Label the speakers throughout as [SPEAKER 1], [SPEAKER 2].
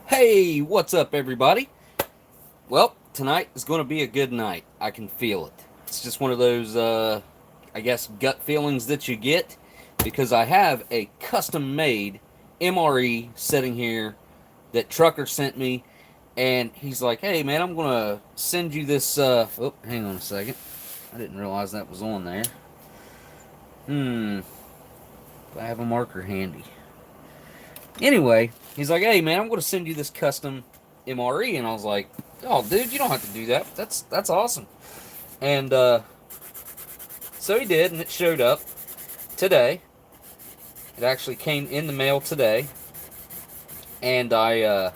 [SPEAKER 1] Hey, what's up, everybody? Well, tonight is going to be a good night. I can feel it. It's just one of those, I guess, gut feelings that you get because I have a custom made MRE sitting here that Trucker sent me, and he's like, hey, man, I'm going to send you this. Oh, hang on a second. I didn't realize that was on there. Do I have a marker handy? Anyway, he's like, hey, man, I'm going to send you this custom MRE, and I was like, oh, dude, you don't have to do that. That's awesome. And so he did, and it showed up today. It actually came in the mail today, and I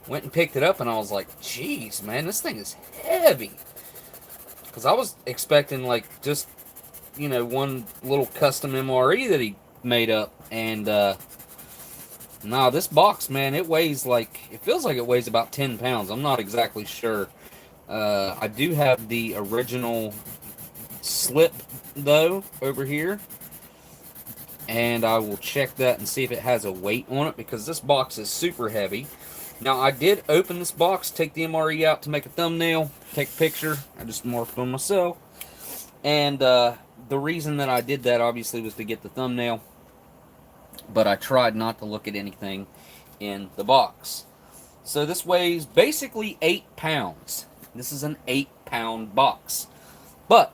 [SPEAKER 1] went and picked it up, and I was like, jeez, man, this thing is heavy. Because I was expecting, like, just, one little custom MRE that he made up, and nah, this box, man, it feels like it weighs about 10 pounds. I'm not exactly sure. I do have the original slip, though, over here. And I will check that and see if it has a weight on it, because this box is super heavy. Now, I did open this box, take the MRE out to make a thumbnail, take a picture. I just marked on myself. And the reason that I did that, obviously, was to get the thumbnail. But I tried not to look at anything in the box. So this weighs basically 8 pounds. This is an 8-pound box. But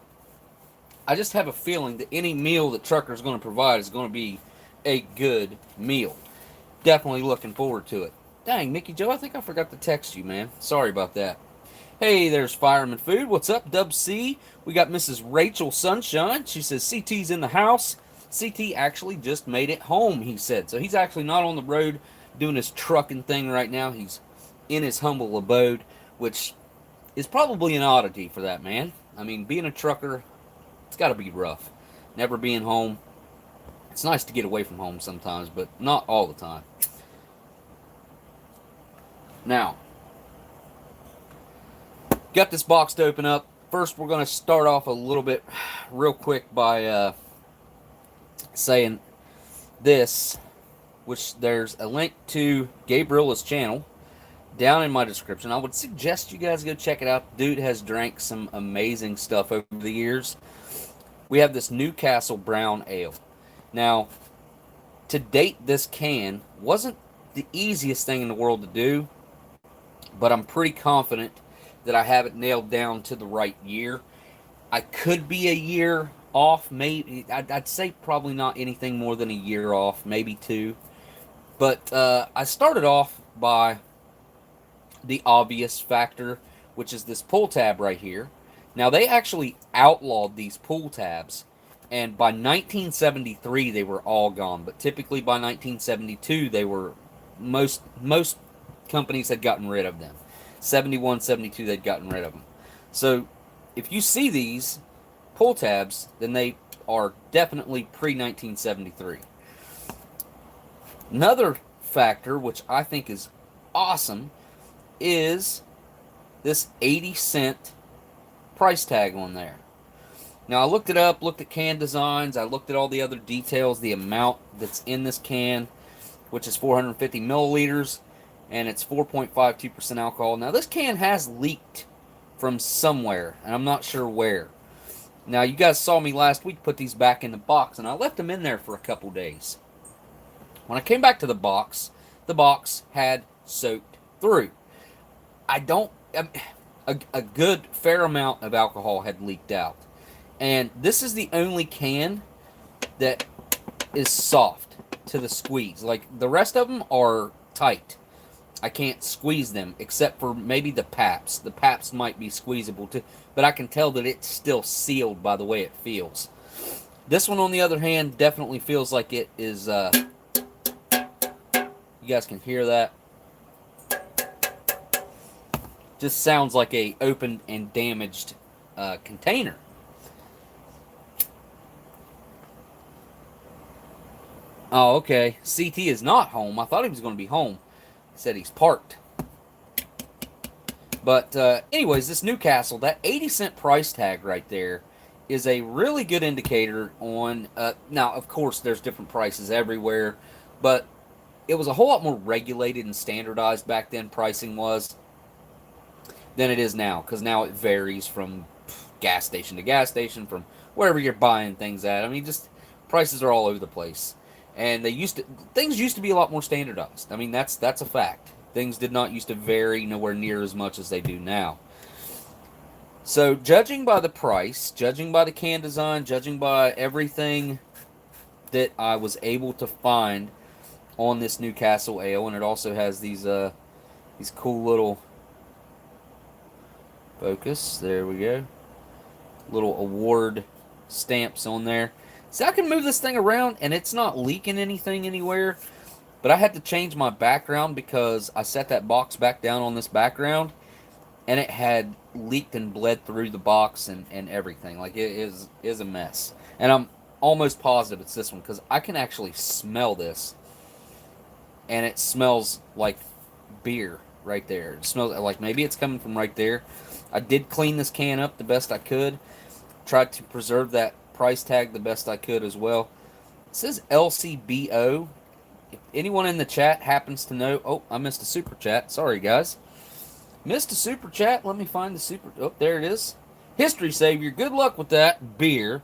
[SPEAKER 1] I just have a feeling that any meal that Trucker is going to provide is going to be a good meal. Definitely looking forward to it. Dang, Mickey Joe, I think I forgot to text you, man. Sorry about that. Hey, there's Fireman Food. What's up, Dub C? We got Mrs. Rachel Sunshine. She says CT's in the house. CT actually just made it home, he said. So he's actually not on the road doing his trucking thing right now. He's in his humble abode, which is probably an oddity for that man. I mean, being a trucker, it's got to be rough. Never being home. It's nice to get away from home sometimes, but not all the time. Now, got this box to open up. First, we're going to start off a little bit real quick by saying this, which there's a link to gabeRILLA's channel down in my description. I would suggest you guys go check it out. Dude has drank some amazing stuff over the years. We have this NewCastle brown ale. Now, to date, this can wasn't the easiest thing in the world to do, but I'm pretty confident that I have it nailed down to the right year. I could be a year off, maybe. I'd say probably not anything more than a year off, maybe 2. But I started off by the obvious factor, which is this pull tab right here. Now, they actually outlawed these pull tabs, and by 1973 they were all gone. But typically by 1972 they were most companies had gotten rid of them. 71, 72 they'd gotten rid of them. So if you see these pull tabs, then they are definitely pre-1973. Another factor, which I think is awesome, is this 80-cent price tag on there. Now, I looked it up, looked at can designs, I looked at all the other details, the amount that's in this can, which is 450 milliliters, and it's 4.52% alcohol. Now, this can has leaked from somewhere, and I'm not sure where. Now, you guys saw me last week put these back in the box, and I left them in there for a couple days. When I came back to the box had soaked through. A good fair amount of alcohol had leaked out. And this is the only can that is soft to the squeeze. Like, the rest of them are tight. I can't squeeze them, except for maybe the Paps. The Paps might be squeezable too, but I can tell that it's still sealed by the way it feels. This one, on the other hand, definitely feels like it is, you guys can hear that. Just sounds like a opened and damaged container. Oh, okay. CT is not home. I thought he was going to be home. He said he's parked. But anyways, this NewCastle, that 80-cent price tag right there is a really good indicator on... now, of course, there's different prices everywhere. But it was a whole lot more regulated and standardized back then, pricing was, than it is now, because now it varies from gas station to gas station, from wherever you're buying things at. I mean, just prices are all over the place, and things used to be a lot more standardized. I mean, that's a fact. Things did not used to vary nowhere near as much as they do now. So, judging by the price, judging by the can design, judging by everything that I was able to find on this NewCastle ale, and it also has these cool little focus. There we go. Little award stamps on there. See, I can move this thing around, and it's not leaking anything anywhere. But I had to change my background because I set that box back down on this background, and it had leaked and bled through the box and everything. Like, it is a mess. And I'm almost positive it's this one, because I can actually smell this, and it smells like beer right there. It smells like maybe it's coming from right there. I did clean this can up the best I could. Tried to preserve that price tag the best I could as well. It says LCBO. If anyone in the chat happens to know... Oh, I missed a super chat. Sorry, guys. Missed a super chat. Let me find the super... Oh, there it is. History Savior. Good luck with that beer.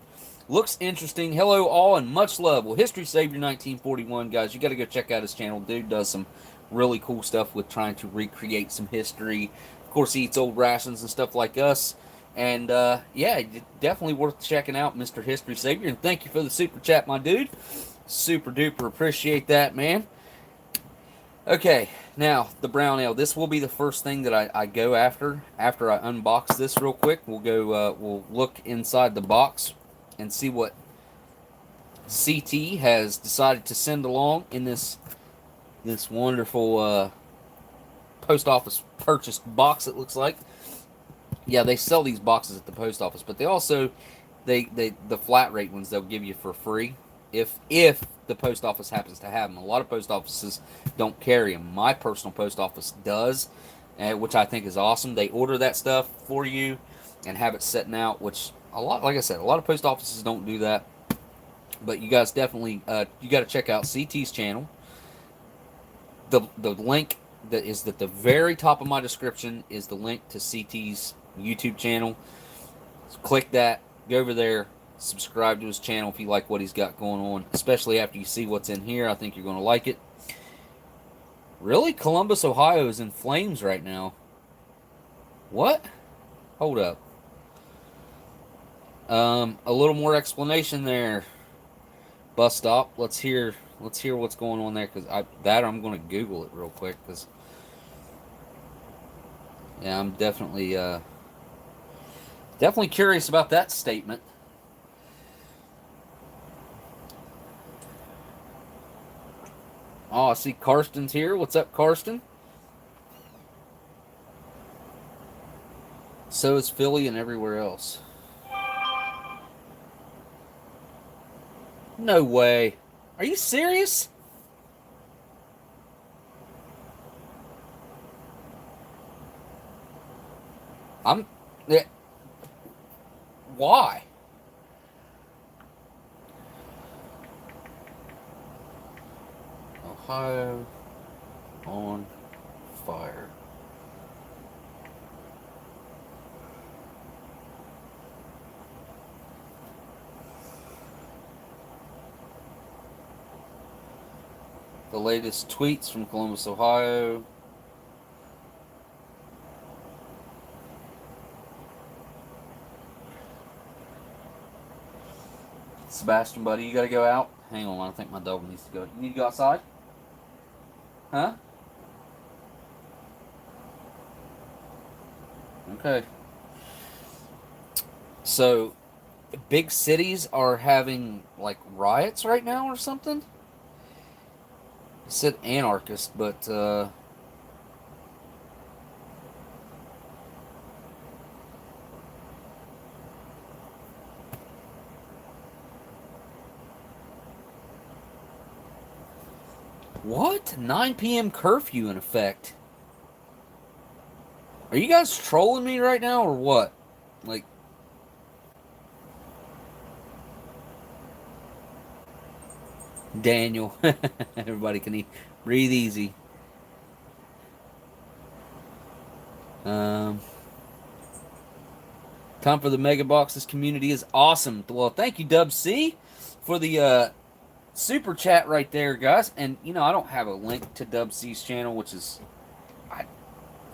[SPEAKER 1] Looks interesting. Hello, all, and much love. Well, History Savior 1941, guys, you got to go check out his channel. Dude does some really cool stuff with trying to recreate some history. Of course, he eats old rations and stuff like us. And, yeah, definitely worth checking out, Mr. History Savior. And thank you for the super chat, my dude. Super duper appreciate that, man. Okay, now, the brown ale. This will be the first thing that I go after. After I unbox this real quick, we'll go, we'll look inside the box and see what CT has decided to send along in this wonderful post office purchased box, it looks like. Yeah, they sell these boxes at the post office, but they also, the flat rate ones they'll give you for free if the post office happens to have them. A lot of post offices don't carry them. My personal post office does, which I think is awesome. They order that stuff for you and have it sitting out, which like I said, a lot of post offices don't do that. But you guys definitely, you got to check out CT's channel. The link that is at the very top of my description is the link to CT's YouTube channel. So click that, go over there, subscribe to his channel if you like what he's got going on, especially after you see what's in here. I think you're going to like it. Really? Columbus, Ohio is in flames right now. What? Hold up. A little more explanation there. Bus stop. Let's hear what's going on there, because I'm going to Google it real quick, because yeah, I'm definitely curious about that statement. Oh, I see Karsten's here. What's up, Karsten? So is Philly and everywhere else. No way. Are you serious? Why? Ohio on fire. The latest tweets from Columbus, Ohio. Sebastian, buddy, you gotta go out. Hang on, I think my dog needs to go. You need to go outside? Huh? Okay. So, big cities are having, like, riots right now or something? It said anarchist, but, what? 9 p.m. curfew in effect. Are you guys trolling me right now, or what? Like... Daniel. Everybody can eat. Breathe easy. Time for the Mega Boxes community is awesome. Well, thank you, Dub C, for the super chat right there, guys. And, you know, I don't have a link to Dub C's channel, which is...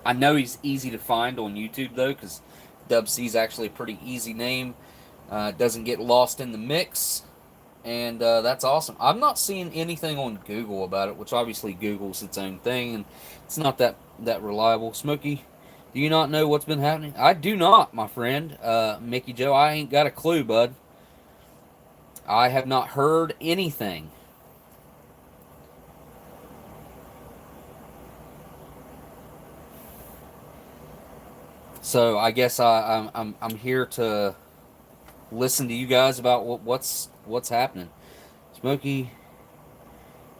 [SPEAKER 1] I know he's easy to find on YouTube, though, because Dub C's actually a pretty easy name. Doesn't get lost in the mix. And that's awesome. I'm not seeing anything on Google about it, which obviously Google's its own thing, and it's not that reliable. Smokey, do you not know what's been happening? I do not, my friend. Mickey Joe, I ain't got a clue, bud. I have not heard anything. So I guess I'm here to listen to you guys about what's happening. Smokey,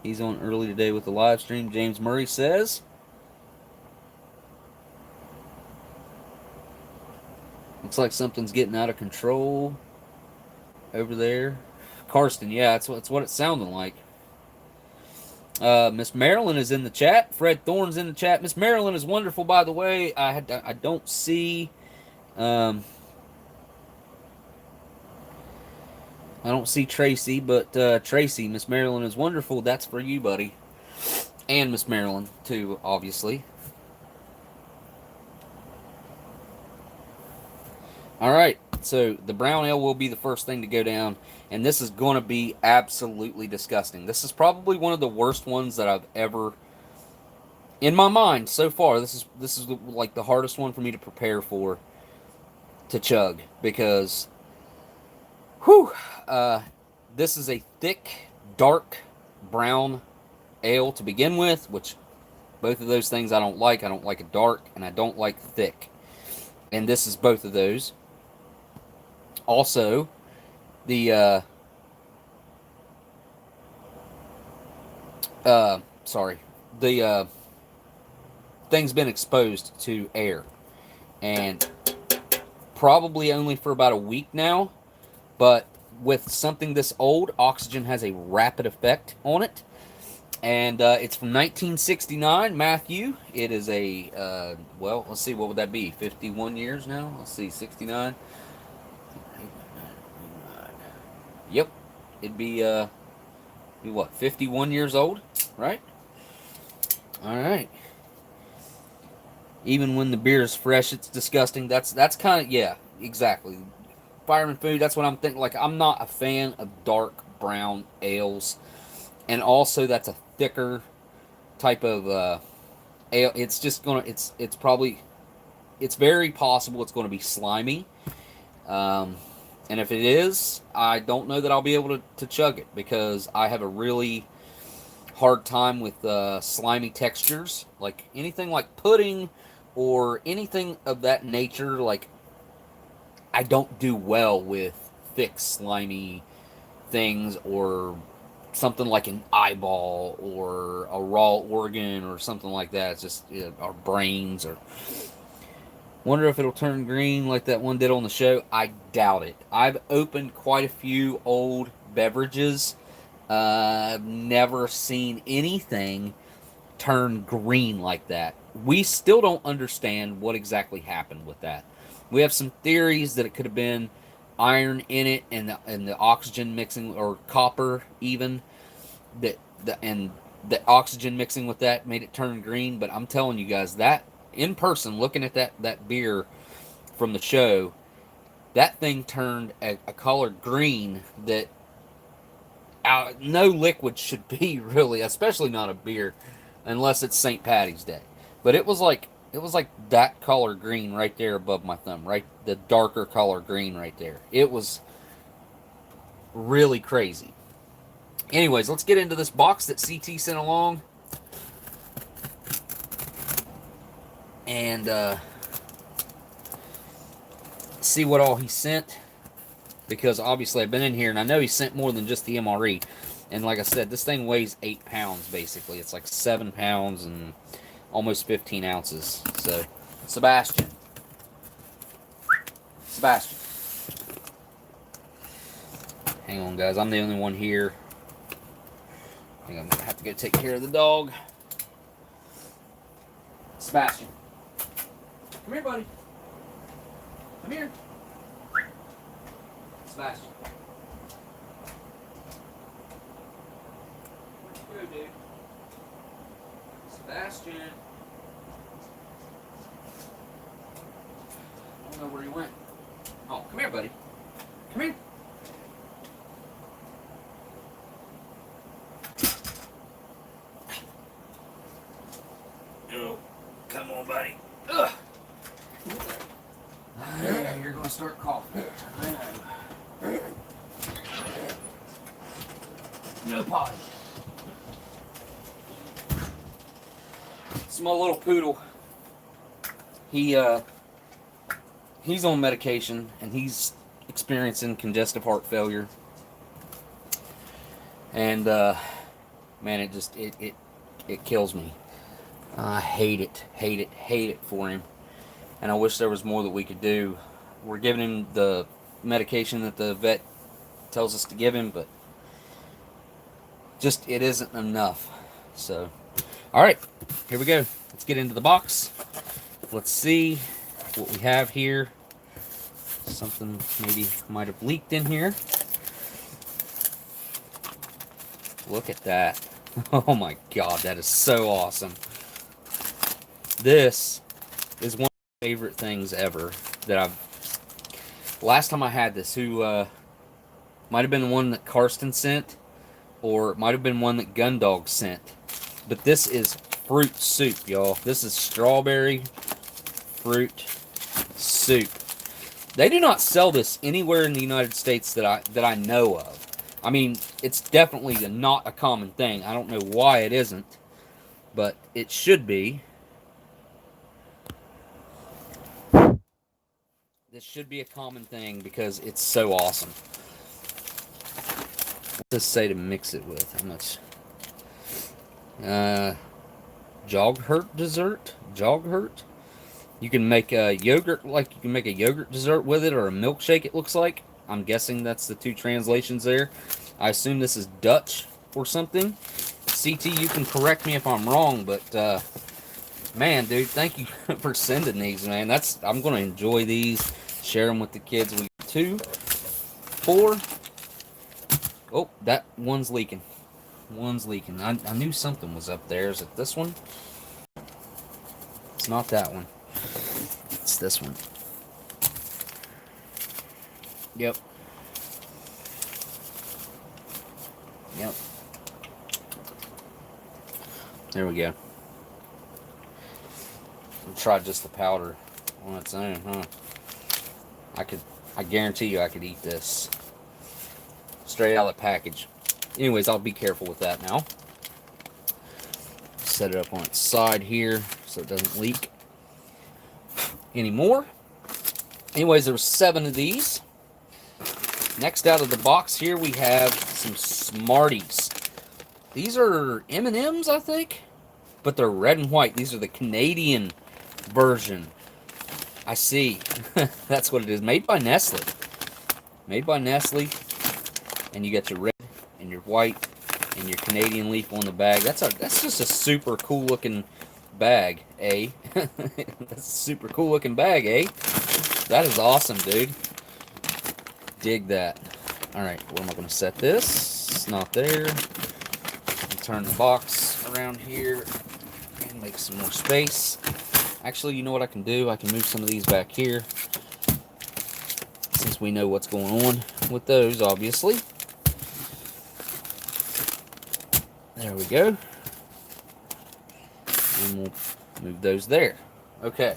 [SPEAKER 1] he's on early today with the live stream. James Murray says. Looks like something's getting out of control over there. Karsten, yeah, that's what it sounded like. Miss Marilyn is in the chat. Fred Thorne's in the chat. Miss Marilyn is wonderful, by the way. I don't see... I don't see Tracy, but Tracy, Miss Marilyn is wonderful. That's for you, buddy. And Miss Marilyn, too, obviously. Alright, so the brown ale will be the first thing to go down. And this is going to be absolutely disgusting. This is probably one of the worst ones that I've ever... In my mind, so far, this is like the hardest one for me to prepare for. To chug. Because... Whew! This is a thick, dark, brown ale to begin with. Which, both of those things I don't like. I don't like it dark, and I don't like thick. And this is both of those. Also... The, thing's been exposed to air. And probably only for about a week now. But with something this old, oxygen has a rapid effect on it. And it's from 1969, Matthew. It is a, well, let's see, what would that be? 51 years now? Let's see, 69. Yep, it'd be what, 51 years old, right? All right. Even when the beer is fresh, it's disgusting. That's kind of, yeah, exactly. Fireman food, that's what I'm thinking. Like, I'm not a fan of dark brown ales. And also, that's a thicker type of ale. It's just going to, it's probably, it's very possible it's going to be slimy. And if it is, I don't know that I'll be able to chug it, because I have a really hard time with slimy textures. Like anything like pudding or anything of that nature, like I don't do well with thick, slimy things, or something like an eyeball or a raw organ or something like that. It's just, or brains, or... Wonder if it'll turn green like that one did on the show. I doubt it. I've opened quite a few old beverages. I've never seen anything turn green like that. We still don't understand what exactly happened with that. We have some theories that it could have been iron in it, and the oxygen mixing, or copper even, and the oxygen mixing with that made it turn green. But I'm telling you guys, that in person, looking at that beer from the show, that thing turned a color green that no liquid should be, really, especially not a beer, unless it's St. Patty's Day. But it was like that color green right there above my thumb, right, the darker color green right there. It was really crazy. Anyways, let's get into this box that CT sent along. And see what all he sent, because obviously I've been in here and I know he sent more than just the MRE. And like I said, this thing weighs 8 pounds basically. It's like 7 pounds and almost 15 ounces. So, Sebastian. Hang on, guys. I'm the only one here I think I'm gonna have to go take care of the dog. Sebastian. Come here, buddy. Come here. Sebastian. Where'd you go, dude? Sebastian. I don't know where he went. Oh, come here, buddy. Come here. Oh, come on, buddy. Ugh. Yeah, you're gonna start coughing. I know. No potty. It's my little poodle. He's on medication and he's experiencing congestive heart failure. And man, it kills me. I hate it for him. And I wish there was more that we could do. We're giving him the medication that the vet tells us to give him, but just it isn't enough. So, all right, here we go. Let's get into the box. Let's see what we have here. Something maybe might have leaked in here. Look at that. Oh my god, that is so awesome. This is one of my favorite things ever that I've... Last time I had this, who might have been the one that Karsten sent, or it might have been one that Gundog sent. But this is fruit soup, y'all. This is strawberry fruit soup. They do not sell this anywhere in the United States that I know of. I mean, it's definitely not a common thing. I don't know why it isn't, but it should be. This should be a common thing because it's so awesome. What does it say to mix it with? How much? Joghurt dessert? Joghurt? You can make a yogurt, like you can make a yogurt dessert with it, or a milkshake, it looks like. I'm guessing that's the two translations there. I assume this is Dutch or something. CT, you can correct me if I'm wrong, but man, dude, thank you for sending these, man. I'm gonna enjoy these, share them with the kids. We got 2, 4. Oh, that one's leaking. One's leaking. I knew something was up there. Is it this one? It's not that one. It's this one. Yep. Yep. There we go. I'll try just the powder on its own, huh? I guarantee you I could eat this straight out of the package. Anyways, I'll be careful with that now. Set it up on its side here so it doesn't leak anymore. Anyways, there's 7 of these. Next out of the box here we have some Smarties. These are M&Ms, I think, but they're red and white. These are the Canadian version. I see. That's what it is. Made by Nestle. Made by Nestle. And you got your red and your white and your Canadian leaf on the bag. That's just a super cool looking bag, eh? That's a super cool looking bag, eh? That is awesome, dude. Dig that. Alright, where am I going to set this? It's not there. Turn the box around here and make some more space. Actually, you know what I can do? I can move some of these back here, since we know what's going on with those, obviously. There we go. And we'll move those there. Okay.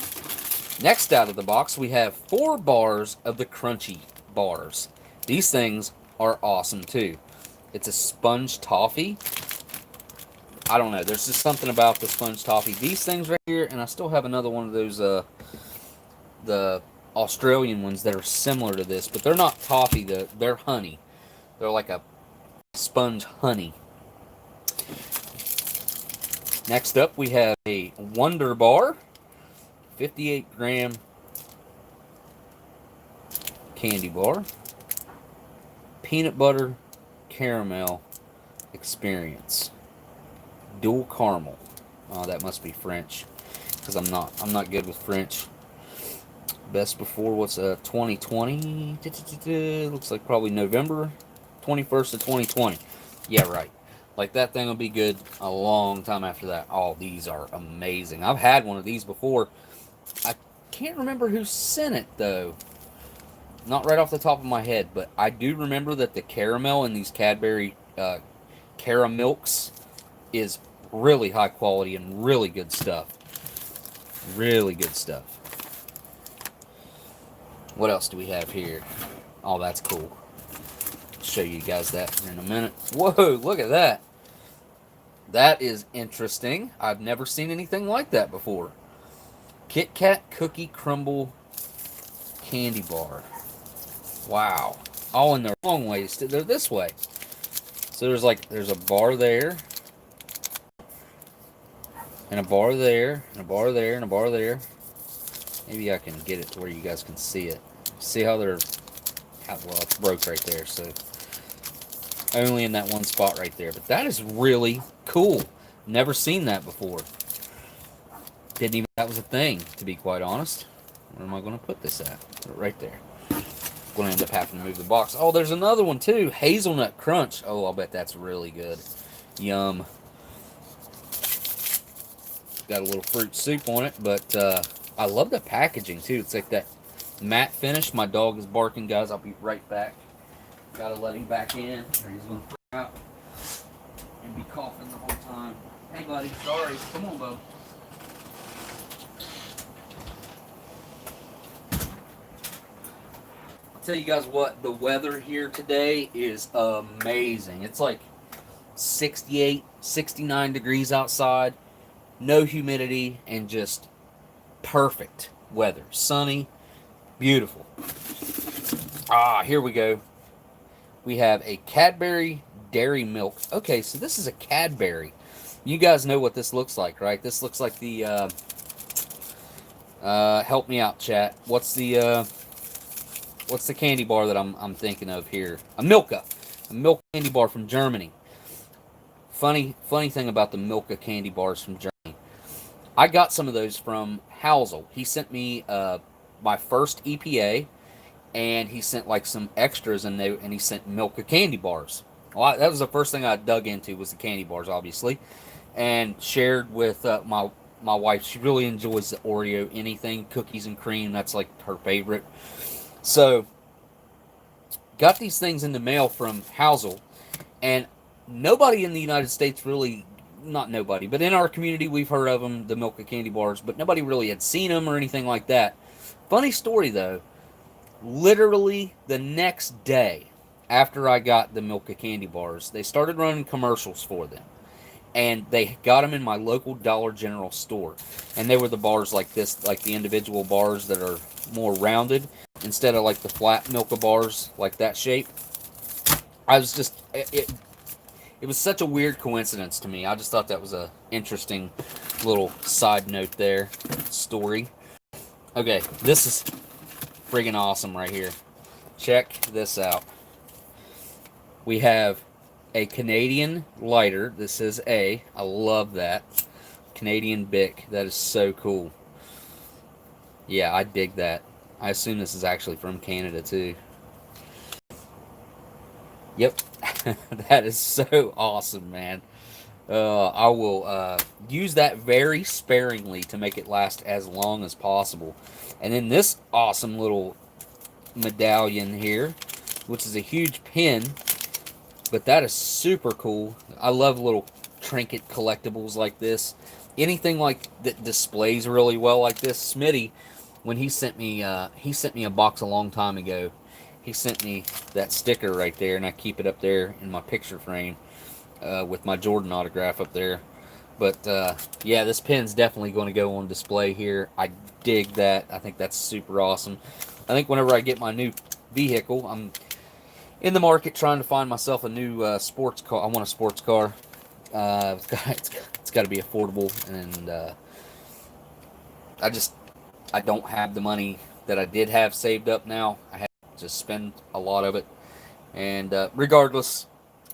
[SPEAKER 1] Next out of the box, we have 4 bars of the Crunchy bars. These things are awesome, too. It's a sponge toffee. I don't know. There's just something about the sponge toffee. These things right here, and I still have another one of those, the Australian ones that are similar to this, but they're not toffee. They're honey. They're like a sponge honey. Next up, we have a Wonder Bar, 58-gram candy bar, peanut butter caramel experience. Dual caramel. Oh, that must be French, because I'm not good with French. Best before what's 2020? Looks like probably November 21st of 2020. Yeah, right. Like that thing will be good a long time after that. Oh, these are amazing. I've had one of these before. I can't remember who sent it though. Not right off the top of my head, but I do remember that the caramel in these Cadbury Caramilks is really high quality and really good stuff. Really good stuff. What else do we have here? Oh, that's cool. I'll show you guys that in a minute. Whoa, look at that. That is interesting. I've never seen anything like that before. Kit Kat Cookie Crumble Candy Bar. Wow. All in the wrong ways. They're this way. So there's a bar there. And a bar there. And a bar there. And a bar there. Maybe I can get it to where you guys can see it. See how they're... well, it's broke right there, so... only in that one spot right there. But that is really cool. Never seen that before. Didn't even know that was a thing, to be quite honest. Where am I going to put this at? Put it right there. I'm going to end up having to move the box. Oh, there's another one too. Hazelnut Crunch. Oh, I'll bet that's really good. Yum. Got a little fruit soup on it, but I love the packaging too. It's like that matte finish. My dog is barking, guys. I'll be right back. Gotta let him back in, or he's gonna freak out and be coughing the whole time. Hey, buddy. Sorry. Come on, bub. I'll tell you guys what. The weather here today is amazing. It's like 68, 69 degrees outside. No humidity, and just perfect weather. Sunny, beautiful. Ah, here we go. We have a Cadbury Dairy Milk. Okay, so this is a Cadbury. You guys know what this looks like, right? This looks like the, help me out, chat. What's the candy bar that I'm thinking of here? A Milka. A Milk candy bar from Germany. Funny thing about the Milka candy bars from Germany. I got some of those from Housel. He sent me my first EPA, and he sent like some extras, and he sent Milka candy bars. Well, that was the first thing I dug into, was the candy bars, obviously, and shared with my wife. She really enjoys the Oreo anything, cookies and cream. That's like her favorite. So, got these things in the mail from Housel, and nobody in the United States really. Not nobody, but in our community we've heard of them, the Milka candy bars, but nobody really had seen them or anything like that. Funny story though, literally the next day after I got the Milka candy bars, they started running commercials for them, and they got them in my local Dollar General store, and they were the bars like this, like the individual bars that are more rounded instead of like the flat Milka bars like that shape. I was just it was such a weird coincidence to me. I just thought that was a interesting little side note there. Story. Okay, this is friggin' awesome right here. Check this out. We have a Canadian lighter. This is I love that. Canadian Bic. That is so cool. Yeah, I dig that. I assume this is actually from Canada too. Yep. That is so awesome, man. I will use that very sparingly to make it last as long as possible. And then this awesome little medallion here, which is a huge pin, but that is super cool. I love little trinket collectibles like this. Anything like that displays really well like this. Smitty, when he sent me a box a long time ago, he sent me that sticker right there, and I keep it up there in my picture frame with my Jordan autograph up there. But yeah, this pin's definitely going to go on display here. I dig that. I think that's super awesome. I think whenever I get my new vehicle, I'm in the market trying to find myself a new sports car. I want a sports car. It's got to be affordable, and I don't have the money that I did have saved up now. I have to just spend a lot of it, and regardless,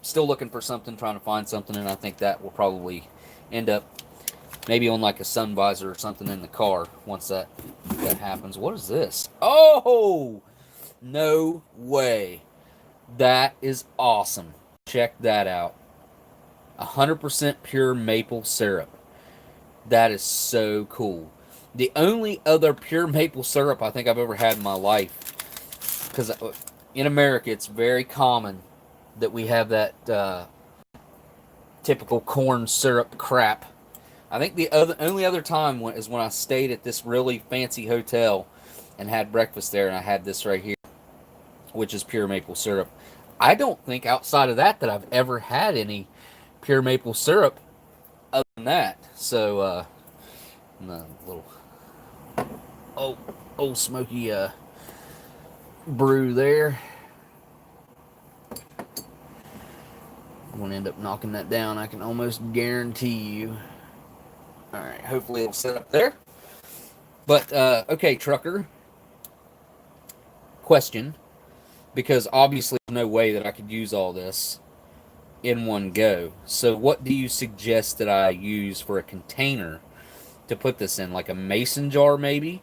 [SPEAKER 1] still looking for something, trying to find something, and I think that will probably end up maybe on like a sun visor or something in the car once that happens. What is this? Oh, no way. That is awesome. Check that out. 100% pure maple syrup. That is so cool. The only other pure maple syrup I think I've ever had in my life, because in America it's very common that we have that typical corn syrup crap. I think the only other time is when I stayed at this really fancy hotel and had breakfast there, and I had this right here, which is pure maple syrup. I don't think outside of that I've ever had any pure maple syrup other than that. So, little Oldsmokey brew there. I'm going to end up knocking that down, I can almost guarantee you. Alright, hopefully it'll set up there. But, okay, trucker. Question. Because obviously there's no way that I could use all this in one go. So what do you suggest that I use for a container to put this in? Like a mason jar maybe?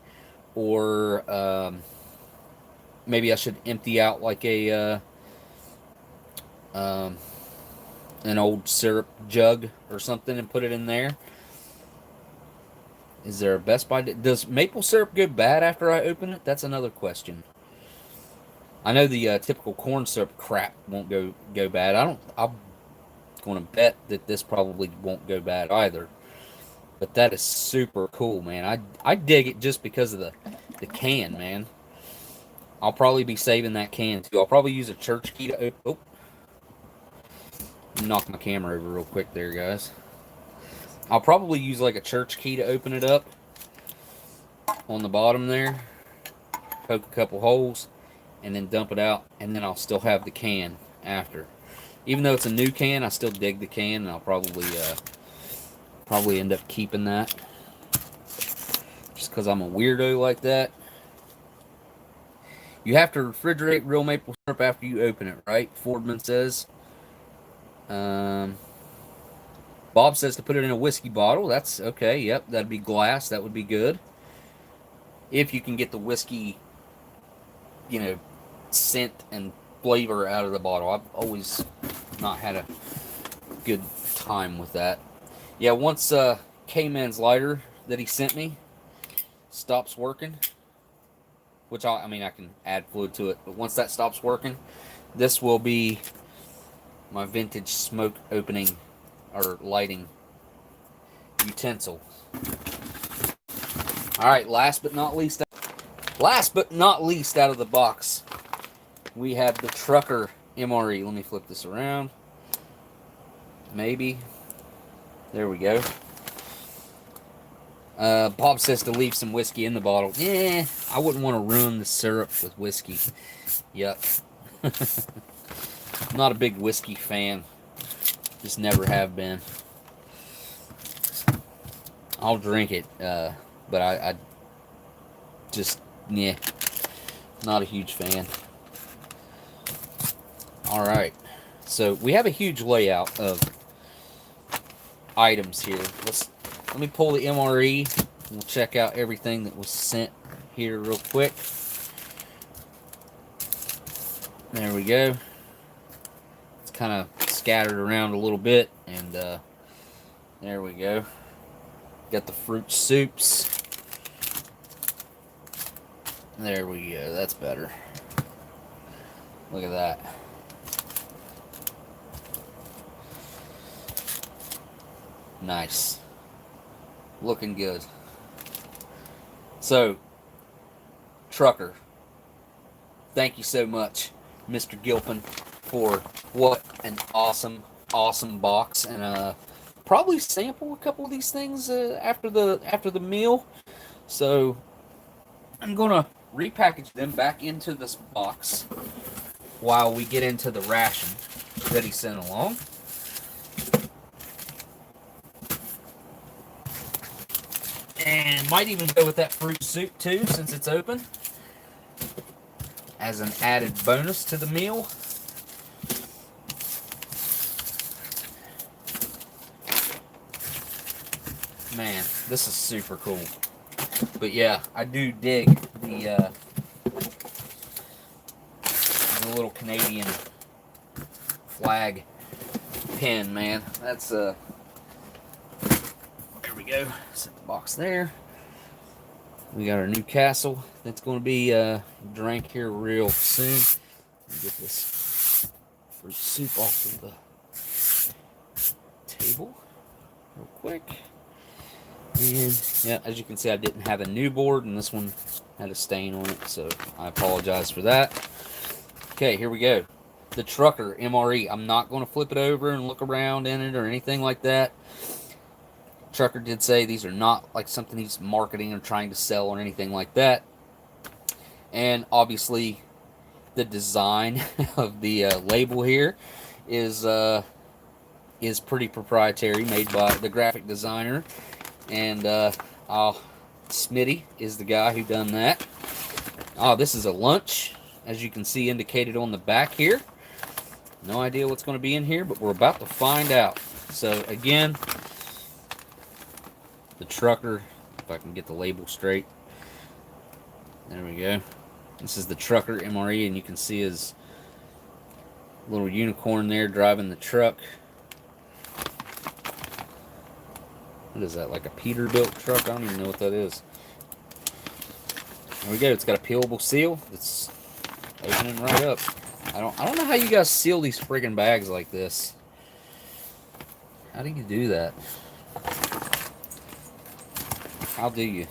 [SPEAKER 1] Or maybe I should empty out like a an old syrup jug or something and put it in there. Is there a Best Buy? Does maple syrup go bad after I open it? That's another question. I know the typical corn syrup crap won't go bad. I'm going to bet that this probably won't go bad either. But that is super cool, man. I dig it just because of the can, man. I'll probably be saving that can too. I'll probably use a church key to open. Oh, knock my camera over real quick there, guys. I'll probably use like a church key to open it up on the bottom there. Poke a couple holes and then dump it out, and then I'll still have the can after. Even though it's a new can, I still dig the can, and I'll probably end up keeping that just because I'm a weirdo like that. You have to refrigerate real maple syrup after you open it, right? Fordman says. Bob says to put it in a whiskey bottle. That's okay. Yep, that'd be glass. That would be good. If you can get the whiskey, scent and flavor out of the bottle. I've always not had a good time with that. Yeah, once K-Man's lighter that he sent me stops working, which I can add fluid to it, but once that stops working, this will be my vintage smoke opening or lighting utensil. Alright, last but not least out of the box, we have the Trucker MRE. Let me flip this around. Maybe. There we go. Bob says to leave some whiskey in the bottle. Yeah, I wouldn't want to ruin the syrup with whiskey. Yuck. Not a big whiskey fan. Just never have been. I'll drink it, but I just, not a huge fan. Alright, so we have a huge layout of items here. Let me pull the MRE. We'll check out everything that was sent here real quick. There we go. It's kind of scattered around a little bit, and there we go. Got the fruit soups. There we go. That's better. Look at that. Nice. Looking good. So, Trucker, thank you so much, Mr. Gilpin, for what an awesome box, and probably sample a couple of these things after the meal. So I'm gonna repackage them back into this box while we get into the ration that he sent along. And might even go with that fruit soup too, since it's open, as an added bonus to the meal. Man, this is super cool. But yeah, I do dig the little Canadian flag pin, man. That's there we go. Set the box there. We got our NewCastle that's going to be drank here real soon. Get this fruit soup off of the table real quick. And yeah, as you can see, I didn't have a new board, and this one had a stain on it, so I apologize for that. Okay, here we go. The Trucker MRE. I'm not going to flip it over and look around in it or anything like that. Trucker did say these are not like something he's marketing or trying to sell or anything like that. And obviously, the design of the label here is pretty proprietary, made by the graphic designer. And Smitty is the guy who done that. Oh, this is a lunch, as you can see indicated on the back here. No idea what's going to be in here, but we're about to find out. So again, the Trucker, if I can get the label straight. There we go. This is the Trucker MRE, and you can see his little unicorn there driving the truck. What is that, like a Peterbilt truck? I don't even know what that is. There we go. It's got a peelable seal. It's opening right up. I don't know how you guys seal these friggin' bags like this. How do you do that? How do you?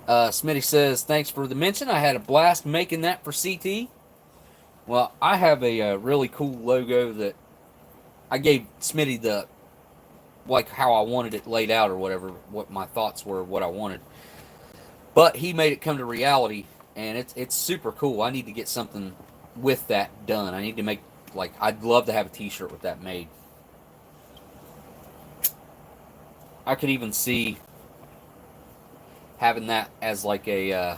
[SPEAKER 1] Smitty says, thanks for the mention. I had a blast making that for CT. Well, I have a really cool logo that I gave Smitty the, like, how I wanted it laid out or whatever, what my thoughts were, what I wanted. But he made it come to reality, and it's super cool. I need to get something with that done. I need to make, like, I'd love to have a t-shirt with that made. I could even see having that as like a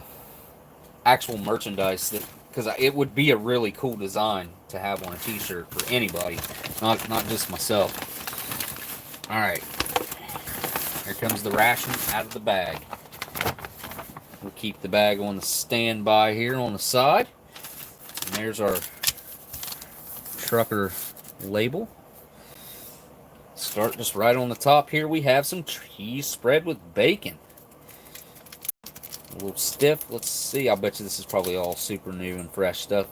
[SPEAKER 1] actual merchandise, that because it would be a really cool design to have on a t-shirt for anybody, not just myself. All right, here comes the ration out of the bag. We'll keep the bag on the standby here on the side. And there's our Trucker label. Start just right on the top here. We have some cheese spread with bacon. A little stiff. Let's see. I bet you this is probably all super new and fresh stuff.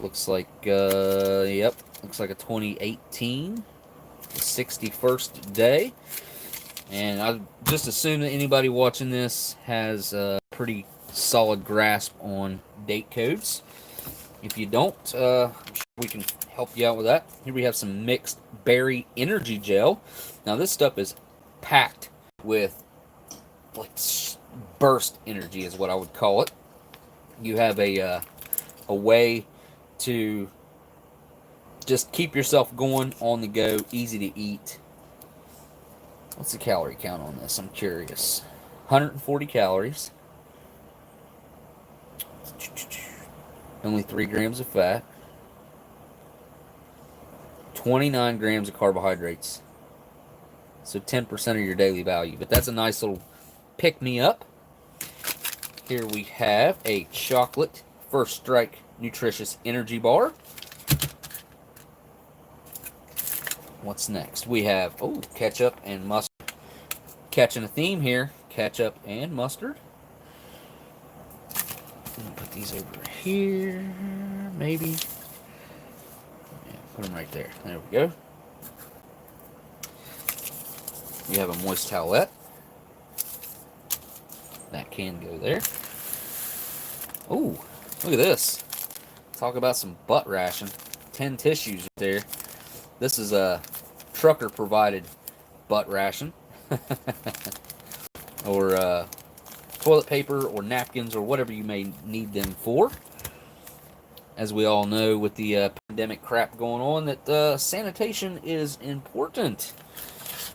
[SPEAKER 1] Looks like, yep. Looks like a 2018. The 61st day. And I just assume that anybody watching this has a pretty solid grasp on date codes. If you don't, I'm sure we can help you out with that. Here we have some mixed berry energy gel. Now this stuff is packed with like burst energy is what I would call it. You have a way to just keep yourself going on the go, easy to eat. What's the calorie count on this? I'm curious. 140 calories. Only 3 grams of fat. 29 grams of carbohydrates. So 10% of your daily value. But that's a nice little pick-me-up. Here we have a chocolate First Strike nutritious energy bar. What's next? We have, oh, ketchup and mustard. Catching a theme here. Ketchup and mustard. Put these over here, maybe. Yeah, put them right there. There we go. You have a moist towelette. That can go there. Oh, look at this. Talk about some butt ration. 10 tissues right there. This is a Trucker provided butt ration. Or toilet paper or napkins or whatever you may need them for. As we all know, with the pandemic crap going on, that sanitation is important.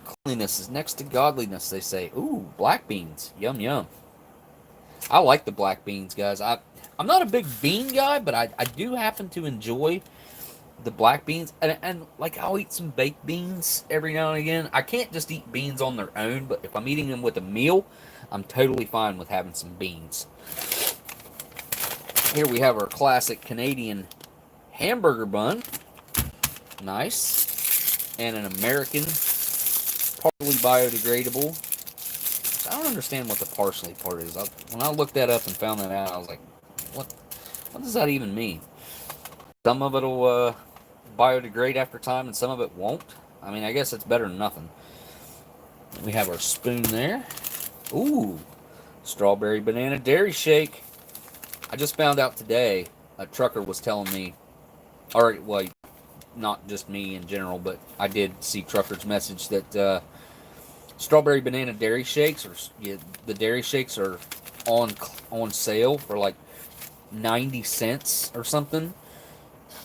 [SPEAKER 1] Cleanliness is next to godliness, they say. Ooh, black beans. Yum, yum. I like the black beans, guys. I'm not a big bean guy, but I do happen to enjoy the black beans, and like I'll eat some baked beans every now and again. I can't just eat beans on their own, but if I'm eating them with a meal, I'm totally fine with having some beans. Here we have our classic Canadian hamburger bun. Nice. And an American partially biodegradable. I don't understand what the partially part is. When I looked that up and found that out, I was like, what does that even mean? Some of it will biodegrade after time and some of it won't. I mean, I guess it's better than nothing. We have our spoon there. Ooh, strawberry banana dairy shake. I just found out today, a trucker was telling me, or, well, not just me in general, but I did see truckers message that strawberry banana dairy shakes, or the dairy shakes are on sale for like 90 cents or something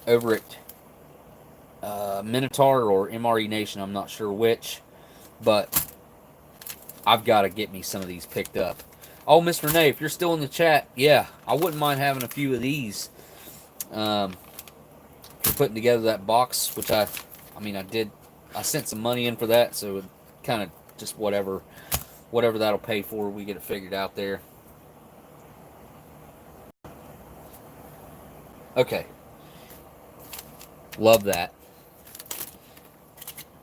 [SPEAKER 1] over at Minotaur or MRE Nation. I'm not sure which, but I've got to get me some of these picked up. Oh, Miss Renee, if you're still in the chat, yeah, I wouldn't mind having a few of these. For putting together that box, which I sent some money in for that, so it kind of just whatever that'll pay for, we get it figured out there. Okay. Love that.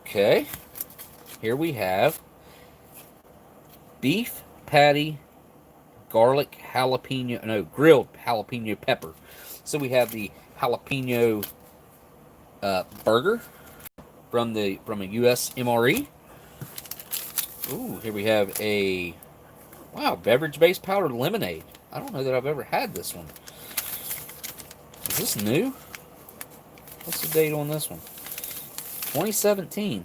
[SPEAKER 1] Okay. Here we have beef patty, grilled jalapeno pepper. So we have the jalapeno burger from a US MRE. Ooh, here we have a beverage-based powdered lemonade. I don't know that I've ever had this one. Is this new? What's the date on this one? 2017.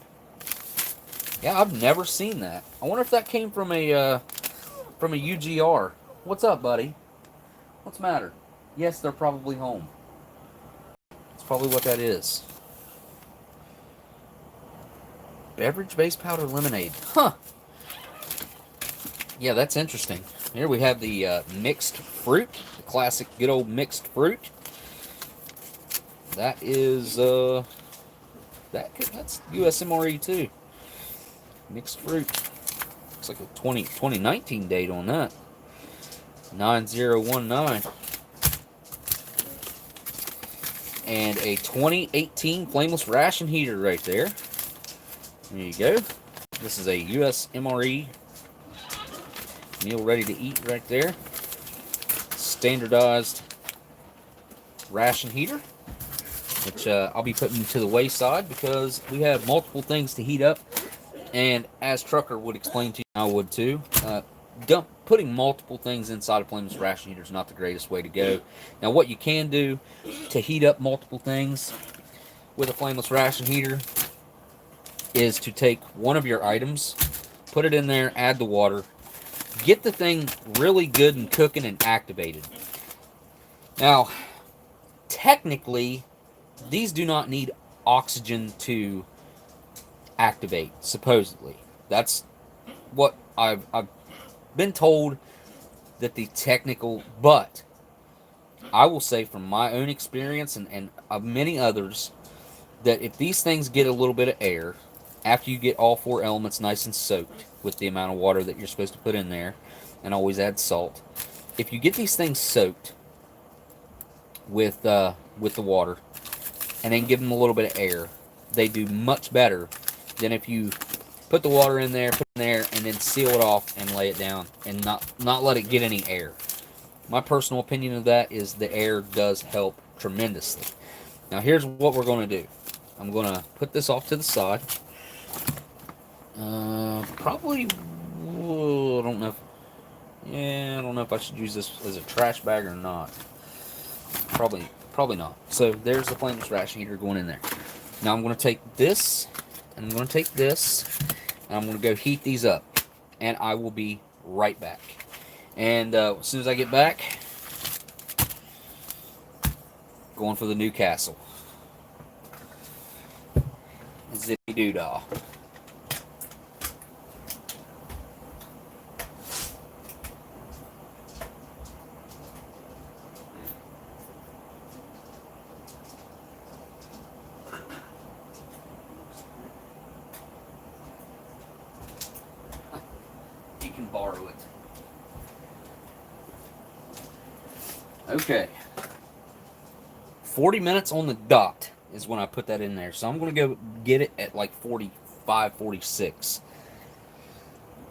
[SPEAKER 1] Yeah, I've never seen that. I wonder if that came from a UGR. What's up, buddy? What's the matter? Yes, they're probably home. That's probably what that is. Beverage-based powdered lemonade. Huh. Yeah, that's interesting. Here we have the mixed fruit. The classic good old mixed fruit. That is, that's USMRE too. Mixed fruit. Looks like a 2019 date on that. 9019. And a 2018 flameless ration heater right there. There you go. This is a USMRE meal ready to eat right there. Standardized ration heater, which I'll be putting to the wayside because we have multiple things to heat up. And as Trucker would explain to you, I would too, putting multiple things inside a flameless ration heater is not the greatest way to go. Now, what you can do to heat up multiple things with a flameless ration heater is to take one of your items, put it in there, add the water, get the thing really good and cooking and activated. Now, technically, these do not need oxygen to activate, supposedly. That's what I've been told, that the technical, but I will say from my own experience and of many others, that if these things get a little bit of air, after you get all four elements nice and soaked with the amount of water that you're supposed to put in there, and always add salt, if you get these things soaked with the water, and then give them a little bit of air, they do much better than if you put the water in there, and then seal it off and lay it down and not let it get any air. My personal opinion of that is the air does help tremendously. Now here's what we're going to do. I'm going to put this off to the side. Probably, I don't know. I don't know if I should use this as a trash bag or not. Probably not. So there's the flameless ration heater going in there. Now I'm going to take this, and I'm going to take this, and I'm going to go heat these up. And I will be right back. And as soon as I get back, going for the NewCastle. Zippy doo-dah. you can borrow it. Okay. 40 minutes on the dot is when I put that in there. So I'm going to go get it at like 45, 46.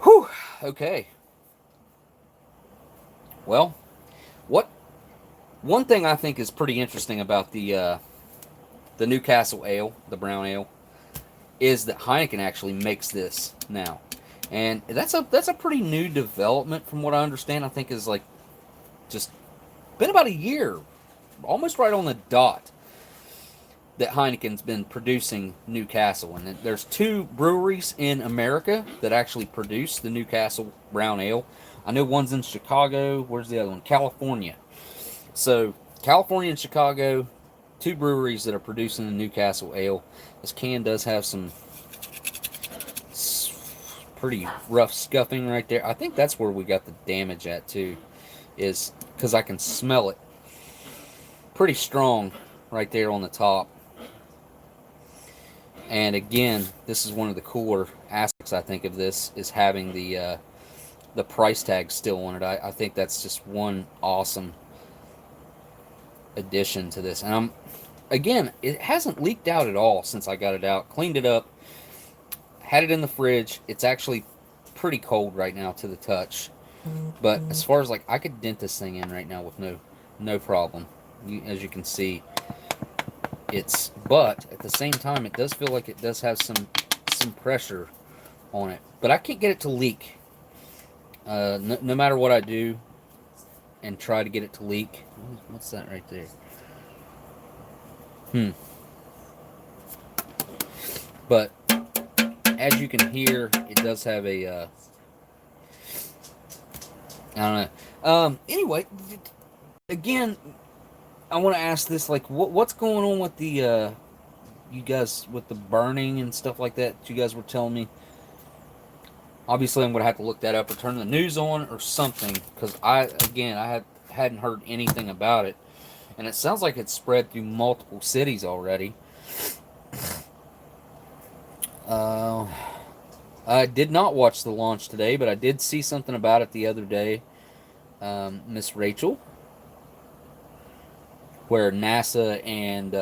[SPEAKER 1] Whew. Okay. Well, one thing I think is pretty interesting about the NewCastle ale, the brown ale, is that Heineken actually makes this now. And that's a pretty new development from what I understand. I think is like just been about a year, almost right on the dot, that Heineken's been producing NewCastle. And there's 2 breweries in America that actually produce the NewCastle brown ale. I know one's in Chicago. Where's the other one? California. So California and Chicago, 2 breweries that are producing the NewCastle ale. This can does have some pretty rough scuffing right there. I think that's where we got the damage at too, is because I can smell it pretty strong right there on the top. And again, this is one of the cooler aspects I think of this, is having the price tag still on it. I think that's just one awesome addition to this. And again, it hasn't leaked out at all since I got it out. Cleaned it up, had it in the fridge. It's actually pretty cold right now to the touch. But as far as like, I could dent this thing in right now with no problem. As you can see, but at the same time, it does feel like it does have some pressure on it. But I can't get it to leak. No matter what I do and try to get it to leak. What's that right there? But as you can hear, it does have a I don't know. Anyway, again, I want to ask this, like, what's going on with the you guys, with the burning and stuff like that you guys were telling me? Obviously, I'm going to have to look that up or turn the news on or something, because I hadn't heard anything about it. And it sounds like it's spread through multiple cities already. I did not watch the launch today, but I did see something about it the other day. Miss Rachel, where NASA and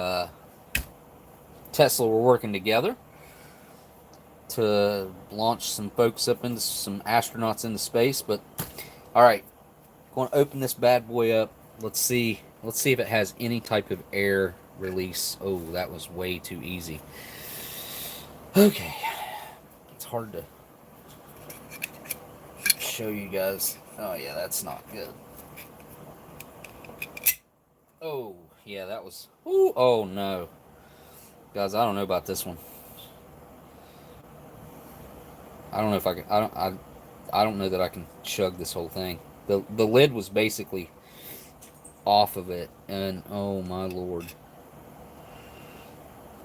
[SPEAKER 1] Tesla were working together to launch some folks up into some astronauts into space. But all right, going to open this bad boy up. Let's see if it has any type of air release. Oh, that was way too easy. Okay, it's hard to show you guys. Oh yeah, that's not good. Oh yeah, that was. Ooh, oh no, guys, I don't know about this one. I don't know if I can. I don't know that I can chug this whole thing. The lid was basically off of it, and oh my lord,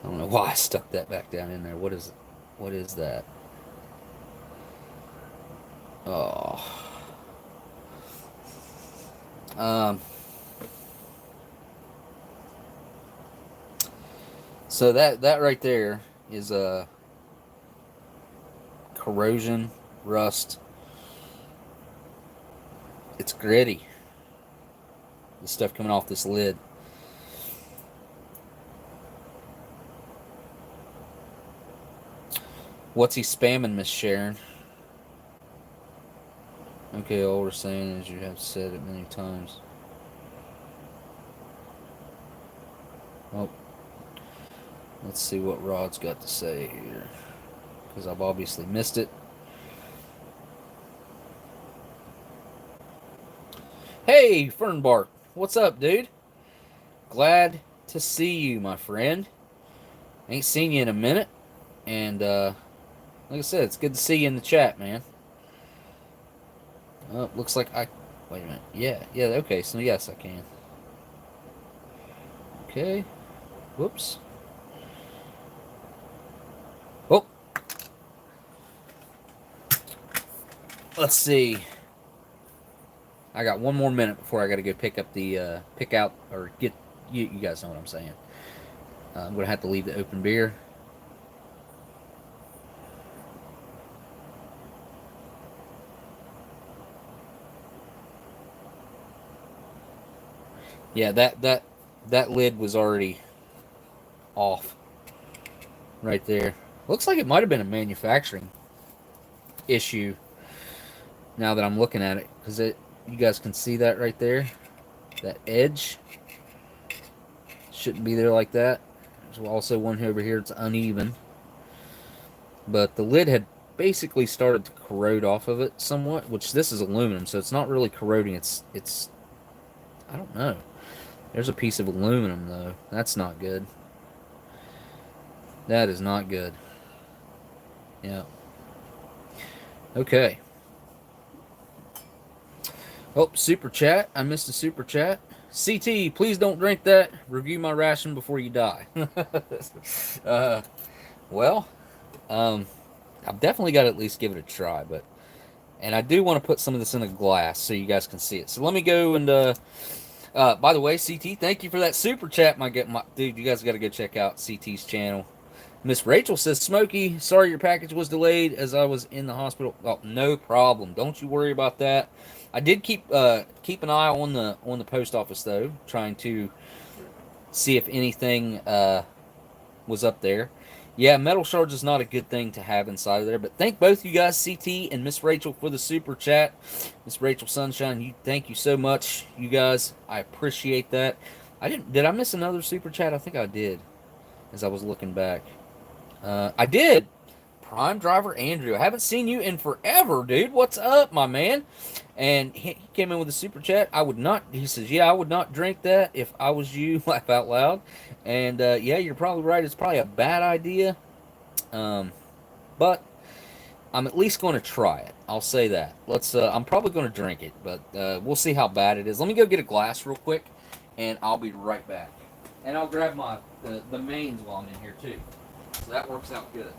[SPEAKER 1] I don't know why I stuck that back down in there. What is it? What is that? Oh. So that right there is a corrosion, rust. It's gritty. The stuff coming off this lid. What's he spamming, Miss Sharon? Okay, all we're saying is you have said it many times. Oh. Let's see what Rod's got to say here, because I've obviously missed it. Hey, Fernbark. What's up, dude? Glad to see you, my friend. Ain't seen you in a minute. And, like I said, it's good to see you in the chat, man. Oh, looks like I... Wait a minute. Yeah, okay, so yes, I can. Okay. Whoops. Oh. Let's see. I got one more minute before I got to go pick up the, pick out, or get... You guys know what I'm saying. I'm going to have to leave the open beer. Yeah, that lid was already off right there. Looks like it might have been a manufacturing issue now that I'm looking at it, because you guys can see that right there. That edge shouldn't be there like that. There's also one over here. It's uneven, but the lid had basically started to corrode off of it somewhat. Which this is aluminum, so it's not really corroding. It's I don't know. There's a piece of aluminum though. That's not good. That is not good. Yeah. Okay. Oh, super chat. I missed a super chat. CT, please don't drink that. Review my ration before you die. uh, well, I've definitely got to at least give it a try, and I do want to put some of this in a glass so you guys can see it. So let me go and by the way, CT, thank you for that super chat. Dude, you guys got to go check out CT's channel. Miss Rachel says, Smokey, sorry your package was delayed as I was in the hospital. Oh, no problem. Don't you worry about that. I did keep an eye on the post office though, trying to see if anything was up there. Yeah, metal shards is not a good thing to have inside of there. But thank both you guys, CT and Miss Rachel, for the super chat. Miss Rachel Sunshine, thank you so much, you guys. I appreciate that. Did I miss another super chat? I think I did, as I was looking back. I did. Prime Driver Andrew. I haven't seen you in forever, dude. What's up, my man? And he came in with a super chat. I would not, he says, yeah, I would not drink that if I was you. Laugh out loud. And yeah, you're probably right. It's probably a bad idea. But I'm at least going to try it. I'll say that. I'm probably going to drink it, but we'll see how bad it is. Let me go get a glass real quick, and I'll be right back. And I'll grab the mains while I'm in here too. So that works out good.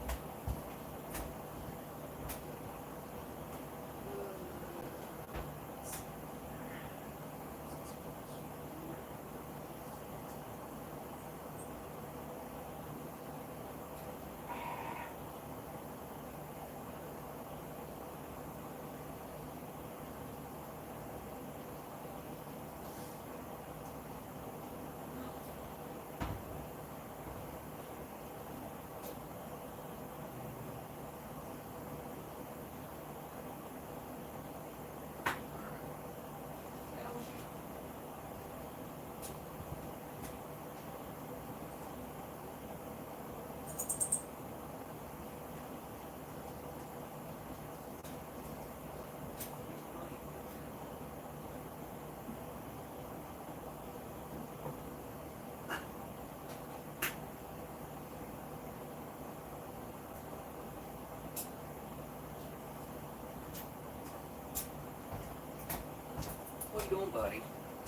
[SPEAKER 1] What you doing, buddy?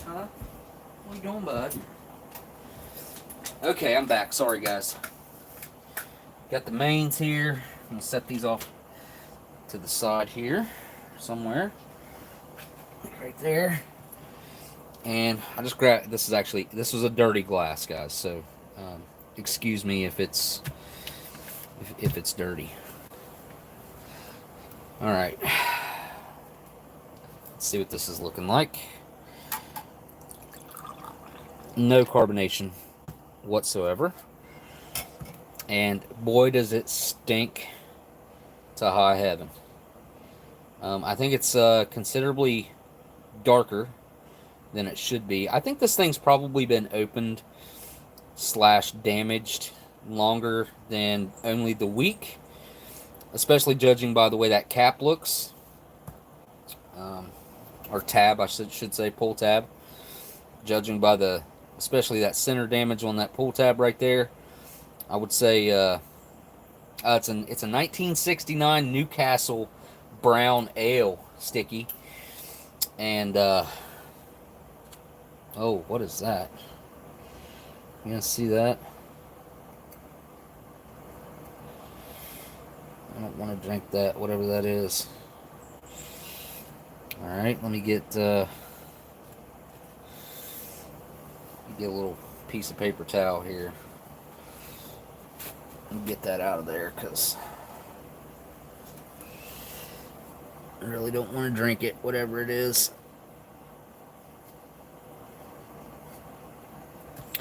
[SPEAKER 1] Huh? What you doing, bud? Okay, I'm back. Sorry, guys. Got the mains here. I'm gonna set these off to the side here, somewhere, right there. And I just grabbed. This was a dirty glass, guys. So, excuse me if it's dirty. All right. Let's see what this is looking like. No carbonation whatsoever. And boy, does it stink to high heaven. I think it's considerably darker than it should be. I think this thing's probably been opened / damaged longer than only the week, especially judging by the way that cap looks. Or tab, I should say, pull tab. Judging by especially that center damage on that pull tab right there, I would say it's a 1969 NewCastle brown ale sticky. And oh, what is that? You gonna see that? I don't want to drink that, whatever that is. All right, let me get a little piece of paper towel here and get that out of there, because I really don't want to drink it, whatever it is.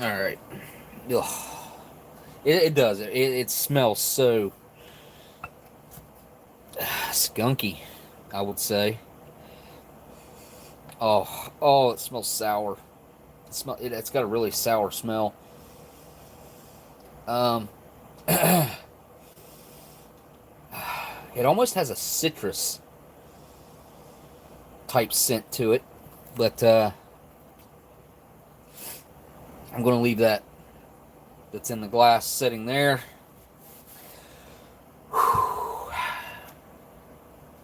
[SPEAKER 1] All right. Ugh. It does. It smells so skunky, I would say. Oh, it smells sour. It's got a really sour smell. Um, it almost has a citrus type scent to it, but I'm going to leave that's in the glass sitting there.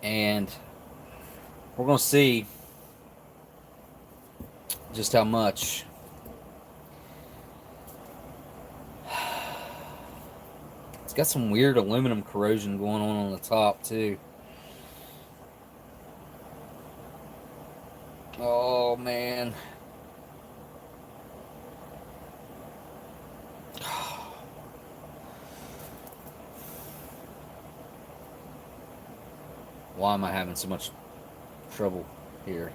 [SPEAKER 1] And we're going to see just how much. It's got some weird aluminum corrosion going on the top, too. Oh, man. Why am I having so much trouble here?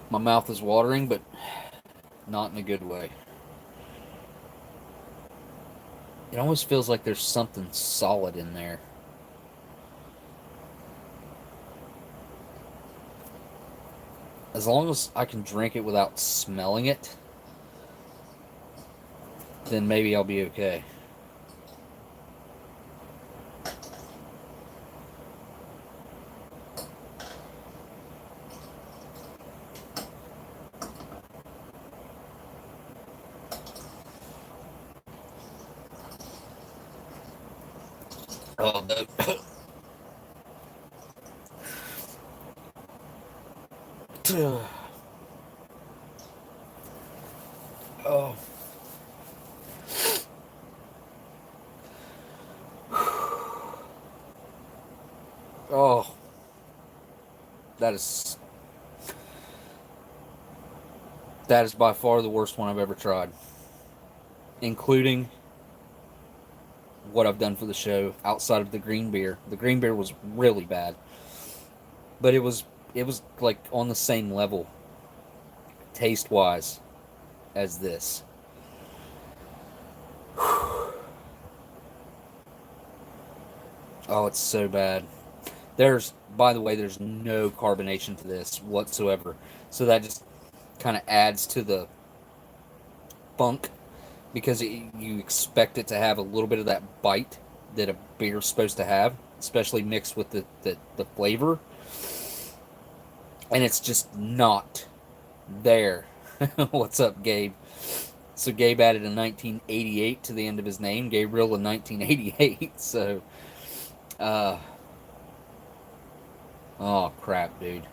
[SPEAKER 1] My mouth is watering, but not in a good way. It almost feels like there's something solid in there. As long as I can drink it without smelling it, then maybe I'll be okay. Oh, no. Oh. Oh. That is by far the worst one I've ever tried. Including what I've done for the show outside of the green beer. The green beer was really bad. But it was like on the same level taste wise as this. Oh, it's so bad. By the way, there's no carbonation to this whatsoever. So that just kind of adds to the funk because you expect it to have a little bit of that bite that a beer's supposed to have, especially mixed with the flavor. And it's just not there. What's up, Gabe? So Gabe added a 1988 to the end of his name, gabeRILLA 1988. So, oh crap, dude.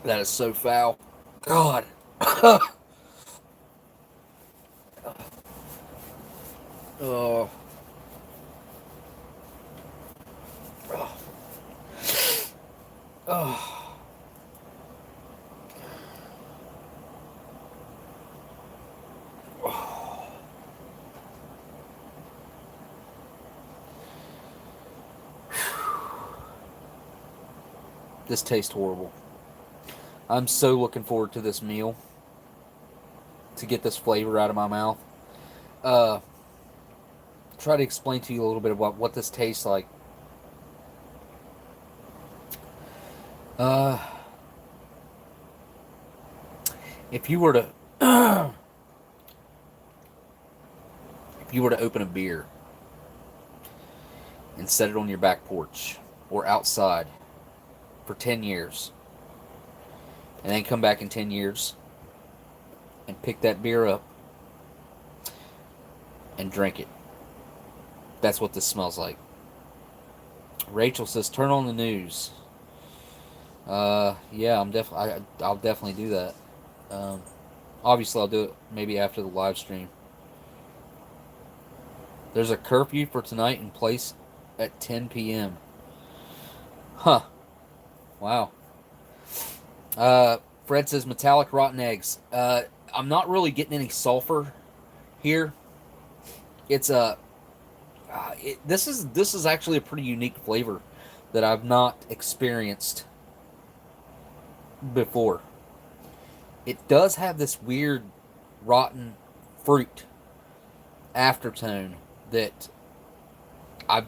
[SPEAKER 1] That is so foul. God. Oh. Oh. Oh. Oh. This tastes horrible. I'm so looking forward to this meal to get this flavor out of my mouth. Try to explain to you a little bit about what this tastes like. If you were to if you were to open a beer and set it on your back porch or outside for 10 years and then come back in 10 years and pick that beer up and drink it, that's what this smells like. Rachel says, turn on the news. Yeah, I'll definitely do that. Um, Obviously, I'll do it maybe after the live stream. There's a curfew for tonight in place at 10 p.m. Huh. Wow. Fred says metallic rotten eggs. I'm not really getting any sulfur here. It's a this is actually a pretty unique flavor that I've not experienced before. It does have this weird rotten fruit aftertone that I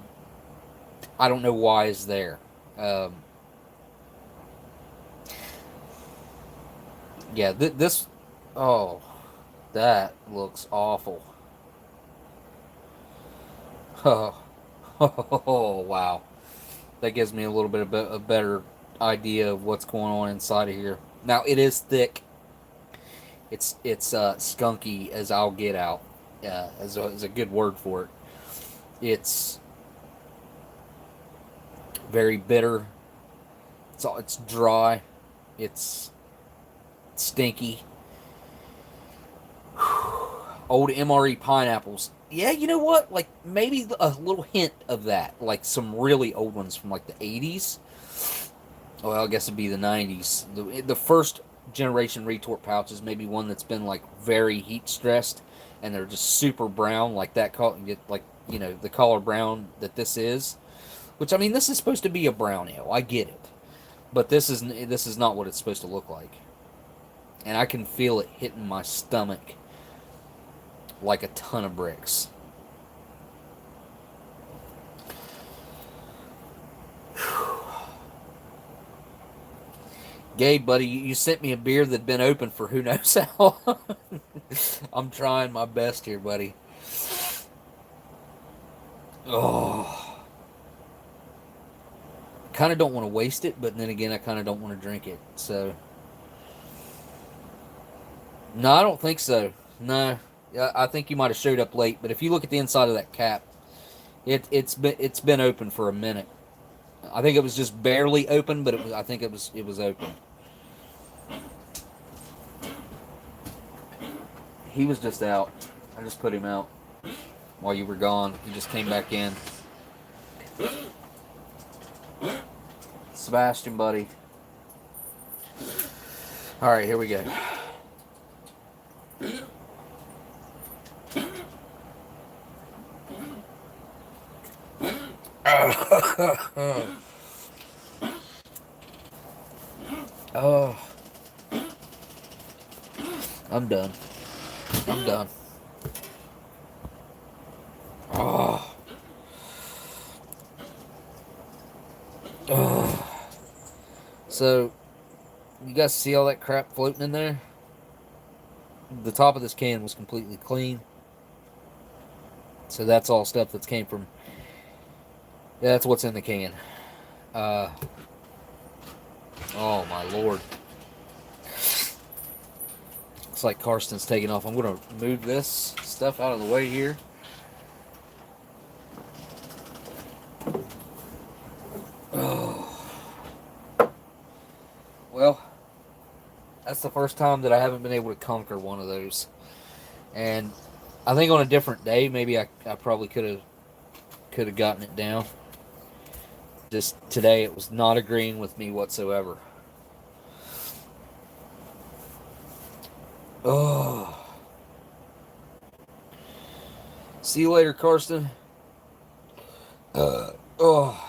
[SPEAKER 1] I don't know why is there. Um, yeah, this oh, that looks awful. Oh, oh, wow. That gives me a little bit of a better idea of what's going on inside of here. Now it is thick. It's skunky as I'll get out. As a good word for it. It's very bitter. It's dry. It's stinky. Old MRE pineapples. Yeah, you know what? Like maybe a little hint of that. Like some really old ones from like the 80s. Well, I guess it'd be the 90s. The first generation retort pouches, maybe one that's been like very heat stressed, and they're just super brown, like that color, like the color brown that this is. Which I mean, this is supposed to be a brown ale. I get it, but this is not what it's supposed to look like, and I can feel it hitting my stomach like a ton of bricks. Gabe, buddy, you sent me a beer that'd been open for who knows how long. I'm trying my best here, buddy. Oh. Kind of don't want to waste it, but then again, I kind of don't want to drink it. So, no, I don't think so. No, I think you might have showed up late. But if you look at the inside of that cap, it's been open for a minute. I think it was just barely open, but I think it was open. He was just out. I just put him out while you were gone. He just came back in. Sebastian, buddy. All right, here we go. Oh, I'm done. I'm done. Oh. Oh. So, you guys see all that crap floating in there? The top of this can was completely clean. So that's all stuff that's came from... Yeah, that's what's in the can. Oh, my Lord. Looks like Karsten's taking off. I'm going to move this stuff out of the way here. Oh. Well, that's the first time that I haven't been able to conquer one of those. And I think on a different day, maybe I probably could have gotten it down. Just today, it was not agreeing with me whatsoever. Oh. See you later, Karsten. Oh.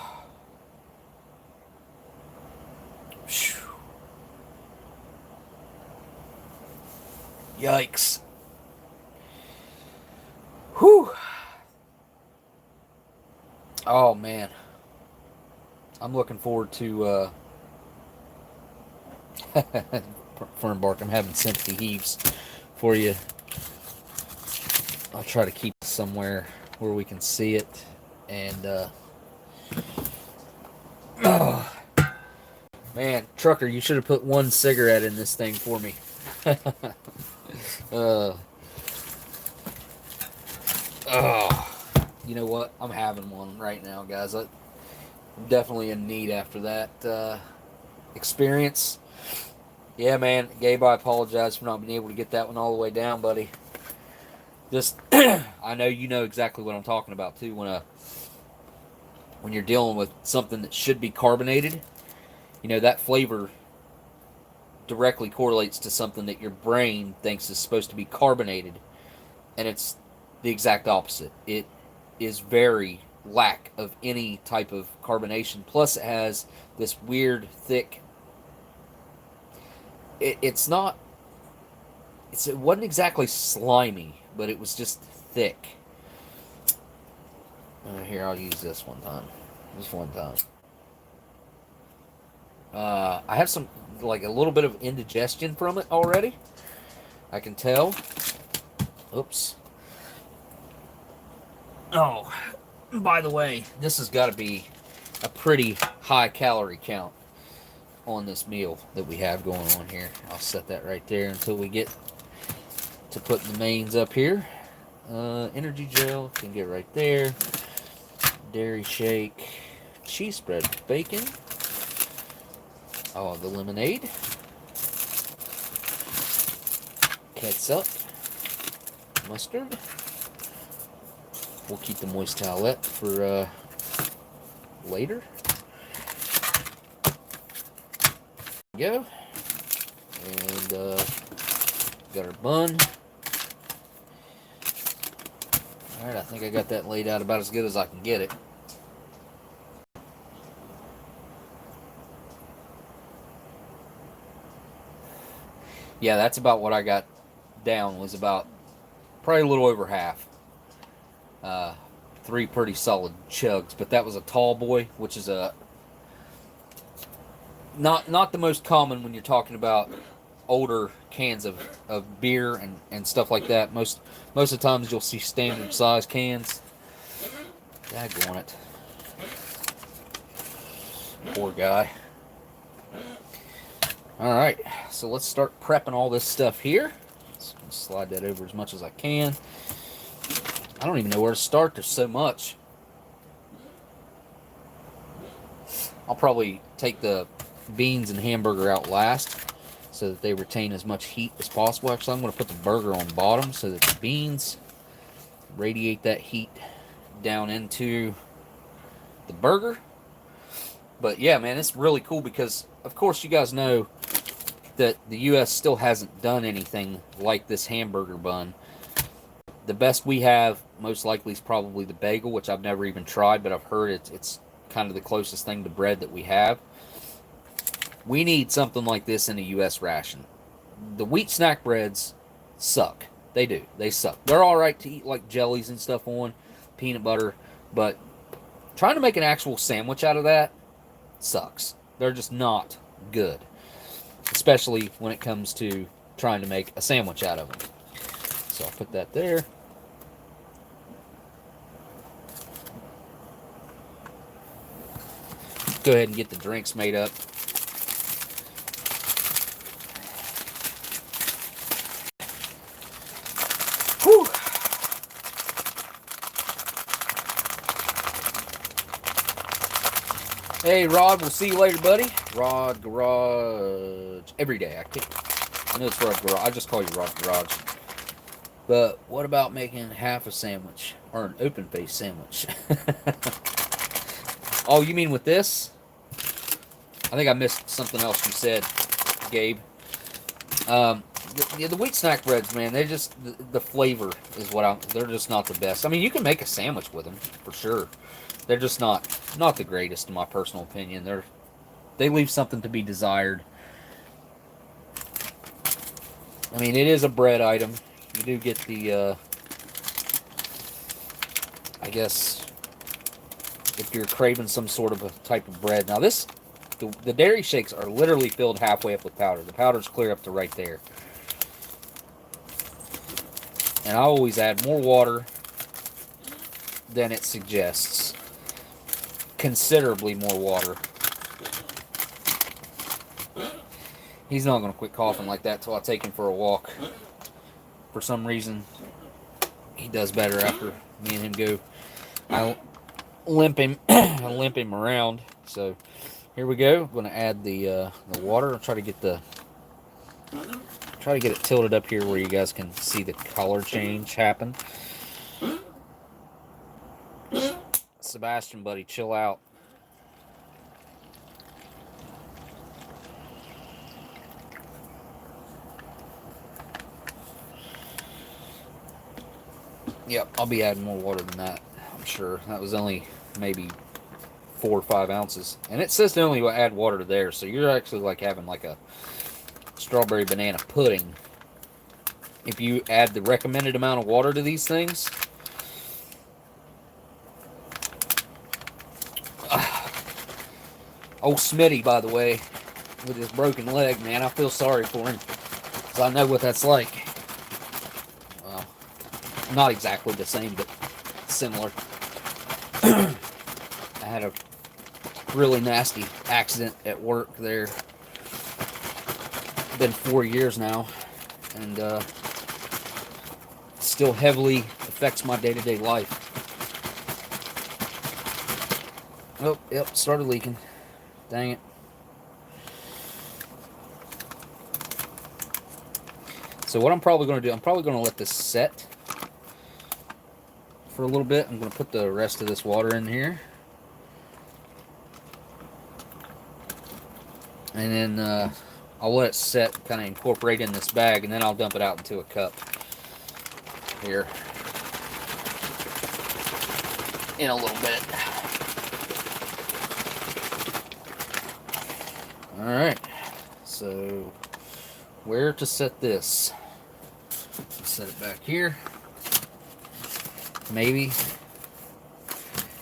[SPEAKER 1] Yikes. Whew. Oh, man. I'm looking forward to, Fernbark, I'm having sympathy heaves for you. I'll try to keep it somewhere where we can see it. And, oh, man, trucker, you should have put one cigarette in this thing for me. You know what? I'm having one right now, guys. I'm definitely in need after that experience. Yeah, man, Gabe, I apologize for not being able to get that one all the way down, buddy. Just, I know you know exactly what I'm talking about too. When you're dealing with something that should be carbonated, you know that flavor directly correlates to something that your brain thinks is supposed to be carbonated, and it's the exact opposite. It is very lack of any type of carbonation. Plus, it has this weird thick. It's not. It wasn't exactly slimy, but it was just thick. Here, I'll use this one time. Just one time. I have some, like, a little bit of indigestion from it already. I can tell. Oops. Oh, by the way, this has got to be a pretty high calorie count on this meal that we have going on here. I'll set that right there until we get to putting the mains up here. Energy gel can get right there. Dairy shake, cheese spread, bacon. Oh, the lemonade. Ketchup, mustard. We'll keep the moist towelette for later. Go. And got our bun. Alright, I think I got that laid out about as good as I can get it. Yeah, that's about what I got down, was about probably a little over half. 3 pretty solid chugs, but that was a tall boy, which is a not the most common when you're talking about older cans of beer and stuff like that. Most of the times you'll see standard size cans. Daggone it. Poor guy. Alright, so let's start prepping all this stuff here. Let's slide that over as much as I can. I don't even know where to start. There's so much. I'll probably take the beans and hamburger out last so that they retain as much heat as possible. Actually, I'm going to put the burger on the bottom so that the beans radiate that heat down into the burger. But yeah, man, it's really cool because, of course, you guys know that the U.S. still hasn't done anything like this hamburger bun. The best we have, most likely, is probably the bagel, which I've never even tried, but I've heard it's kind of the closest thing to bread that we have. We need something like this in a U.S. ration. The wheat snack breads suck. They do. They suck. They're all right to eat like jellies and stuff on, peanut butter, but trying to make an actual sandwich out of that sucks. They're just not good, especially when it comes to trying to make a sandwich out of them. So I'll put that there. Go ahead and get the drinks made up. Whew. Hey, Rod, we'll see you later, buddy. Rod Garage. Every day. I know it's Rod Garage. I just call you Rod Garage. But what about making half a sandwich? Or an open-faced sandwich? Oh, you mean with this? I think I missed something else you said, Gabe. The wheat snack breads, man, they just, the flavor is they're just not the best. I mean, you can make a sandwich with them, for sure. They're just not the greatest, in my personal opinion. They leave something to be desired. I mean, it is a bread item. You do get the, I guess, if you're craving some sort of a type of bread. Now the dairy shakes are literally filled halfway up with powder. The powder's clear up to right there. And I always add more water than it suggests. Considerably more water. He's not going to quit coughing like that till I take him for a walk. For some reason, he does better after me and him go. I limp him around. So Here we go. I'm going to add the water. I'll try to get it tilted up here where you guys can see the color change happen. Sebastian, buddy, chill out. Yep, I'll be adding more water than that, I'm sure. That was only maybe 4 or 5 ounces. And it says to only add water to there, so you're actually like having like a strawberry banana pudding. If you add the recommended amount of water to these things. Old Smitty, by the way, with his broken leg, man, I feel sorry for him. Because I know what that's like. Well, not exactly the same, but similar. I had a really nasty accident at work there. Been 4 years now. And still heavily affects my day-to-day life. Oh, yep, started leaking. Dang it. So what I'm probably going to do, I'm probably going to let this set for a little bit. I'm going to put the rest of this water in here. And then I'll let it set, kind of incorporate in this bag, and then I'll dump it out into a cup here in a little bit. Alright, so where to set this? Set it back here. Maybe.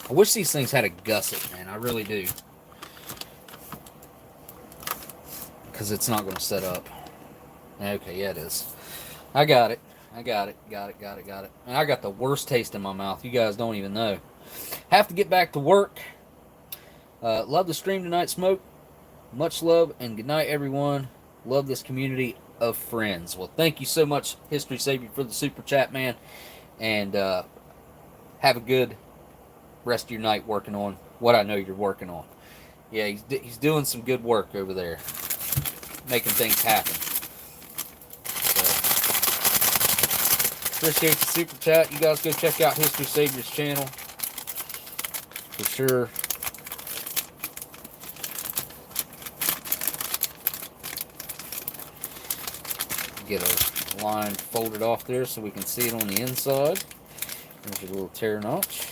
[SPEAKER 1] I wish these things had a gusset, man. I really do. Because it's not going to set up. Okay, yeah, it is. I got it. Got it. And I got the worst taste in my mouth. You guys don't even know. Have to get back to work. Love the stream tonight, Smoke. Much love and good night, everyone. Love this community of friends. Well, thank you so much, History Savior, for the super chat, man. And have a good rest of your night working on what I know you're working on. Yeah, he's doing some good work over there, making things happen. So, appreciate the super chat. You guys go check out History Savior's channel for sure. Get a line folded off there so we can see it on the inside. There's your little tear notch.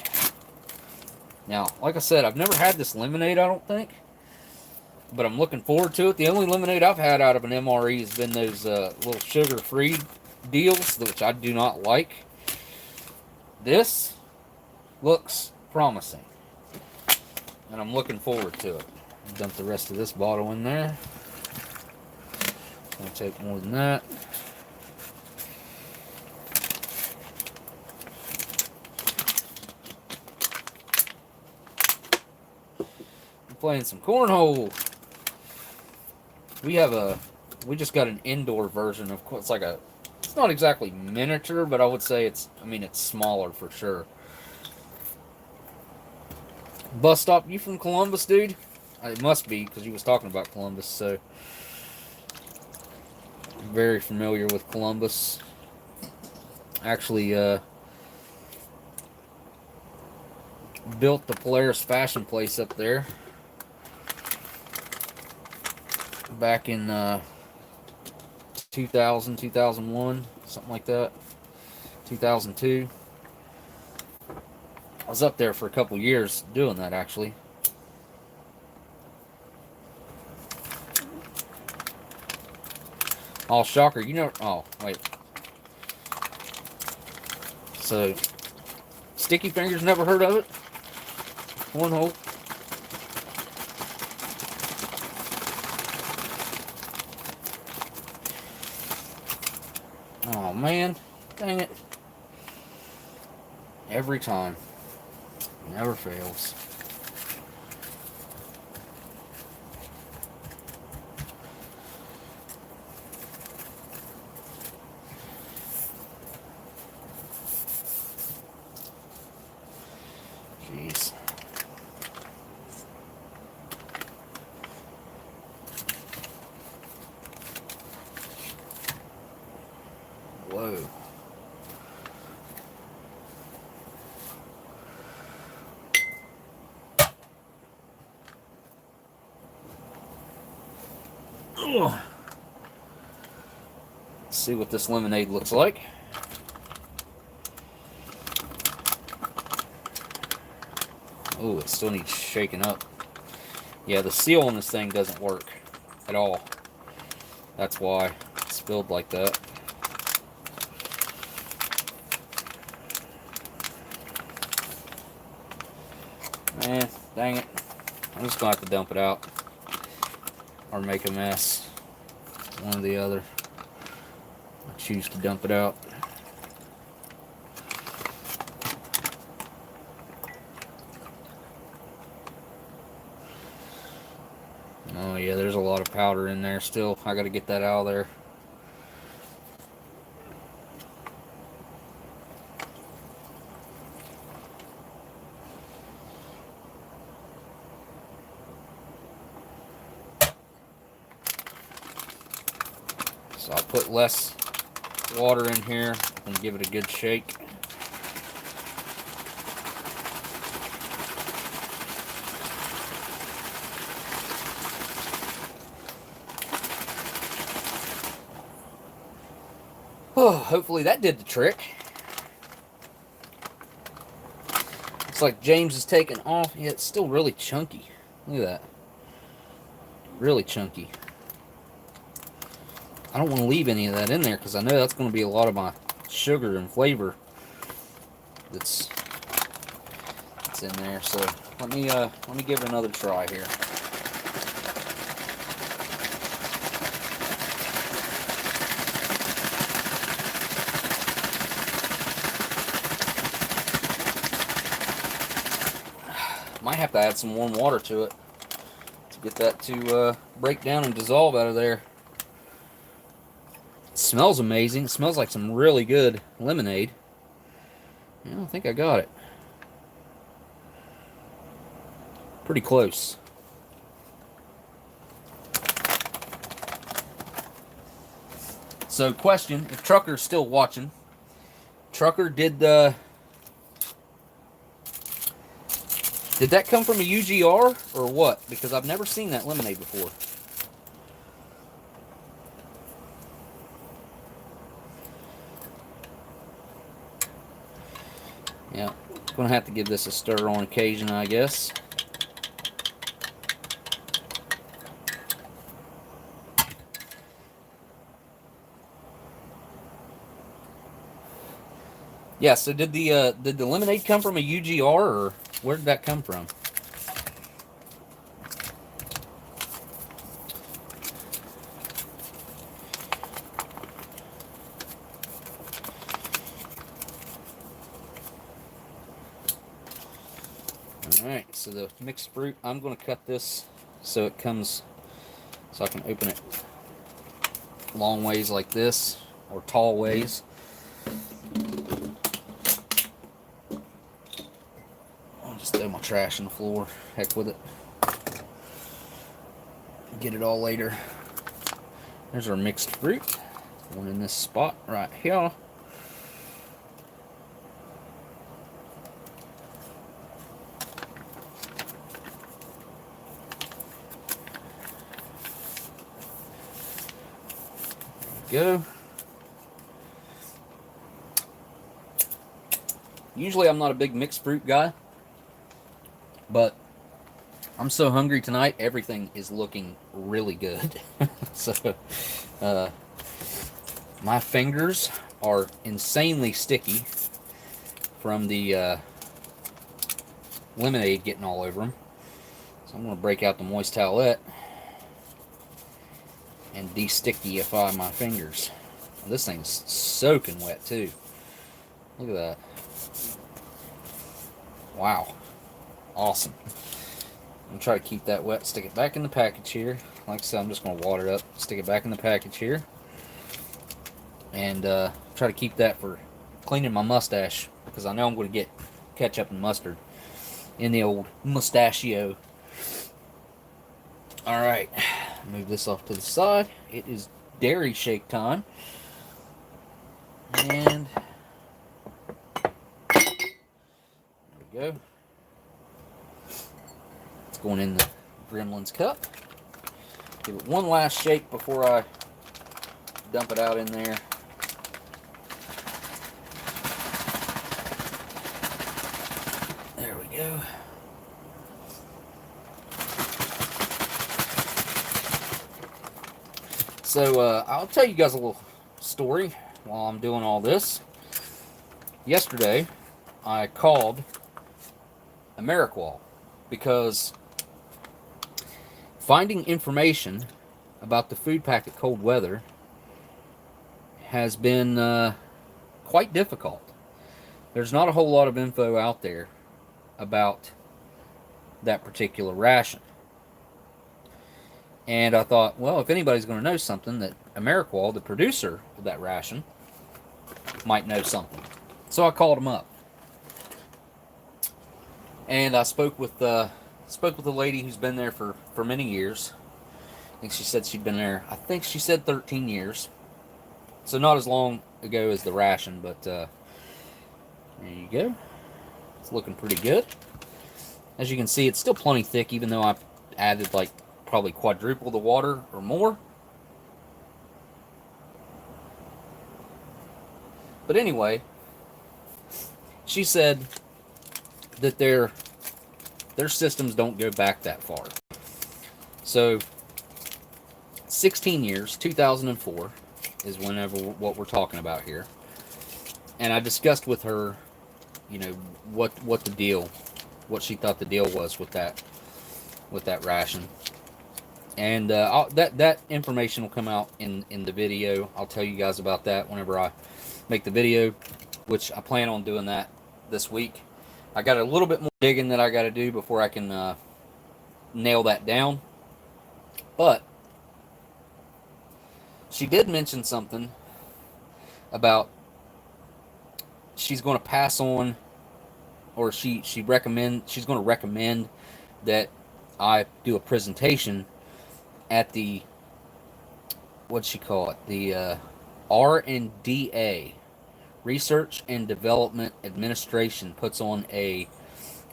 [SPEAKER 1] Now, like I said, I've never had this lemonade, I don't think. But I'm looking forward to it. The only lemonade I've had out of an MRE has been those little sugar-free deals, which I do not like. This looks promising. And I'm looking forward to it. Dump the rest of this bottle in there. I'll take more than that. I'm playing some cornhole. We just got an indoor version of, it's like it's not exactly miniature, but I would say it's smaller for sure. Bus stop, you from Columbus, dude? It must be, because you was talking about Columbus, so. Very familiar with Columbus. Actually, built the Polaris fashion place up there back in 2000, 2001, something like that. 2002. I was up there for a couple years doing that, actually. Oh, shocker, you know... Oh, wait. So, Sticky Fingers, never heard of it? Cornhole. Oh, man. Dang it. Every time. Never fails. Let's see what this lemonade looks like. Oh, it still needs shaking up. Yeah, the seal on this thing doesn't work at all. That's why it's spilled like that. Man, dang it. I'm just going to have to dump it out. Or make a mess. One or the other. I choose to dump it out. Oh yeah, there's a lot of powder in there still. I got to get that out of there. So I'll put less water in here and give it a good shake. Oh, hopefully that did the trick. Looks like James is taking off. Yeah, it's still really chunky. Look at that. Really chunky. I don't want to leave any of that in there because I know that's going to be a lot of my sugar and flavor that's in there. So let me give it another try here. Might have to add some warm water to it to get that to break down and dissolve out of there. It smells amazing. It smells like some really good lemonade. I don't think I got it. Pretty close. So, question, if Trucker's still watching, Trucker, did that come from a UGR or what? Because I've never seen that lemonade before. Yeah, gonna have to give this a stir on occasion, I guess. Yeah, so did the lemonade come from a UGR, or where did that come from? Alright, so the mixed fruit, I'm going to cut this so it comes, so I can open it long ways like this, or tall ways. I'll just throw my trash on the floor, heck with it. Get it all later. There's our mixed fruit, one in this spot right here. Go. Usually I'm not a big mixed fruit guy, but I'm so hungry tonight, everything is looking really good. So, my fingers are insanely sticky from the lemonade getting all over them. So I'm going to break out the moist towelette and de-stickify my fingers. This thing's soaking wet too. Look at that. Wow. Awesome. I'm going to try to keep that wet. Stick it back in the package here. Like I said, I'm just going to water it up. Stick it back in the package here. And try to keep that for cleaning my mustache, because I know I'm going to get ketchup and mustard in the old mustachio. Alright. Move this off to the side. It is dairy shake time. And there we go. It's going in the Gremlin's cup. Give it one last shake before I dump it out in there. There we go. So I'll tell you guys a little story while I'm doing all this. Yesterday, I called AmeriQual because finding information about the food packet cold weather has been quite difficult. There's not a whole lot of info out there about that particular ration. And I thought, well, if anybody's going to know something, that AmeriQual, the producer of that ration, might know something. So I called him up. And I spoke with a lady who's been there for many years. I think she said she'd been there, I think she said 13 years. So not as long ago as the ration, but there you go. It's looking pretty good. As you can see, it's still plenty thick, even though I added like probably quadruple the water or more. But anyway, she said that their systems don't go back that far. So 16 years, 2004 is whenever what we're talking about here. And I discussed with her, you know, what the deal, what she thought the deal was with that ration. And that information will come out in the video. I'll tell you guys about that whenever I make the video, which I plan on doing that this week. I got a little bit more digging that I got to do before I can nail that down. But she did mention something about she's going to pass on, or she's going to recommend that I do a presentation at the, what'd she call it? The R&DA, Research and Development Administration, puts on an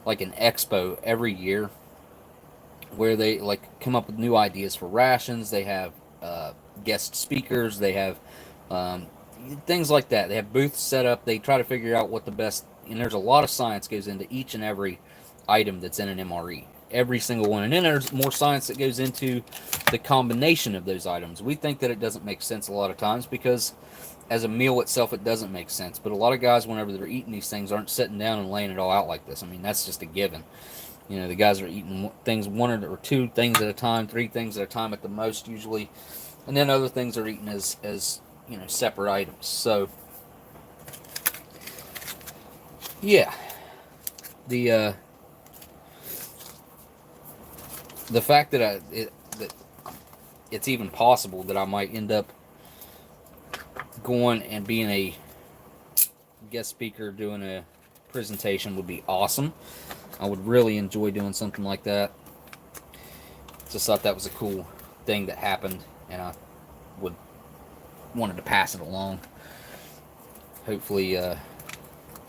[SPEAKER 1] expo every year where they come up with new ideas for rations. They have guest speakers. They have things like that. They have booths set up. They try to figure out what the best, and there's a lot of science goes into each and every item that's in an MRE. Every single one. And then there's more science that goes into the combination of those items. We think that it doesn't make sense a lot of times because as a meal itself, it doesn't make sense. But a lot of guys, whenever they're eating these things, aren't sitting down and laying it all out like this. I mean, that's just a given. You know, the guys are eating things one or two things at a time, 3 things at a time at the most usually. And then other things are eaten as you know, separate items. So, yeah. The fact that that it's even possible that I might end up going and being a guest speaker doing a presentation would be awesome. I would really enjoy doing something like that. Just thought that was a cool thing that happened, and I wanted to pass it along. Hopefully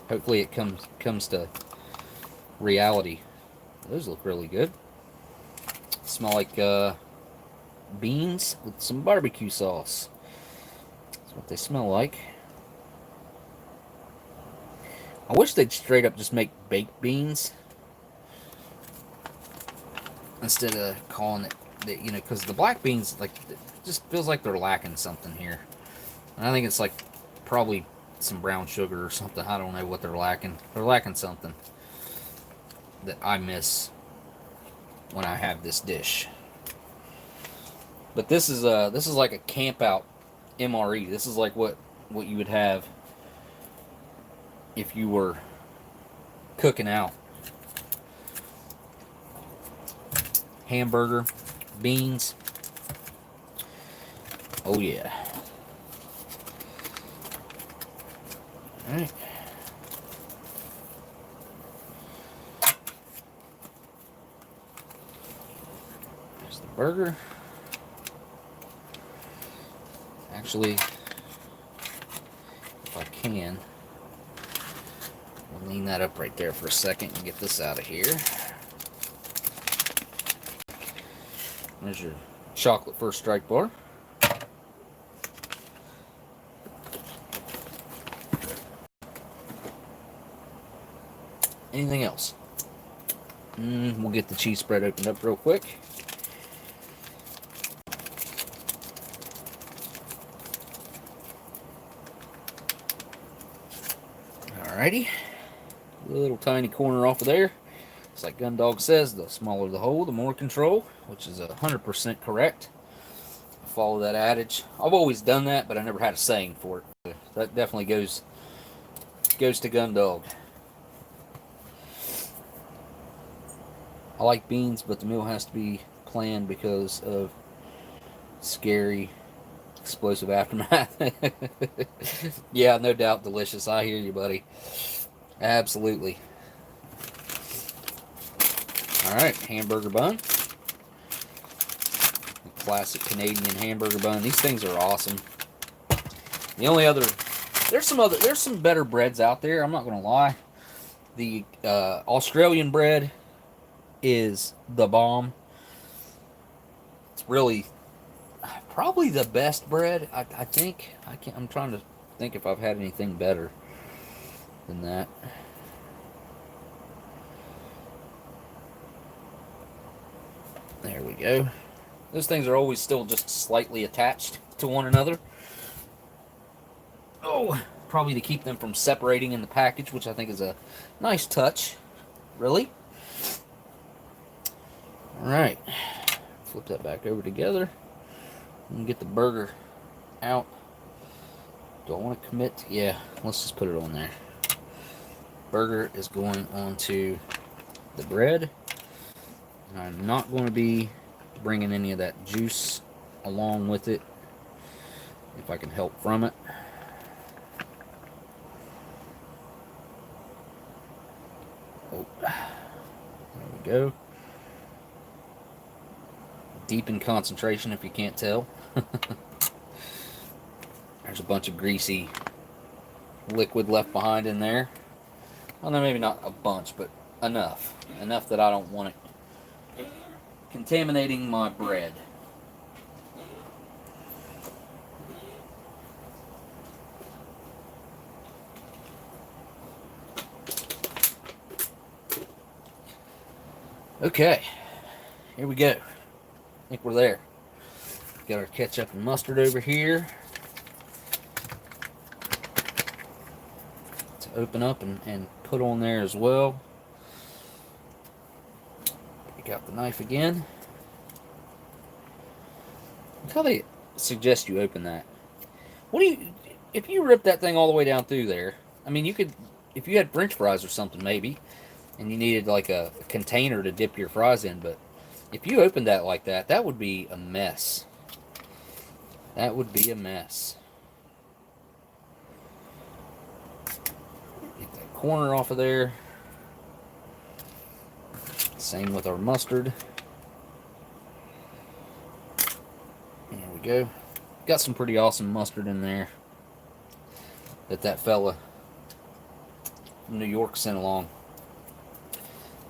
[SPEAKER 1] it comes to reality. Those look really good. Smell like beans with some barbecue sauce. That's what they smell like. I wish they'd straight up just make baked beans instead of calling it, you know, because the black beans, like, it just feels like they're lacking something here. And I think it's like probably some brown sugar or something. I don't know what they're lacking. They're lacking something that I miss when I have this dish. But this is like a camp out MRE. This is like what you would have if you were cooking out. Hamburger, beans. Oh yeah. All right. There's the burger. Actually, if I can, I'll lean that up right there for a second and get this out of here. There's your chocolate first strike bar. Anything else? We'll get the cheese spread opened up real quick. Alrighty. Little tiny corner off of there. It's like Gundog says, the smaller the hole, the more control, which is 100% correct. I follow that adage. I've always done that, but I never had a saying for it. That definitely goes to Gundog. I like beans, but the meal has to be planned because of scary, explosive aftermath. Yeah, no doubt delicious. I hear you, buddy. Absolutely. Alright, hamburger bun. The classic Canadian hamburger bun. These things are awesome. The only other... There's some better breads out there, I'm not going to lie. The Australian bread is the bomb. It's really probably the best bread. I think. I'm trying to think if I've had anything better than that. There we go. Those things are always still just slightly attached to one another. Oh, probably to keep them from separating in the package, which I think is a nice touch. Really? Alright. Flip that back over together. And get the burger out. Do I want to commit? Yeah, let's just put it on there. Burger is going onto the bread. I'm not going to be bringing any of that juice along with it, if I can help from it. Oh, there we go. Deep in concentration, if you can't tell. There's a bunch of greasy liquid left behind in there. Well, no, maybe not a bunch, but enough. Enough that I don't want it contaminating my bread. Okay, here we go. I think we're there. Got our ketchup and mustard over here to open up and put on there as well. Pick out the knife again. Look how they suggest you open that. What do you, if you rip that thing all the way down through there, I mean, you could, if you had French fries or something maybe, and you needed like a container to dip your fries in, but if you opened that like that, that would be a mess. That would be a mess. Get that corner off of there. Same with our mustard. There we go. Got some pretty awesome mustard in there that fella from New York sent along.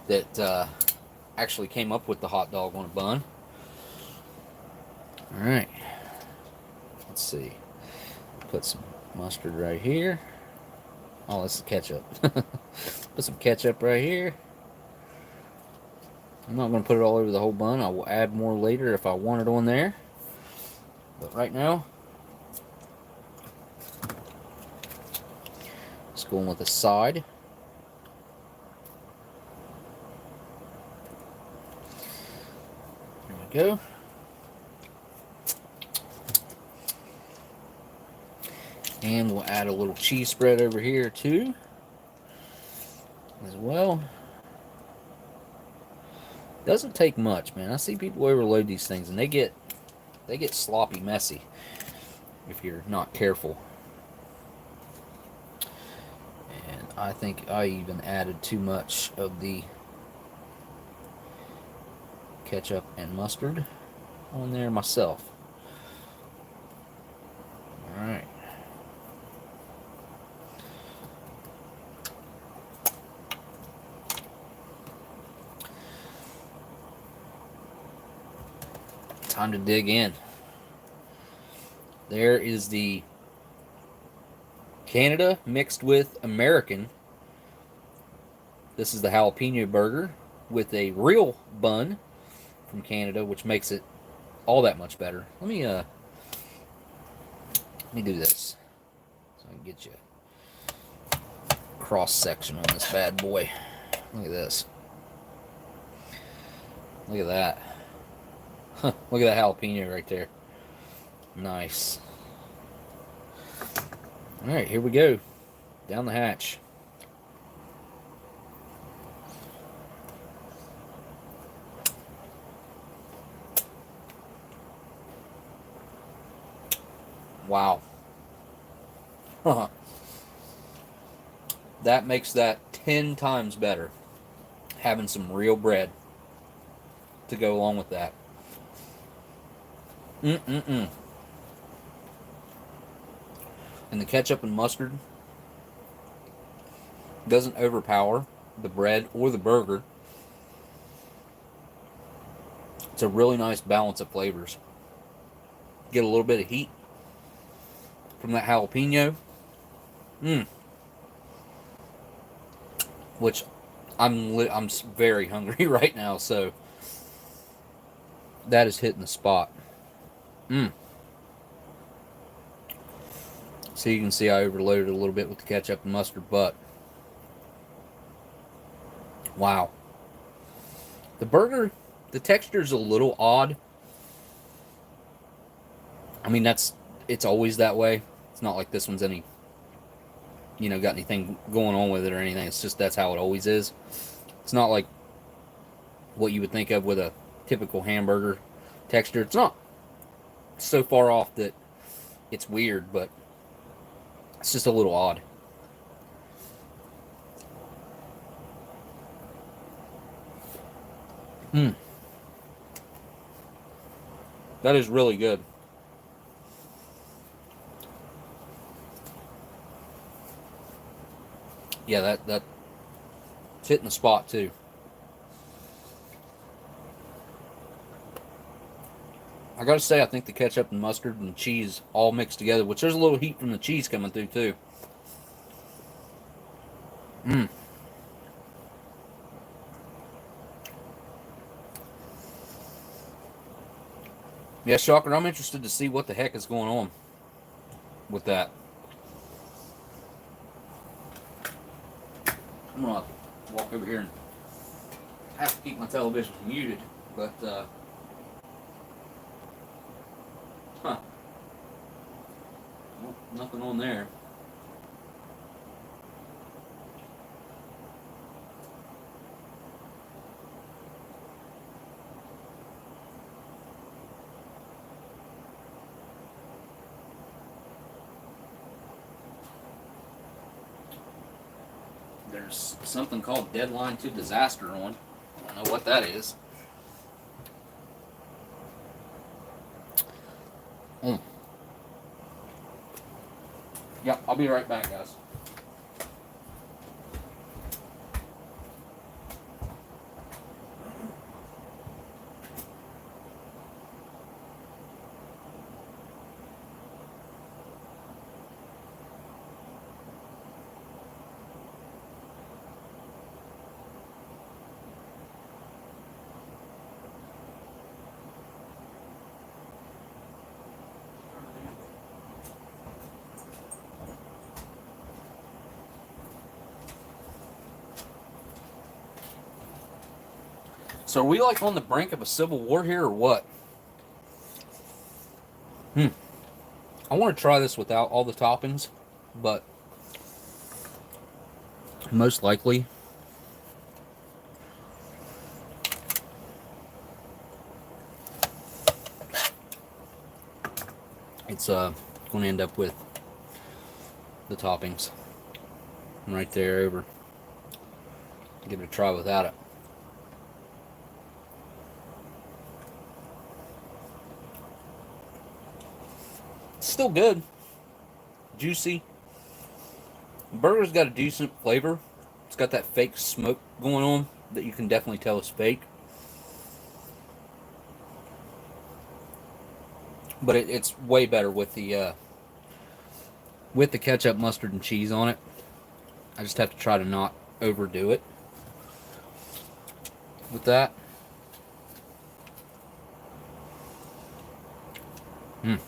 [SPEAKER 1] That actually came up with the hot dog on a bun. Alright. Let's see. Put some mustard right here. Oh, that's the ketchup. Put some ketchup right here. I'm not going to put it all over the whole bun. I will add more later if I want it on there. But right now, just going with the side. There we go. And we'll add a little cheese spread over here too, as well. Doesn't take much, man. I see people overload these things and they get sloppy messy if you're not careful. And I think I even added too much of the ketchup and mustard on there myself. Alright. Time to dig in. There is the Canada mixed with American. This is the jalapeno burger with a real bun from Canada, which makes it all that much better. Let me do this so I can get you a cross section on this bad boy. Look at this. Look at that. Huh, look at that jalapeno right there. Nice. Alright, here we go. Down the hatch. Wow. That makes that 10 times better. Having some real bread to go along with that. And the ketchup and mustard doesn't overpower the bread or the burger. It's a really nice balance of flavors. Get a little bit of heat from that jalapeno. Which I'm very hungry right now, so that is hitting the spot. So you can see I overloaded a little bit with the ketchup and mustard, but wow. The burger, the texture is a little odd. I mean, it's always that way. It's not like this one's any, got anything going on with it or anything. It's just that's how it always is. It's not like what you would think of with a typical hamburger texture. It's not so far off that it's weird, but it's just a little odd. That is really good. Yeah, that's hitting the spot too. I gotta say, I think the ketchup and mustard and cheese all mixed together, which there's a little heat from the cheese coming through too. Yeah, Shocker, I'm interested to see what the heck is going on with that. I'm gonna walk over here and have to keep my television muted, but well, nothing on there. There's something called Deadline to Disaster on. I don't know what that is. Yep, I'll be right back, guys. So are we like on the brink of a civil war here or what? I want to try this without all the toppings, but most likely it's going to end up with the toppings right there over. Give it a try without it. Still good, juicy. The burger's got a decent flavor. It's got that fake smoke going on that you can definitely tell is fake. but it's way better with the ketchup, mustard, and cheese on it. I just have to try to not overdo it with that. Mm.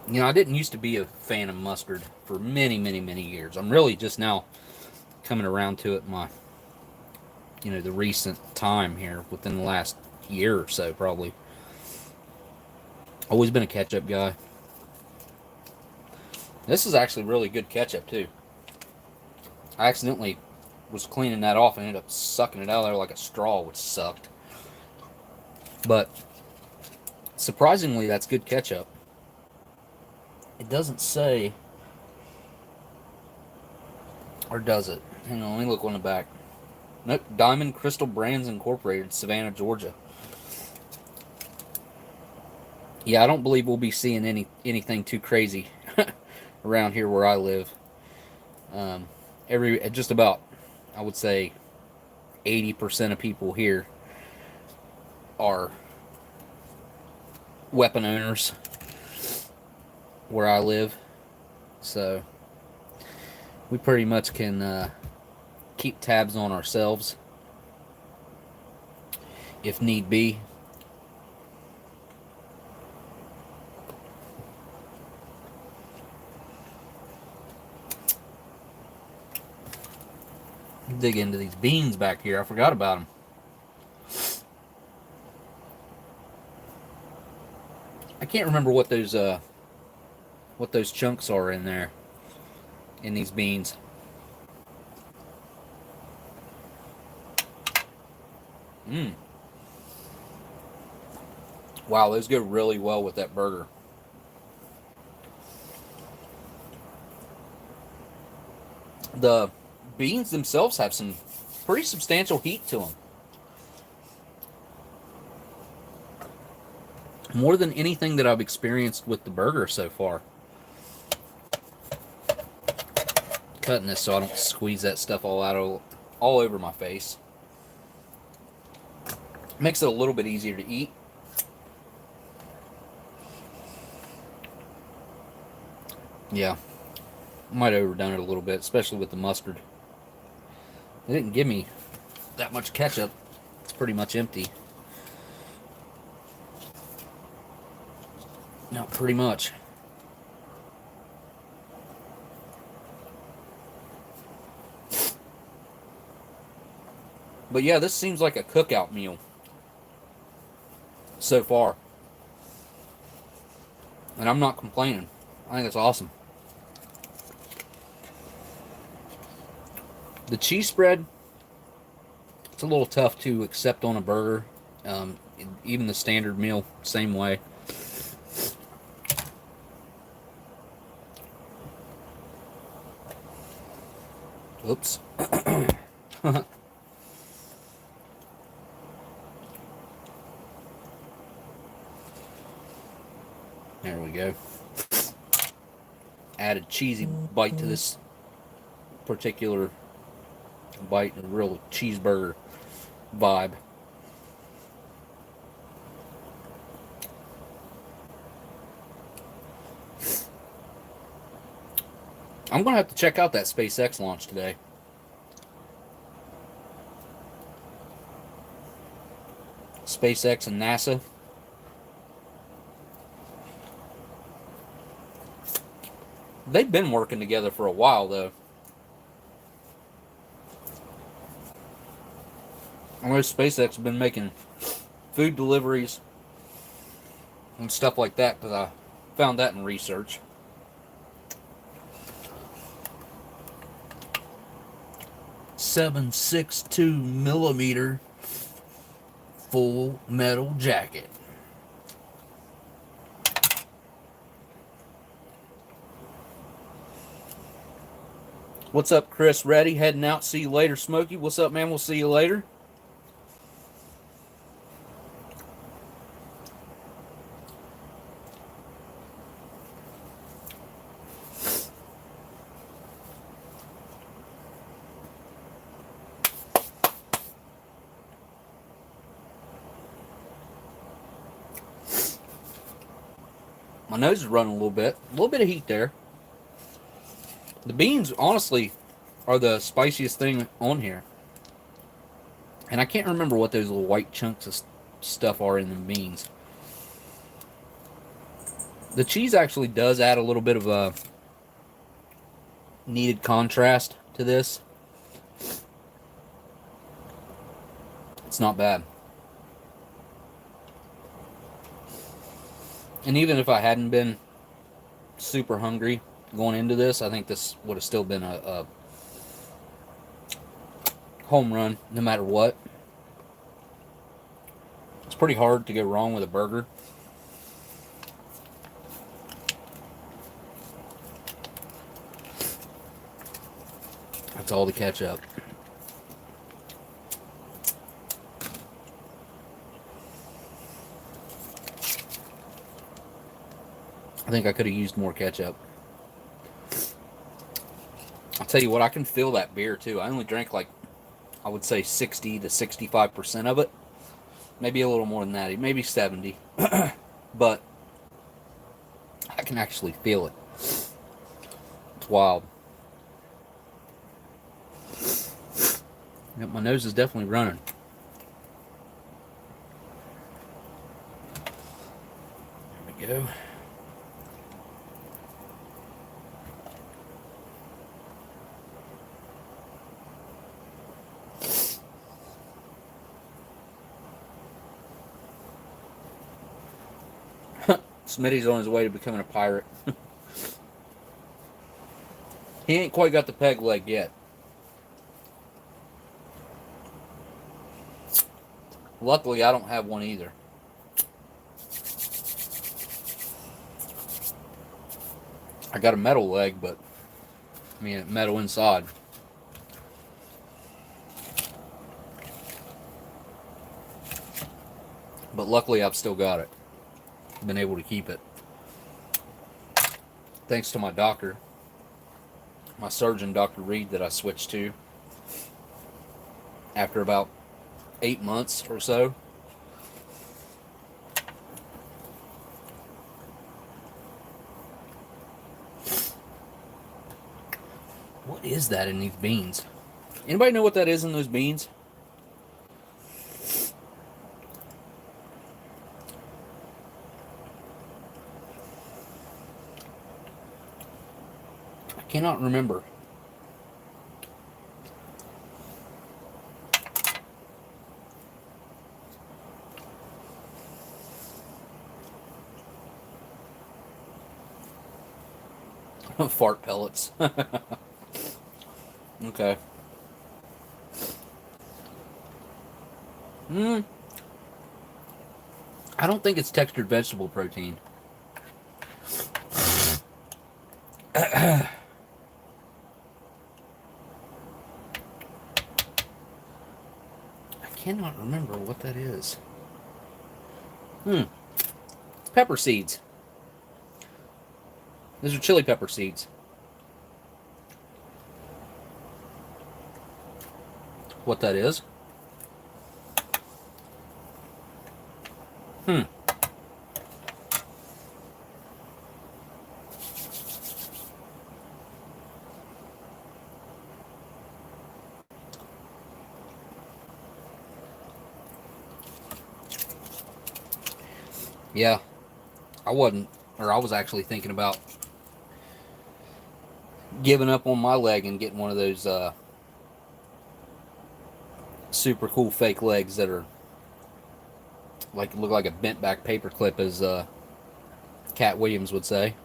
[SPEAKER 1] You know, I didn't used to be a fan of mustard for many, many, many years. I'm really just now coming around to it the recent time here, within the last year or so, probably. Always been a ketchup guy. This is actually really good ketchup, too. I accidentally was cleaning that off and ended up sucking it out of there like a straw, which sucked. But surprisingly, that's good ketchup. It doesn't say, or does it? Hang on, let me look on the back. Nope, Diamond Crystal Brands Incorporated, Savannah, Georgia. Yeah, I don't believe we'll be seeing anything too crazy around here where I live. Just about, I would say, 80% of people here are weapon owners where I live, so we pretty much can keep tabs on ourselves if need be. Dig into these beans back here. I forgot about them. I can't remember what those chunks are in there, in these beans. Wow, those go really well with that burger. The beans themselves have some pretty substantial heat to them. More than anything that I've experienced with the burger so far. Cutting this so I don't squeeze that stuff all over my face. Makes it a little bit easier to eat. Yeah, I might have overdone it a little bit, especially with the mustard. They didn't give me that much ketchup. It's pretty much empty. No, pretty much. But yeah, this seems like a cookout meal so far. And I'm not complaining. I think it's awesome. The cheese spread, it's a little tough to accept on a burger. Even the standard meal, same way. Oops. There we go. Added cheesy bite to this particular bite, a real cheeseburger vibe. I'm going to have to check out that SpaceX launch today. SpaceX and NASA. They've been working together for a while, though. I know SpaceX has been making food deliveries and stuff like that, because I found that in research. .762 millimeter full metal jacket. What's up, Chris? Ready? Heading out. See you later, Smokey. What's up, man? We'll see you later. My nose is running a little bit of heat there. The beans, honestly, are the spiciest thing on here. And I can't remember what those little white chunks of stuff are in the beans. The cheese actually does add a little bit of a needed contrast to this. It's not bad. And even if I hadn't been super hungry going into this, I think this would have still been a home run no matter what. It's pretty hard to go wrong with a burger. That's all the ketchup. I think I could have used more ketchup. I'll tell you what, I can feel that beer too. I only drank like, I would say 60 to 65% of it. Maybe a little more than that, maybe 70. But I can actually feel it. It's wild. Yep, my nose is definitely running. There we go. Smitty's on his way to becoming a pirate. He ain't quite got the peg leg yet. Luckily, I don't have one either. I got a metal leg, but I mean, metal inside. But luckily, I've still got it. Been able to keep it. Thanks to my doctor, my surgeon, Dr. Reed, that I switched to after about 8 months or so. What is that in these beans? Anybody know what that is in those beans? I cannot remember. Fart pellets. Okay. I don't think it's textured vegetable protein. I cannot remember what that is. Pepper seeds. These are chili pepper seeds. What that is? Yeah, I was actually thinking about giving up on my leg and getting one of those super cool fake legs that are like look like a bent back paper clip, as Cat Williams would say.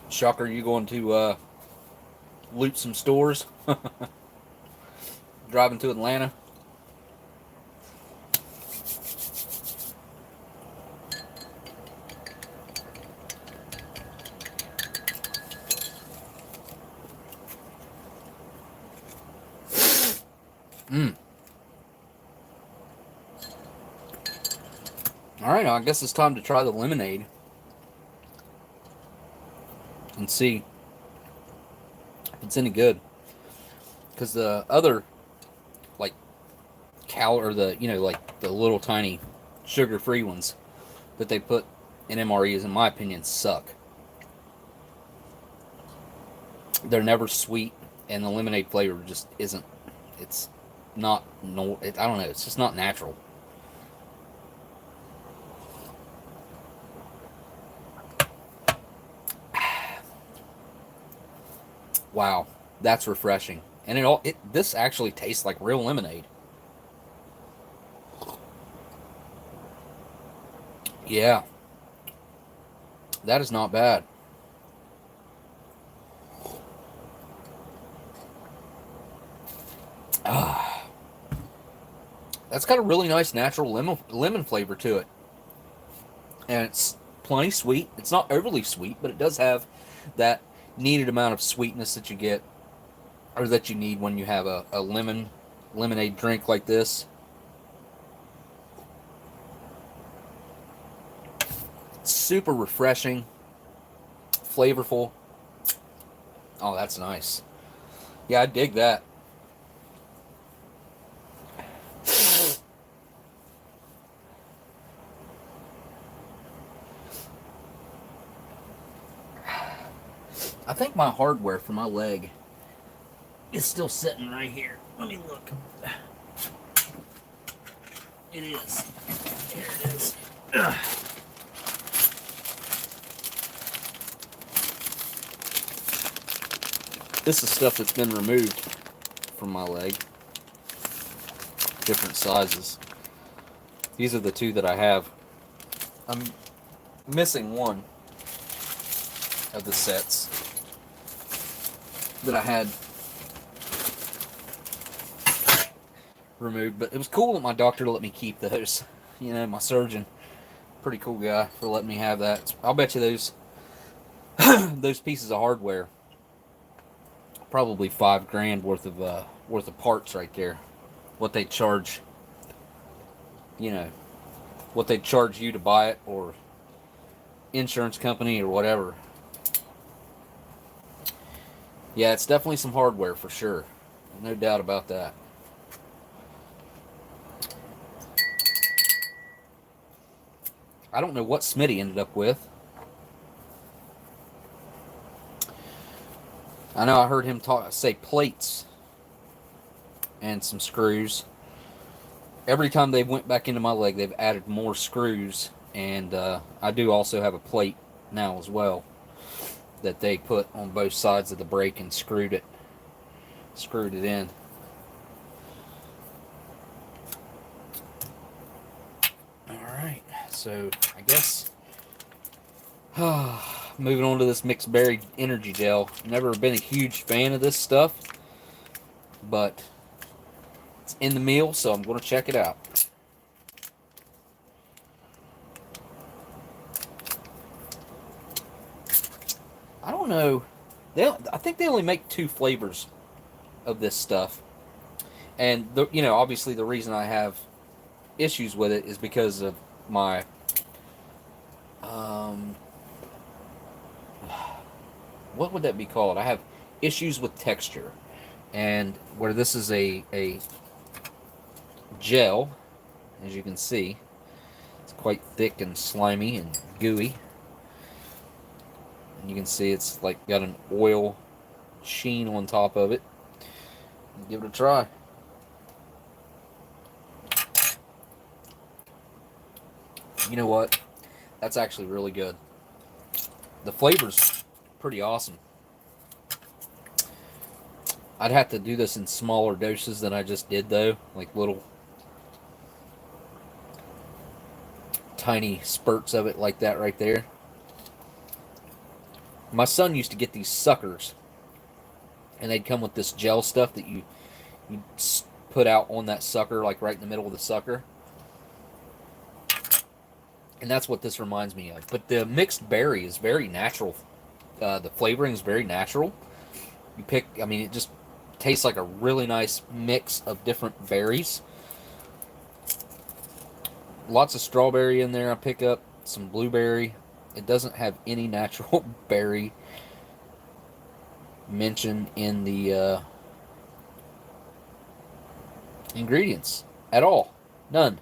[SPEAKER 1] Shocker, you going to loot some stores? Driving to Atlanta? Alright, I guess it's time to try the lemonade. and see if it's any good. Because the other, like, or the, like the little tiny sugar-free ones that they put in MREs, in my opinion, suck. They're never sweet, and the lemonade flavor just isn't. It's not. No, I don't know. It's just not natural. Wow, that's refreshing, and this actually tastes like real lemonade. Yeah, that is not bad. That's got a really nice natural lemon flavor to it. And it's plenty sweet. It's not overly sweet, but it does have that needed amount of sweetness that you get, or that you need when you have a lemonade drink like this. It's super refreshing, flavorful. Oh, that's nice. Yeah, I dig that. I think my hardware for my leg is still sitting right here. Let me look. It is. Here it is. Ugh. This is stuff that's been removed from my leg. Different sizes. These are the two that I have. I'm missing one of the sets that I had removed, but it was cool that my doctor let me keep those. You know, my surgeon, pretty cool guy for letting me have that. I'll bet you those those pieces of hardware, probably $5,000 worth of parts right there. What they charge, what they charge you to buy it, or insurance company or whatever. Yeah, it's definitely some hardware for sure. No doubt about that. I don't know what Smitty ended up with. I know I heard him say plates and some screws. Every time they went back into my leg, they've added more screws, and I do also have a plate now as well that they put on both sides of the brake and screwed it in. Alright, so I guess moving on to this mixed berry energy gel. Never been a huge fan of this stuff, but it's in the meal, so I'm going to check it out. I don't know. I think they only make 2 flavors of this stuff, and obviously the reason I have issues with it is because of my what would that be called? I have issues with texture, and where this is a gel, as you can see, it's quite thick and slimy and gooey. You can see it's like got an oil sheen on top of it. Give it a try. You know what? That's actually really good. The flavor's pretty awesome. I'd have to do this in smaller doses than I just did, though. Like little tiny spurts of it like that right there. My son used to get these suckers, and they'd come with this gel stuff that you put out on that sucker, like right in the middle of the sucker. And that's what this reminds me of. But the mixed berry is very natural. The flavoring is very natural. It just tastes like a really nice mix of different berries. Lots of strawberry in there. I pick up some blueberry. It doesn't have any natural berry mention in the ingredients at all. None.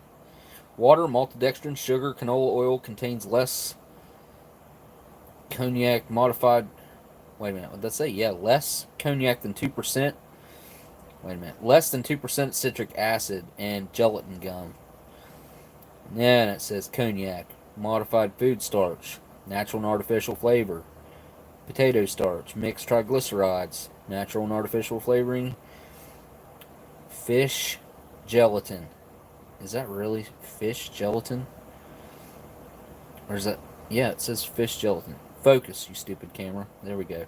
[SPEAKER 1] Water, maltodextrin, sugar, canola oil contains less cognac modified. Wait a minute, what did that say? Yeah, less cognac than 2%. Wait a minute. Less than 2% citric acid and gelatin gum. Yeah, and it says cognac, modified food starch, natural and artificial flavor, potato starch, mixed triglycerides, natural and artificial flavoring, fish gelatin. Is that really fish gelatin? Or is that... Yeah, it says fish gelatin. Focus, you stupid camera. There we go.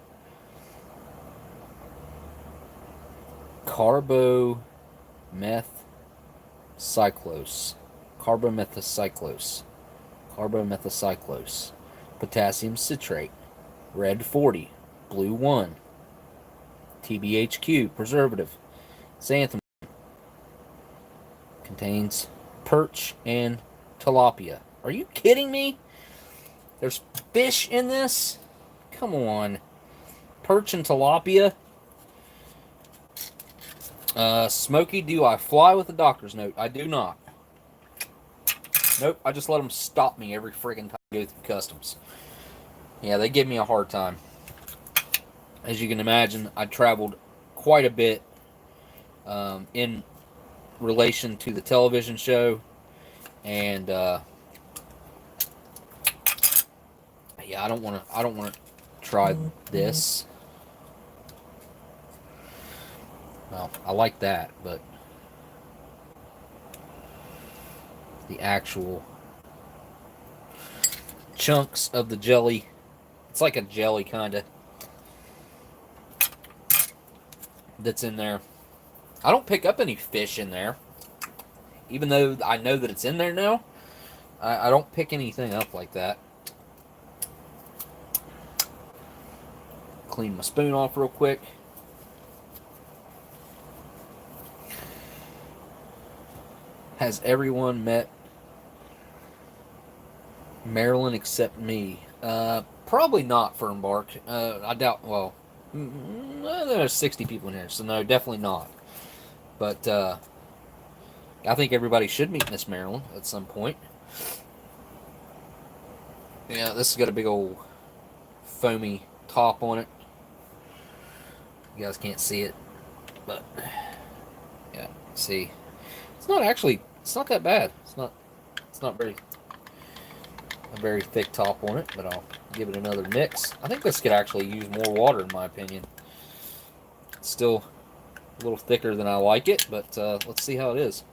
[SPEAKER 1] Carbomethcyclose. Carbomethcyclose. Carbomethcyclose. Potassium citrate. Red 40. Blue 1. TBHQ. Preservative. Xanthan. Contains perch and tilapia. Are you kidding me? There's fish in this? Come on. Perch and tilapia? Smokey, do I fly with a doctor's note? I do not. Nope, I just let them stop me every friggin' time I go through customs. Yeah, they give me a hard time. As you can imagine, I traveled quite a bit in relation to the television show, and yeah, I don't want to try this. Well, I like that, but the actual chunks of the jelly, it's like a jelly kind of that's in there. I don't pick up any fish in there, even though I know that it's in there now. I don't pick anything up like that. Clean my spoon off real quick. Has everyone met Maryland except me? Probably not, Fernbark. I doubt. Well, there's 60 people in here, so no, definitely not. But I think everybody should meet Miss Maryland at some point. Yeah, this has got a big old foamy top on it. You guys can't see it, but yeah, see. It's not actually. It's not that bad. It's not a very thick top on it. But I'll give it another mix. I think this could actually use more water, in my opinion. It's still a little thicker than I like it, but let's see how it is.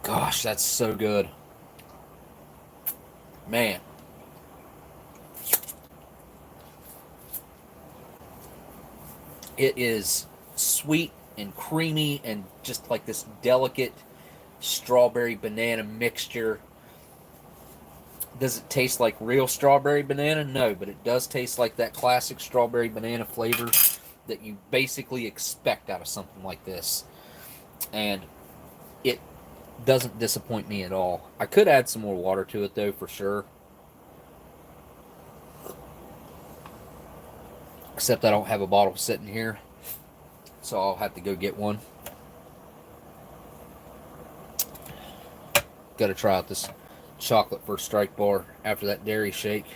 [SPEAKER 1] Gosh, that's so good, man. It is sweet and creamy and just like this delicate strawberry banana mixture. Does it taste like real strawberry banana? No, but it does taste like that classic strawberry banana flavor that you basically expect out of something like this. And it doesn't disappoint me at all. I could add some more water to it though, for sure. Except I don't have a bottle sitting here, so I'll have to go get one. Gotta try out this chocolate first strike bar after that dairy shake.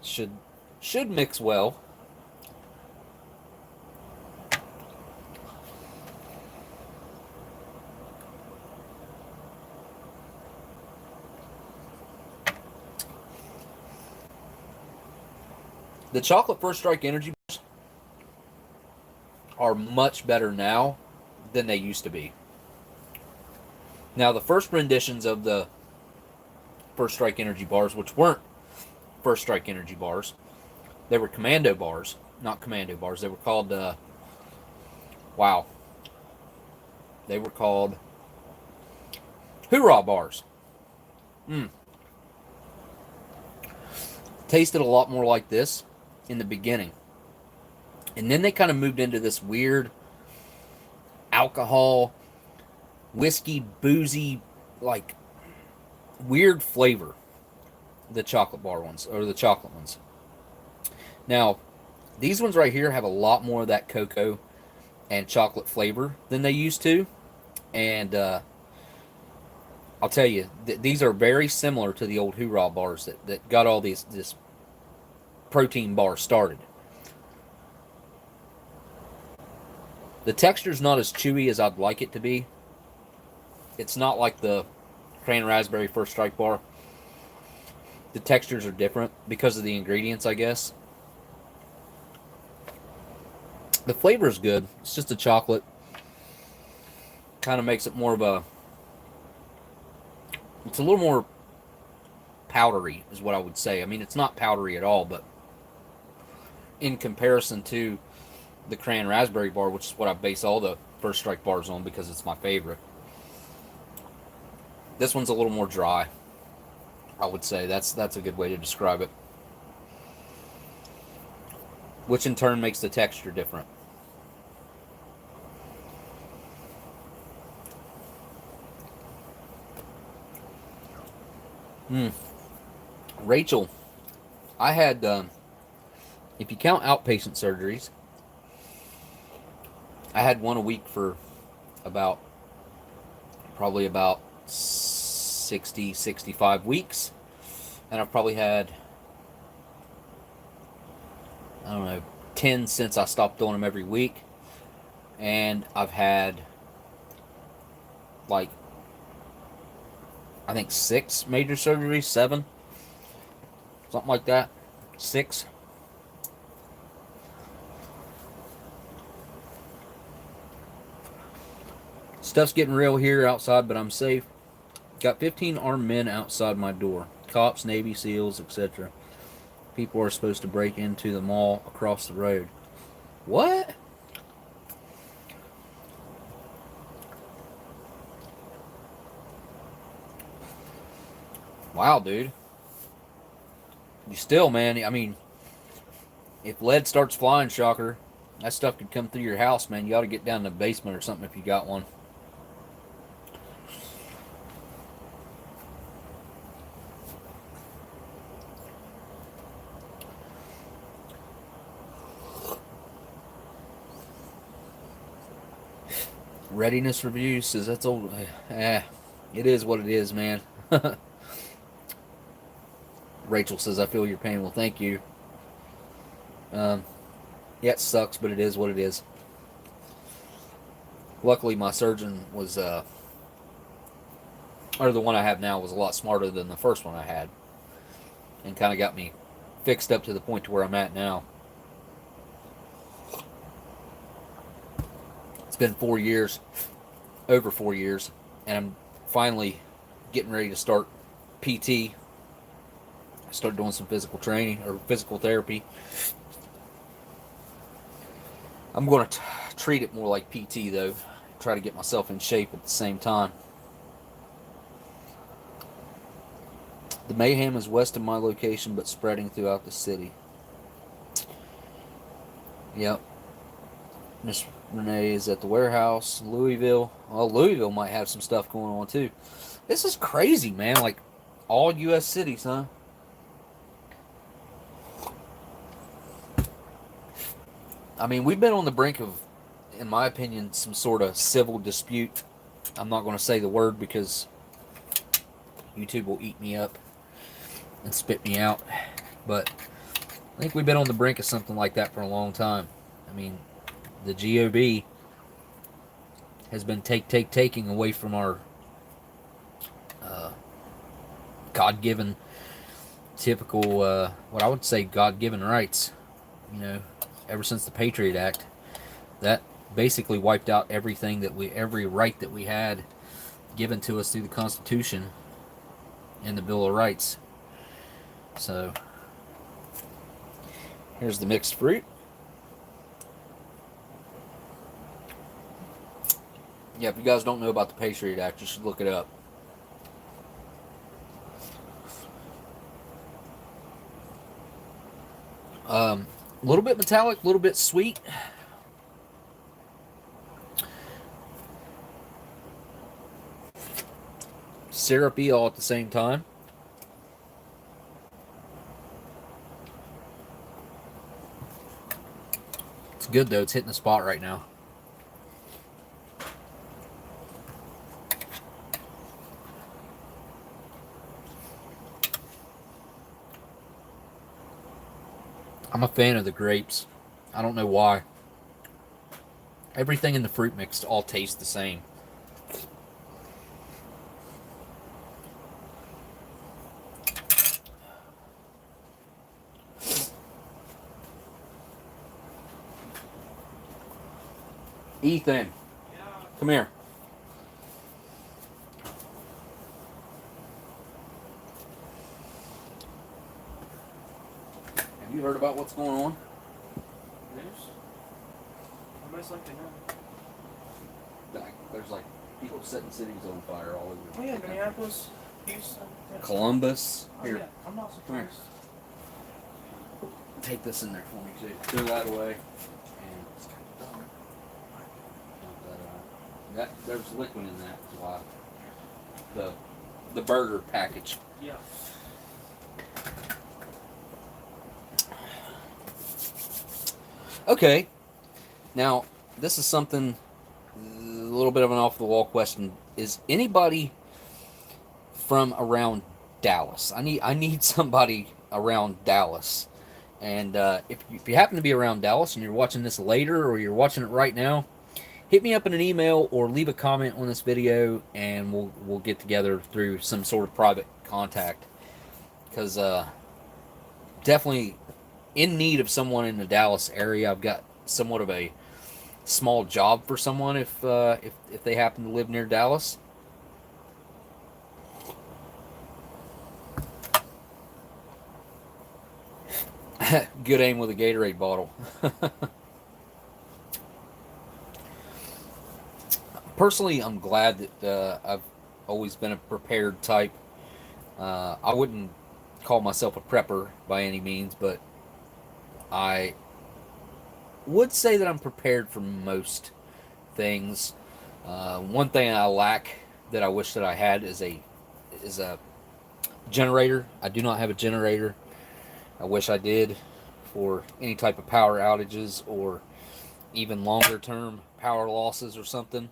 [SPEAKER 1] Should mix well. The chocolate first strike energy bars are much better now than they used to be. Now, the first renditions of the First Strike Energy bars, which weren't First Strike Energy bars, they were Commando bars. Not Commando bars. They were called, wow. They were called Hoorah bars. Tasted a lot more like this in the beginning. And then they kind of moved into this weird alcohol, whiskey, boozy, like weird flavor. the chocolate bar ones, or the chocolate ones. Now, these ones right here have a lot more of that cocoa and chocolate flavor than they used to. And I'll tell you, these are very similar to the old Hoorah bars that got all this protein bar started. The texture's not as chewy as I'd like it to be. It's not like the cran raspberry first strike bar. The textures are different because of the ingredients, I guess. The flavor is good. It's just a chocolate. Kind of makes it more of a... It's a little more powdery, is what I would say. I mean, it's not powdery at all, but in comparison to the cran raspberry bar, which is what I base all the first strike bars on because it's my favorite, this one's a little more dry, I would say. That's a good way to describe it. Which in turn makes the texture different. Rachel, I had, if you count outpatient surgeries, I had one a week for probably about 60, 65 weeks. And I've probably had, I don't know, 10 since I stopped doing them every week. And I've had, like, I think 6 major surgeries, 7. Something like that. 6. Stuff's getting real here outside, but I'm safe. Got 15 armed men outside my door. Cops, Navy SEALs, etc. People are supposed to break into the mall across the road. What? Wow, dude. You still, man, I mean, if lead starts flying, shocker, that stuff could come through your house, man. You ought to get down in the basement or something if you got one. Readiness review says that's old. It is what it is, man. Rachel says, I feel your pain. Well, thank you. Yeah, it sucks, but it is what it is. Luckily, my surgeon was, or the one I have now was a lot smarter than the first one I had. And kind of got me fixed up to the point to where I'm at now. It's been 4 years, over 4 years, and I'm finally getting ready to start PT. Start doing some physical training or physical therapy. I'm going to treat it more like PT though. Try to get myself in shape at the same time. The mayhem is west of my location but spreading throughout the city. Yep. Miss Renee is at the warehouse. Louisville. Well, Louisville might have some stuff going on too. This is crazy, man. Like all U.S. cities, huh? I mean, we've been on the brink of, in my opinion, some sort of civil dispute. I'm not going to say the word because YouTube will eat me up and spit me out. But I think we've been on the brink of something like that for a long time. I mean, the GOB has been taking away from our God-given, typical, what I would say God-given rights. You know, ever since the Patriot Act, that basically wiped out everything that every right that we had given to us through the Constitution and the Bill of Rights. So, here's the mixed fruit. Yeah, if you guys don't know about the Patriot Act, you should look it up. A little bit metallic, a little bit sweet. Syrupy all at the same time. good though. It's hitting the spot right now. I'm a fan of the grapes. I don't know why. Everything in the fruit mix all tastes the same. Ethan, come here. Have you heard about what's going on?
[SPEAKER 2] News? I'd most likely know.
[SPEAKER 1] There's like people setting cities on fire all over.
[SPEAKER 2] Oh yeah, Minneapolis, Houston. Yeah.
[SPEAKER 1] Columbus.
[SPEAKER 2] Oh,
[SPEAKER 1] Here,
[SPEAKER 2] yeah. I'm not surprised.
[SPEAKER 1] take this in there for me too. Throw that away. And there's liquid in that. That's why the burger package.
[SPEAKER 2] Yeah.
[SPEAKER 1] Okay, now this is something a little bit of an off the wall question. Is anybody from around Dallas? I need somebody around Dallas. And if you happen to be around Dallas and you're watching this later or you're watching it right now, hit me up in an email or leave a comment on this video, and we'll get together through some sort of private contact. Because definitely in need of someone in the Dallas area. I've got somewhat of a small job for someone if they happen to live near Dallas. Good aim with a Gatorade bottle. Personally, I'm glad that I've always been a prepared type. I wouldn't call myself a prepper by any means, but I would say that I'm prepared for most things. One thing I lack that I wish that I had is a generator. I do not have a generator. I wish I did for any type of power outages or even longer term power losses or something.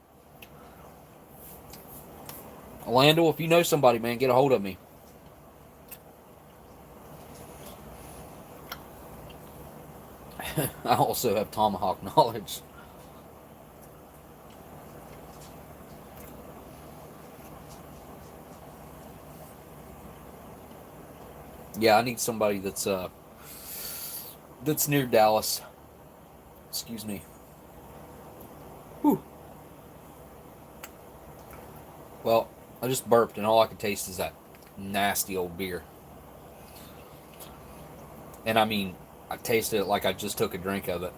[SPEAKER 1] Elandil, if you know somebody, man, get a hold of me. I also have tomahawk knowledge. Yeah, I need somebody that's near Dallas. Excuse me. Whew. Well, I just burped and all I can taste is that nasty old beer. And I mean, I tasted it like I just took a drink of it.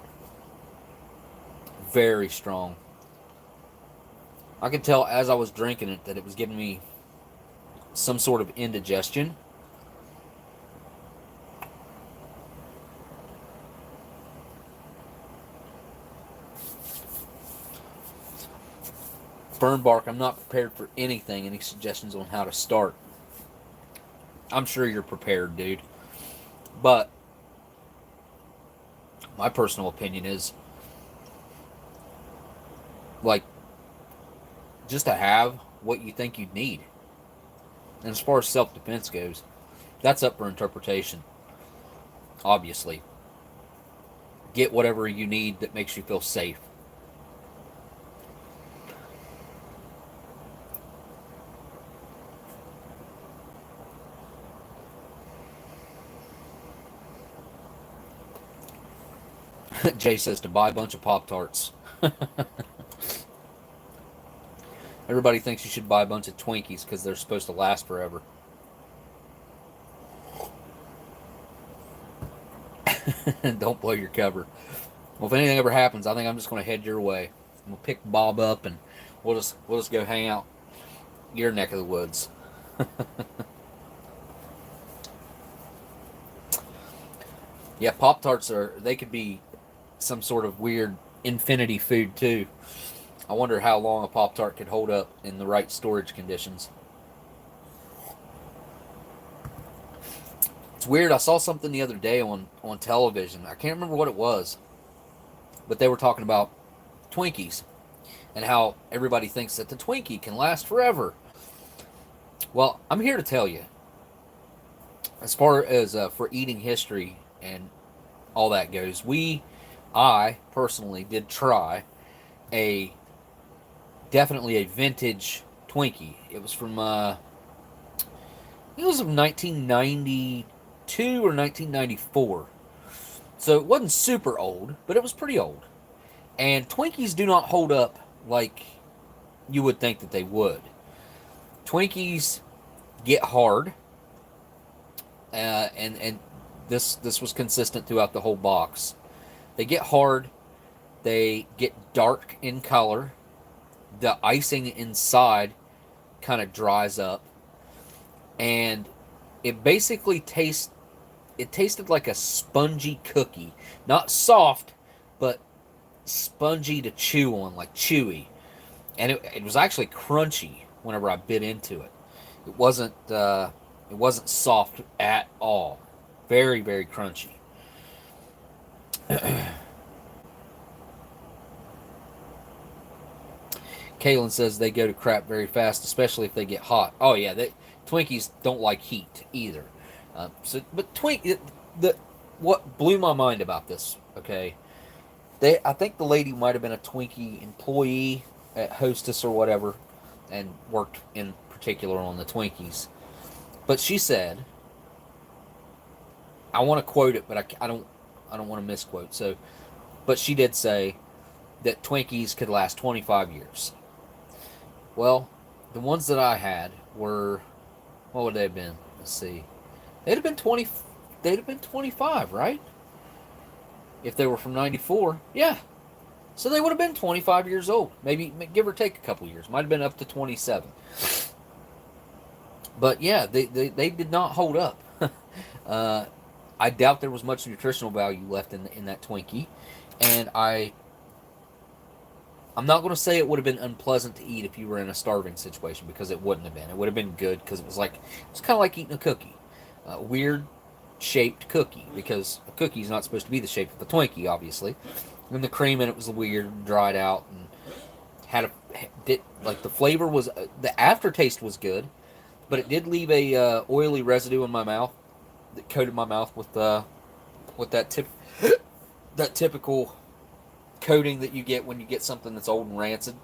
[SPEAKER 1] Very strong. I could tell as I was drinking it that it was giving me some sort of indigestion. Burnbark, I'm not prepared for anything. Any suggestions on how to start? I'm sure you're prepared, dude. But my personal opinion is, like, just to have what you think you need. And as far as self-defense goes, that's up for interpretation. Obviously. Get whatever you need that makes you feel safe. Jay says to buy a bunch of Pop-Tarts. Everybody thinks you should buy a bunch of Twinkies because they're supposed to last forever. Don't blow your cover. Well, if anything ever happens, I think I'm just going to head your way. We'll pick Bob up and we'll just go hang out your neck of the woods. Yeah, Pop-Tarts they could be some sort of weird infinity food too. I wonder how long a Pop-Tart could hold up in the right storage conditions. It's weird. I saw something the other day on television. I can't remember what it was. but they were talking about Twinkies and how everybody thinks that the Twinkie can last forever. Well, I'm here to tell you, as far as for eating history and all that goes, I personally did try definitely a vintage Twinkie. It was from it was of 1992 or 1994. So it wasn't super old, but it was pretty old. And Twinkies do not hold up like you would think that they would. Twinkies get hard, and this was consistent throughout the whole box. They get hard, they get dark in color, the icing inside kind of dries up, and it basically tasted like a spongy cookie. Not soft, but spongy to chew on, like chewy. And it was actually crunchy whenever I bit into it. It wasn't soft at all. Very, very crunchy. Kaylin says they go to crap very fast, especially if they get hot. Oh yeah, Twinkies don't like heat either. What blew my mind about this? Okay, I think the lady might have been a Twinkie employee at Hostess or whatever, and worked in particular on the Twinkies. But she said, I want to quote it, but I don't want to misquote. So, but she did say that Twinkies could last 25 years. Well, the ones that I had were, what would they have been? Let's see. They'd have been 25, right? If they were from 94. Yeah. So they would have been 25 years old. Maybe give or take a couple years. Might have been up to 27. But yeah, they did not hold up. I doubt there was much nutritional value left in that Twinkie. And I'm not going to say it would have been unpleasant to eat if you were in a starving situation, because it wouldn't have been. It would have been good, because it was kind of like eating a cookie. A weird shaped cookie, because a cookie is not supposed to be the shape of a Twinkie, obviously. And the cream in it was weird, dried out, and the flavor was, the aftertaste was good, but it did leave a oily residue in my mouth that coated my mouth with that typical coating that you get when you get something that's old and rancid.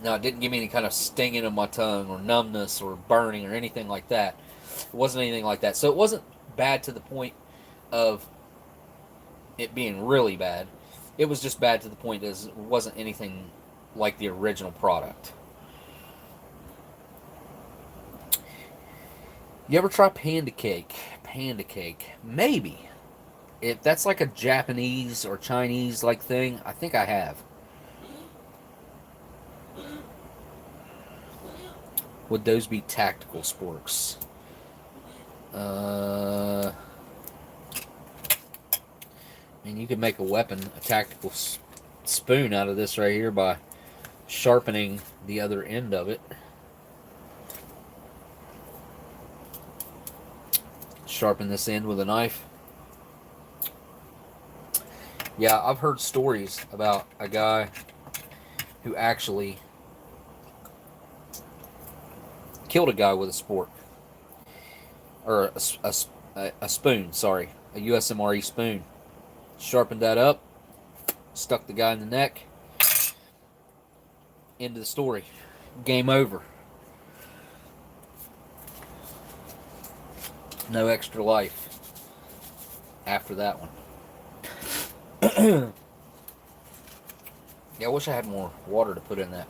[SPEAKER 1] Now, it didn't give me any kind of stinging of my tongue or numbness or burning or anything like that. It wasn't anything like that. So it wasn't bad to the point of it being really bad. It was just bad to the point that it wasn't anything like the original product. You ever try panda cake? Panda cake. Maybe. If that's like a Japanese or Chinese like thing, I think I have. Would those be tactical sporks? And you could make a weapon, a tactical spoon out of this right here by sharpening the other end of it. Sharpen this end with a knife. Yeah, I've heard stories about a guy who actually killed a guy with a spork. Or a spoon, sorry. A US MRE spoon. Sharpened that up. Stuck the guy in the neck. End of the story. Game over. No extra life after that one. Yeah, I wish I had more water to put in that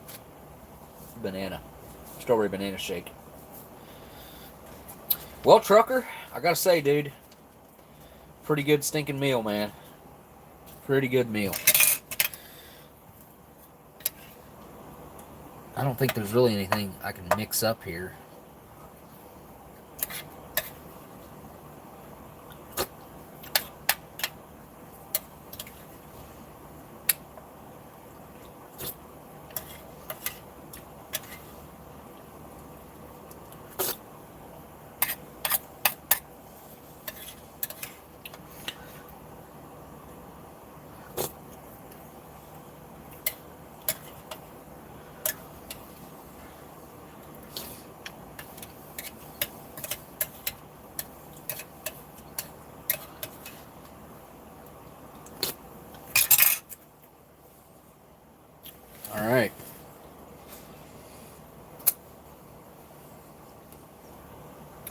[SPEAKER 1] strawberry banana shake. Well, trucker, I gotta say, dude, pretty good stinking meal, man. Pretty good meal. I don't think there's really anything I can mix up here.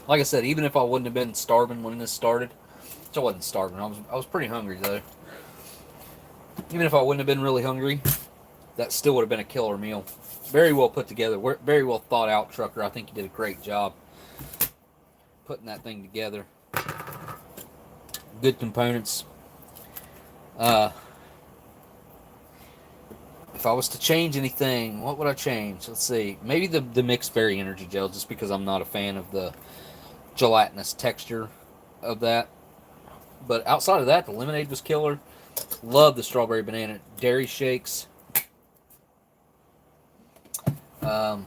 [SPEAKER 1] Like I said, even if I wouldn't have been starving when this started, which I wasn't starving, I was pretty hungry though. Even if I wouldn't have been really hungry, that still would have been a killer meal. Very well put together, very well thought out, trucker. I think you did a great job putting that thing together. Good components. If I was to change anything, what would I change? Let's see. Maybe the mixed berry energy gel, just because I'm not a fan of the gelatinous texture of that. But outside of that, the lemonade was killer. Love the strawberry banana dairy shakes. I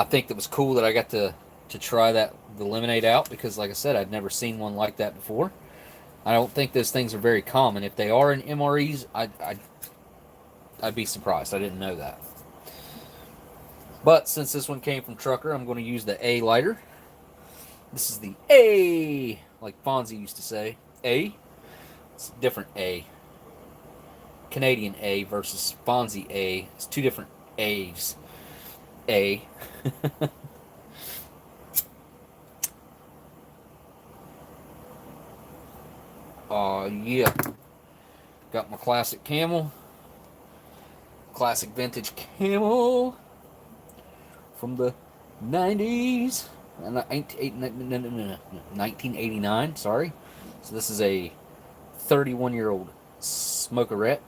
[SPEAKER 1] think it was cool that I got to try the lemonade out, because like I said, I'd never seen one like that before. I don't think those things are very common. If they are in MREs, I'd be surprised. I didn't know that. But since this one came from Trucker, I'm going to use the A lighter. This is the A, like Fonzie used to say. A. It's a different A. Canadian A versus Fonzie A. It's two different A's. A. Yeah. Got my classic camel. Classic vintage camel from the 90s. 1989, sorry. So this is a 31-year-old smokerette.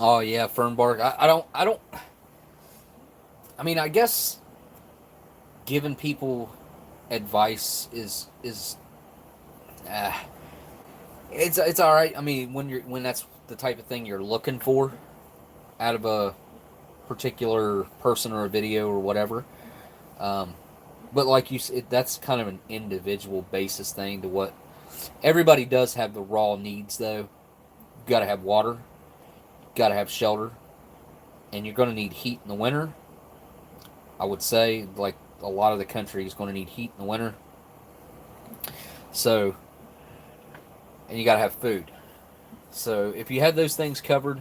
[SPEAKER 1] Oh yeah, fern bark. I mean, I guess giving people advice is it's all right. I mean, when that's the type of thing you're looking for out of a particular person or a video or whatever. But like you said, that's kind of an individual basis thing to what everybody does have the raw needs though. You got to have water, got to have shelter, and you're going to need heat in the winter. I would say, like, a lot of the country is going to need heat in the winter. So, and you got to have food. So, if you have those things covered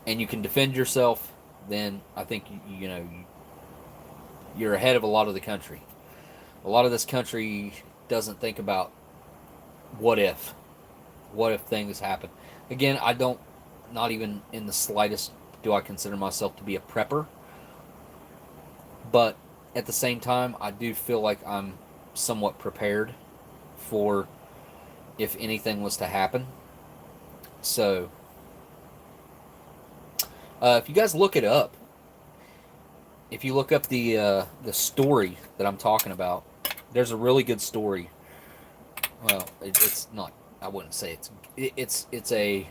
[SPEAKER 1] and you can defend yourself, then I think, you're ahead of a lot of the country. A lot of this country doesn't think about what if things happen. Again, not even in the slightest do I consider myself to be a prepper. But at the same time, I do feel like I'm somewhat prepared for if anything was to happen. So, if you guys look it up, if you look up the story that I'm talking about, there's a really good story. Well, it's not. I wouldn't say it's a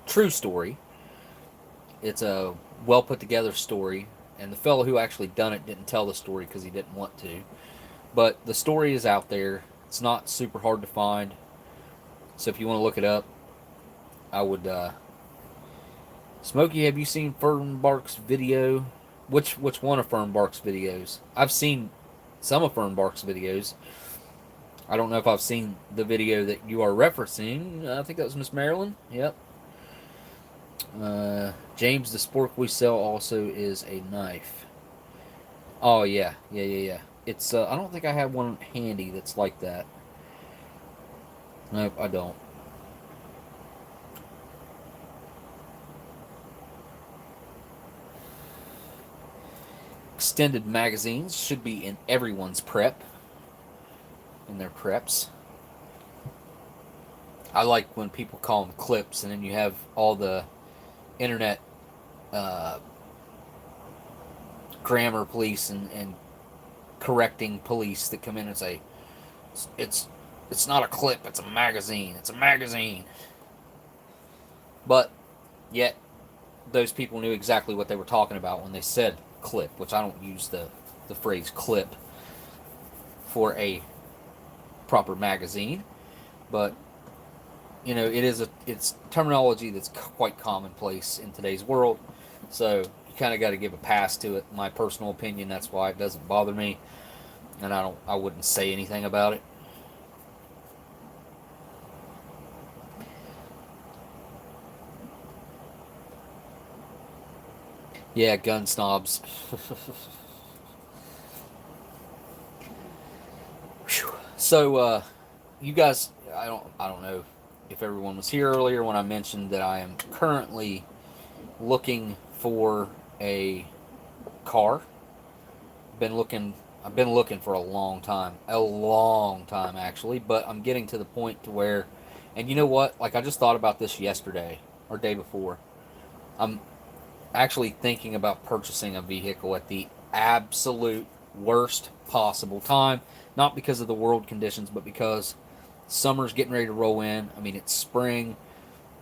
[SPEAKER 1] true story. It's a well put together story. And the fellow who actually done it didn't tell the story because he didn't want to. But the story is out there. It's not super hard to find. So if you want to look it up, I would... Smokey, have you seen Fernbark's video? Which one of Fernbark's videos? I've seen some of Fernbark's videos. I don't know if I've seen the video that you are referencing. I think that was Miss Marilyn. Yep. James, the spork we sell also is a knife. Oh yeah. It's I don't think I have one handy that's like that. Nope, I don't. Extended magazines should be in everyone's prep. In their preps. I like when people call them clips, and then you have all the internet grammar police and correcting police that come in and say it's not a clip, it's a magazine. It's a magazine. But yet those people knew exactly what they were talking about when they said clip, which I don't use the phrase clip for a proper magazine, but it's terminology that's quite commonplace in today's world, so you kind of got to give a pass to it. My personal opinion, that's why it doesn't bother me. and I wouldn't say anything about it. Yeah, gun snobs. So, you guys, I don't know if everyone was here earlier when I mentioned that I am currently looking for a car. Been looking, I've been looking for a long time actually, but I'm getting to the point to where, and you know what? Like I just thought about this yesterday or day before. I'm actually thinking about purchasing a vehicle at the absolute worst possible time, not because of the world conditions, but because summer's getting ready to roll in. I mean, it's spring.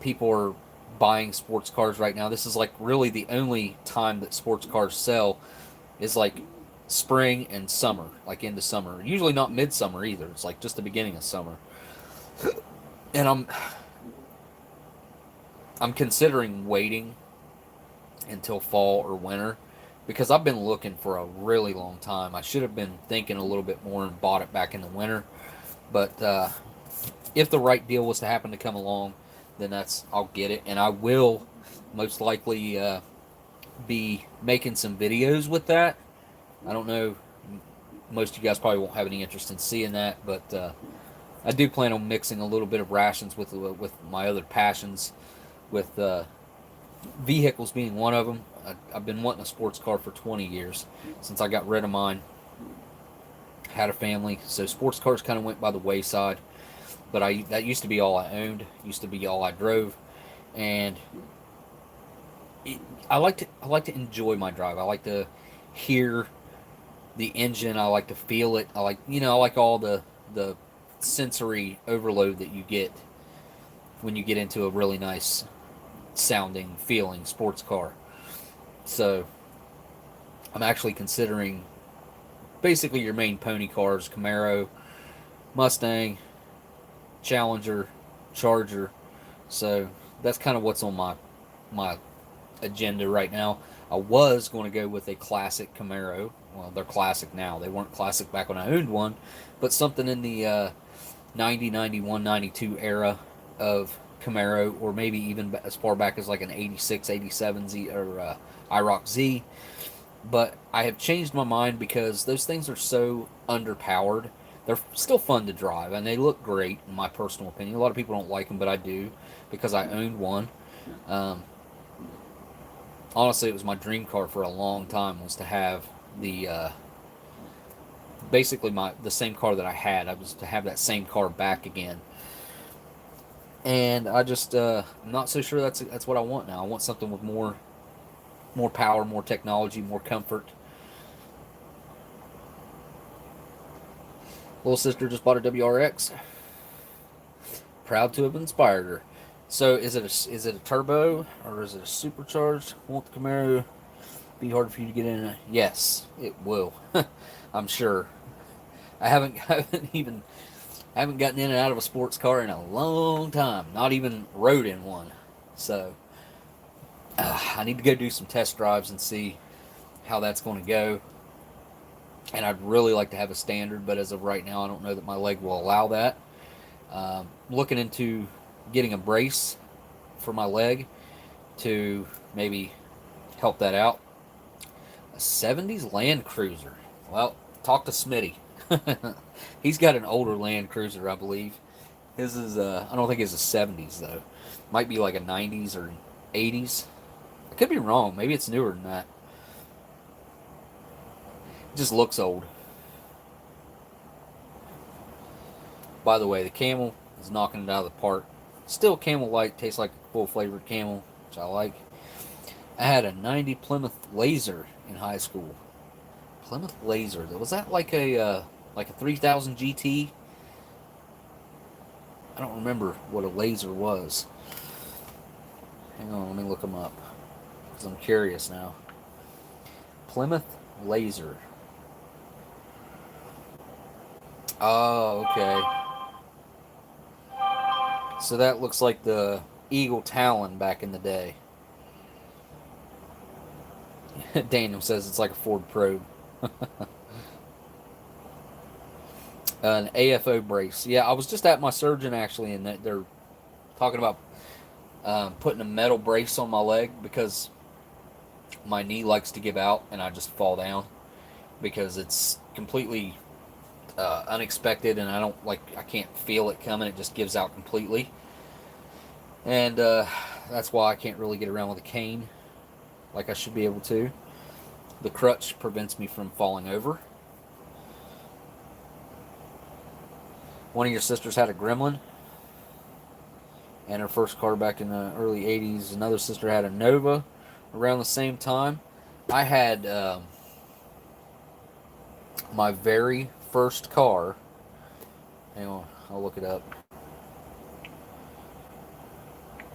[SPEAKER 1] People are buying sports cars right now. This is like really the only time that sports cars sell is like spring and summer, like into summer. Usually not midsummer either. It's like just the beginning of summer. And I'm considering waiting until fall or winter because I've been looking for a really long time. I should have been thinking a little bit more and bought it back in the winter. But if the right deal was to happen to come along, then I'll get it, and I will most likely be making some videos with that. I don't know, most of you guys probably won't have any interest in seeing that, but I do plan on mixing a little bit of rations with my other passions, with vehicles being one of them. I've been wanting a sports car for 20 years since I got rid of mine. Had a family, so sports cars kind of went by the wayside. But that used to be all I owned, used to be all I drove, and I like to enjoy my drive. I like to hear the engine. I like to feel it. I like all the sensory overload that you get when you get into a really nice sounding, feeling sports car. So I'm actually considering basically your main pony cars: Camaro, Mustang, Challenger, Charger. So that's kind of what's on my agenda right now. I was going to go with a classic Camaro. Well, they're classic now. They weren't classic back when I owned one, but something in the 90, 91, 92 era of Camaro, or maybe even as far back as like an 86, 87 Z or IROC Z. But I have changed my mind because those things are so underpowered. They're still fun to drive, and they look great, in my personal opinion. A lot of people don't like them, but I do, because I owned one. Um, Honestly, it was my dream car for a long time, was to have the basically the same car that I had. I was to have that same car back again, and I just I'm not so sure that's what I want now. I want something with more power, more technology, more comfort. Little sister just bought a WRX. Proud to have inspired her. So is it a turbo or is it a supercharged? Won't the Camaro be hard for you to get in? Yes, it will. I'm sure. I haven't haven't gotten in and out of a sports car in a long time. Not even rode in one. So I need to go do some test drives and see how that's going to go. And I'd really like to have a standard, but as of right now, I don't know that my leg will allow that. Looking into getting a brace for my leg to maybe help that out. A 70s Land Cruiser. Well, talk to Smitty. He's got an older Land Cruiser, I believe. His is, I don't think it's a 70s, though. Might be like a 90s or 80s. I could be wrong. Maybe it's newer than that. It just looks old. By the way, the Camel is knocking it out of the park. Still, Camel Light tastes like a full flavored Camel, which I like. I had a 90 Plymouth Laser in high school. Plymouth Laser. Was that like a 3000 GT? I don't remember what a Laser was. Hang on, let me look them up, because I'm curious now. Plymouth Laser. Oh, okay. So that looks like the Eagle Talon back in the day. Daniel says it's like a Ford Probe. An AFO brace. Yeah, I was just at my surgeon actually, and they're talking about putting a metal brace on my leg because my knee likes to give out and I just fall down because it's completely unexpected, and I can't feel it coming. It just gives out completely, and that's why I can't really get around with a cane like I should be able to. The crutch prevents me from falling over. One of your sisters had a Gremlin, and her first car back in the early 80s. Another sister had a Nova around the same time. I had my very first car. Hang on, I'll look it up.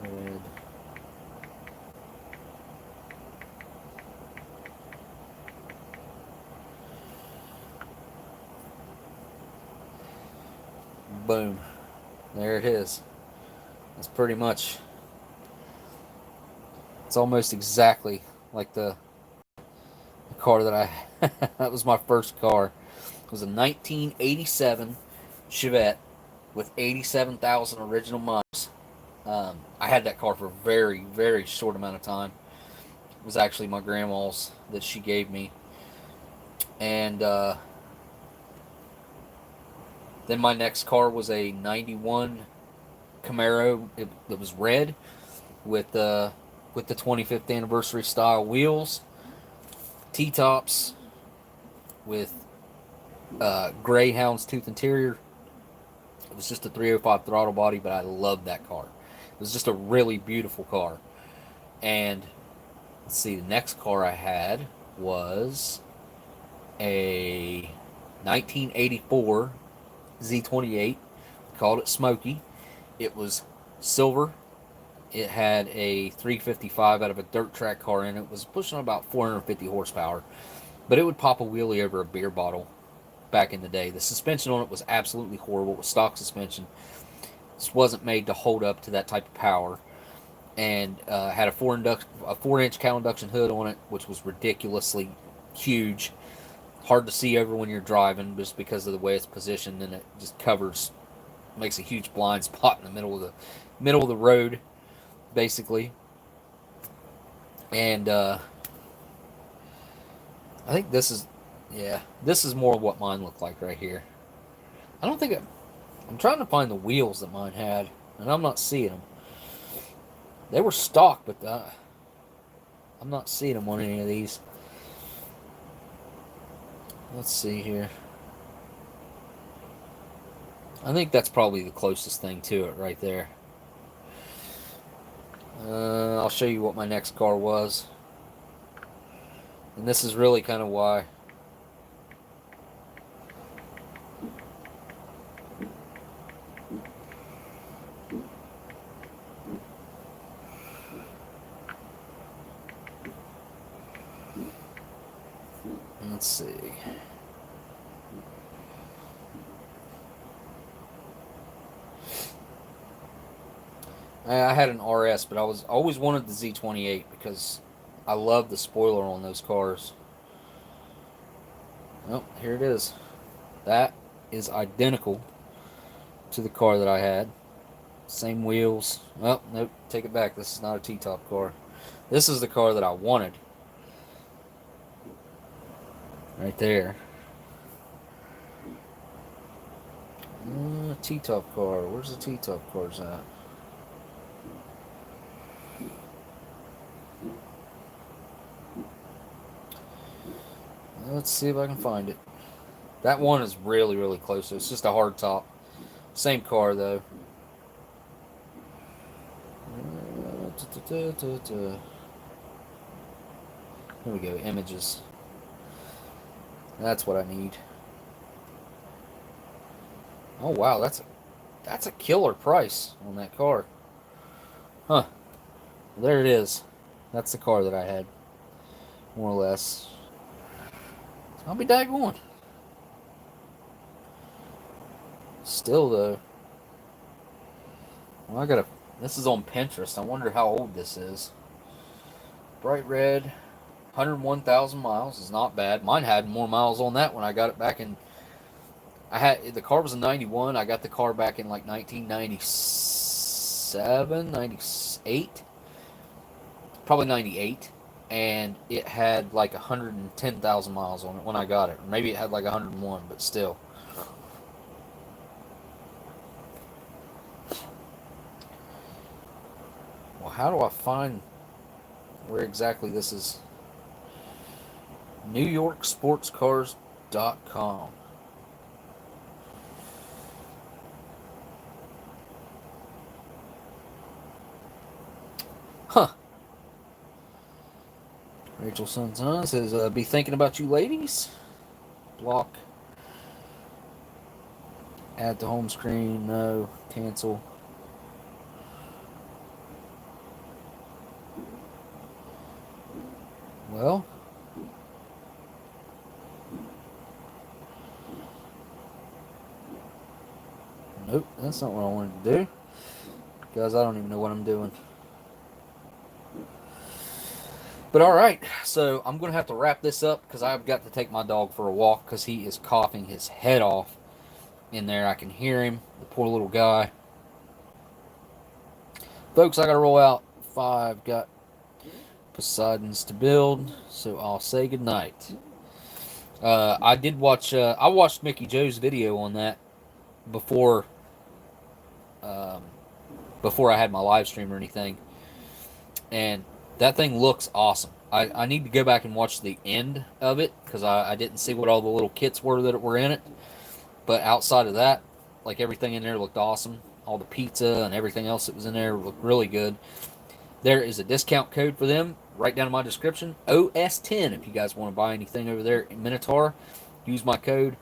[SPEAKER 1] Red. Boom. There it is. It's pretty much, it's almost exactly like the car that I that was my first car. It was a 1987 Chevette with 87,000 original miles. I had that car for a very, very short amount of time. It was actually my grandma's that she gave me. And then my next car was a 91 Camaro. It was red with the 25th anniversary style wheels, T-tops with gray houndstooth interior. It was just a 305 throttle body, but I loved that car. It was just a really beautiful car. And let's see, the next car I had was a 1984 Z28. We called it Smokey. It was silver. It had a 355 out of a dirt track car in it. It was pushing about 450 horsepower. But it would pop a wheelie over a beer bottle back in the day. The suspension on it was absolutely horrible. It was stock suspension. This wasn't made to hold up to that type of power. And had a 4-inch cowl induction hood on it, which was ridiculously huge. Hard to see over when you're driving just because of the way it's positioned, and it just makes a huge blind spot in the middle of the road, basically. And I think this is more of what mine looked like right here. I'm trying to find the wheels that mine had, and I'm not seeing them. They were stock, but I'm not seeing them on any of these. Let's see here. I think that's probably the closest thing to it right there. I'll show you what my next car was. And this is really kind of why. Let's see. I had an RS, but I always wanted the Z28 because I love the spoiler on those cars. Oh, here it is. That is identical to the car that I had. Same wheels. Oh, nope, take it back. This is not a T-top car. This is the car that I wanted. Right there. T-top car. Where's the T-top cars at? Let's see if I can find it. That one is really, really close. It's just a hard top. Same car, though. Here we go. Images. That's what I need. Oh, wow. That's a killer price on that car. Huh. Well, there it is. That's the car that I had. More or less. I'll be daggone. Still, though. Well, this is on Pinterest. I wonder how old this is. Bright red. 101,000 miles is not bad. Mine had more miles on that when I got it back in The car was a 91. I got the car back in like 1997, 98, probably 98. And it had like 110,000 miles on it when I got it. Maybe it had like 101, but still. Well, how do I find where exactly this is? NewYorkSportsCars.com. Huh. Rachel Sunshine says, be thinking about you ladies. Block. Add to home screen. No. Cancel. Well. Nope, that's not what I wanted to do. Guys, I don't even know what I'm doing. But alright, so I'm going to have to wrap this up because I've got to take my dog for a walk because he is coughing his head off in there. I can hear him, the poor little guy. Folks, I got to roll out. 5, got Poseidons to build, so I'll say goodnight. I did watch, I watched Mickey Joe's video on that before I had my live stream or anything. And that thing looks awesome. I need to go back and watch the end of it because I didn't see what all the little kits were that were in it. But outside of that, like everything in there looked awesome. All the pizza and everything else that was in there looked really good. There is a discount code for them right down in my description. OS10 if you guys want to buy anything over there in Minotaur. Use my code.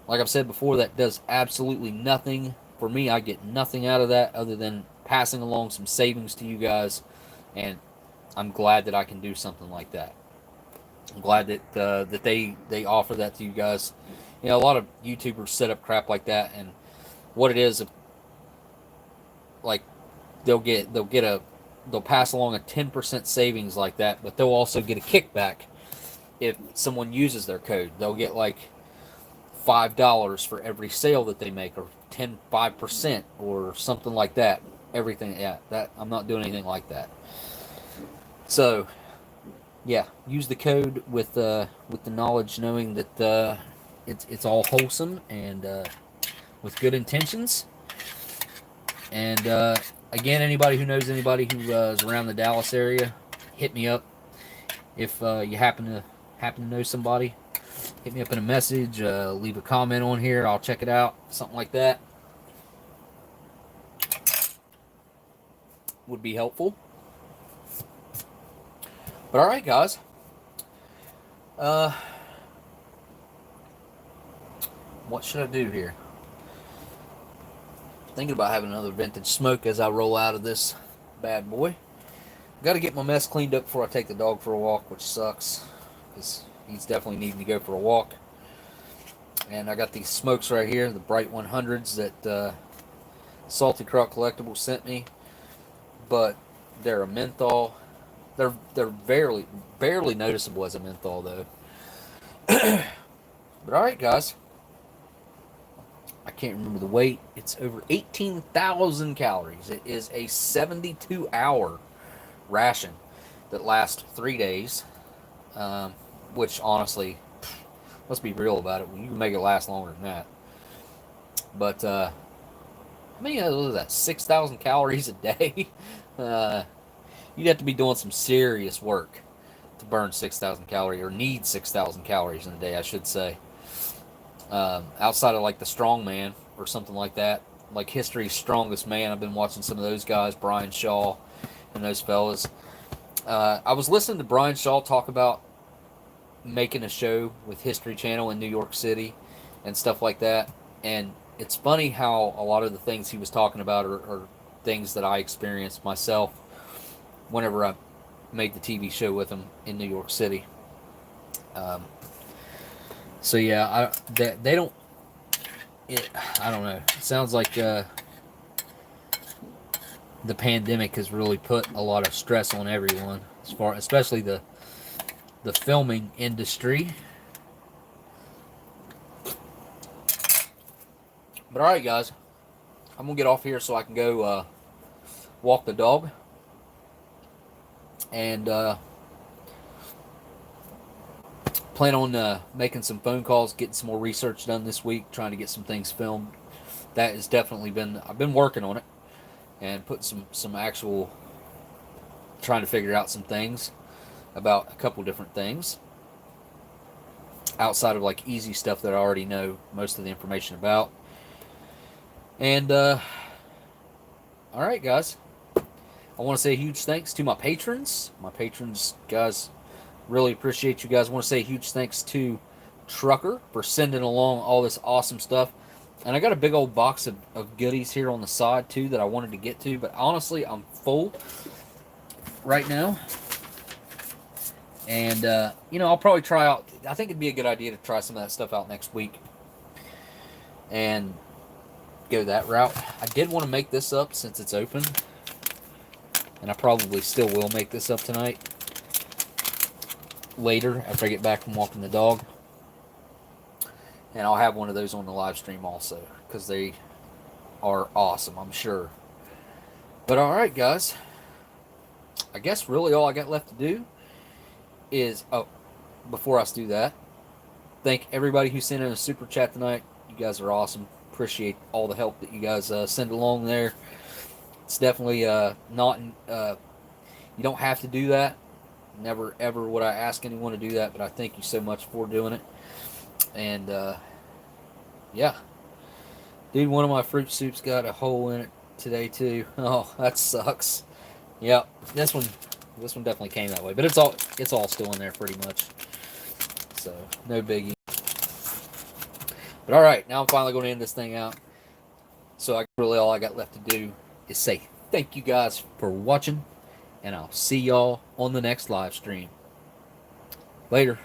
[SPEAKER 1] Like I've said before, that does absolutely nothing for me. I get nothing out of that other than passing along some savings to you guys. And I'm glad that I can do something like that. I'm glad that that they offer that to you guys. You know, a lot of YouTubers set up crap like that, and what it is, like they'll pass along a 10% savings like that, but they'll also get a kickback if someone uses their code. They'll get like $5 for every sale that they make, or 5% or something like that. Everything, yeah, that I'm not doing anything like that. So, yeah, use the code with the knowledge, knowing that it's all wholesome and with good intentions. And again, anybody who knows anybody who is around the Dallas area, hit me up. If you happen to know somebody, hit me up in a message. Leave a comment on here. I'll check it out. Something like that would be helpful. But all right, guys. What should I do here? Thinking about having another vintage smoke as I roll out of this bad boy. Got to get my mess cleaned up before I take the dog for a walk, which sucks because he's definitely needing to go for a walk. And I got these smokes right here, the bright 100s that Saltycroccollectibles sent me, but they're a menthol. They're barely noticeable as a menthol though. But all right, guys. I can't remember the weight. It's over 18,000 calories. It is a 72-hour ration that lasts 3 days. Which honestly, let's be real about it. You can make it last longer than that. But how many was that? 6,000 calories a day. You'd have to be doing some serious work to burn 6,000 calories, or need 6,000 calories in a day, I should say. Outside of like the Strongman or something like that, like History's Strongest Man. I've been watching some of those guys, Brian Shaw and those fellas. I was listening to Brian Shaw talk about making a show with History Channel in New York City and stuff like that, and it's funny how a lot of the things he was talking about are things that I experienced myself whenever I made the TV show with him in New York City. So yeah, they don't. I don't know. It sounds like the pandemic has really put a lot of stress on everyone, especially the filming industry. But all right, guys, I'm gonna get off here so I can go walk the dog, and plan on making some phone calls, getting some more research done this week, trying to get some things filmed. That has definitely been, I've been working on it and putting some actual, trying to figure out some things about a couple different things outside of like easy stuff that I already know most of the information about. And all right, guys, I want to say a huge thanks to my patrons. My patrons, guys, really appreciate you guys. I want to say a huge thanks to Trucker for sending along all this awesome stuff. And I got a big old box of goodies here on the side, too, that I wanted to get to. But honestly, I'm full right now. And, you know, I'll probably try out, I think it'd be a good idea to try some of that stuff out next week. And go that route. I did want to make this up since it's open. And I probably still will make this up tonight. Later, after I get back from walking the dog. And I'll have one of those on the live stream also, because they are awesome, I'm sure. But alright, guys, I guess really all I got left to do is, oh, before I do that, thank everybody who sent in a super chat tonight. You guys are awesome. Appreciate all the help that you guys send along there. It's definitely not, you don't have to do that. Never ever would I ask anyone to do that, but I thank you so much for doing it. And yeah, dude, one of my fruit soups got a hole in it today too. Oh, that sucks. Yep, this one definitely came that way, but it's all still in there pretty much, so no biggie. But all right, now I'm finally going to end this thing out. So really all I got left to do is say thank you guys for watching, and I'll see y'all on the next live stream. Later.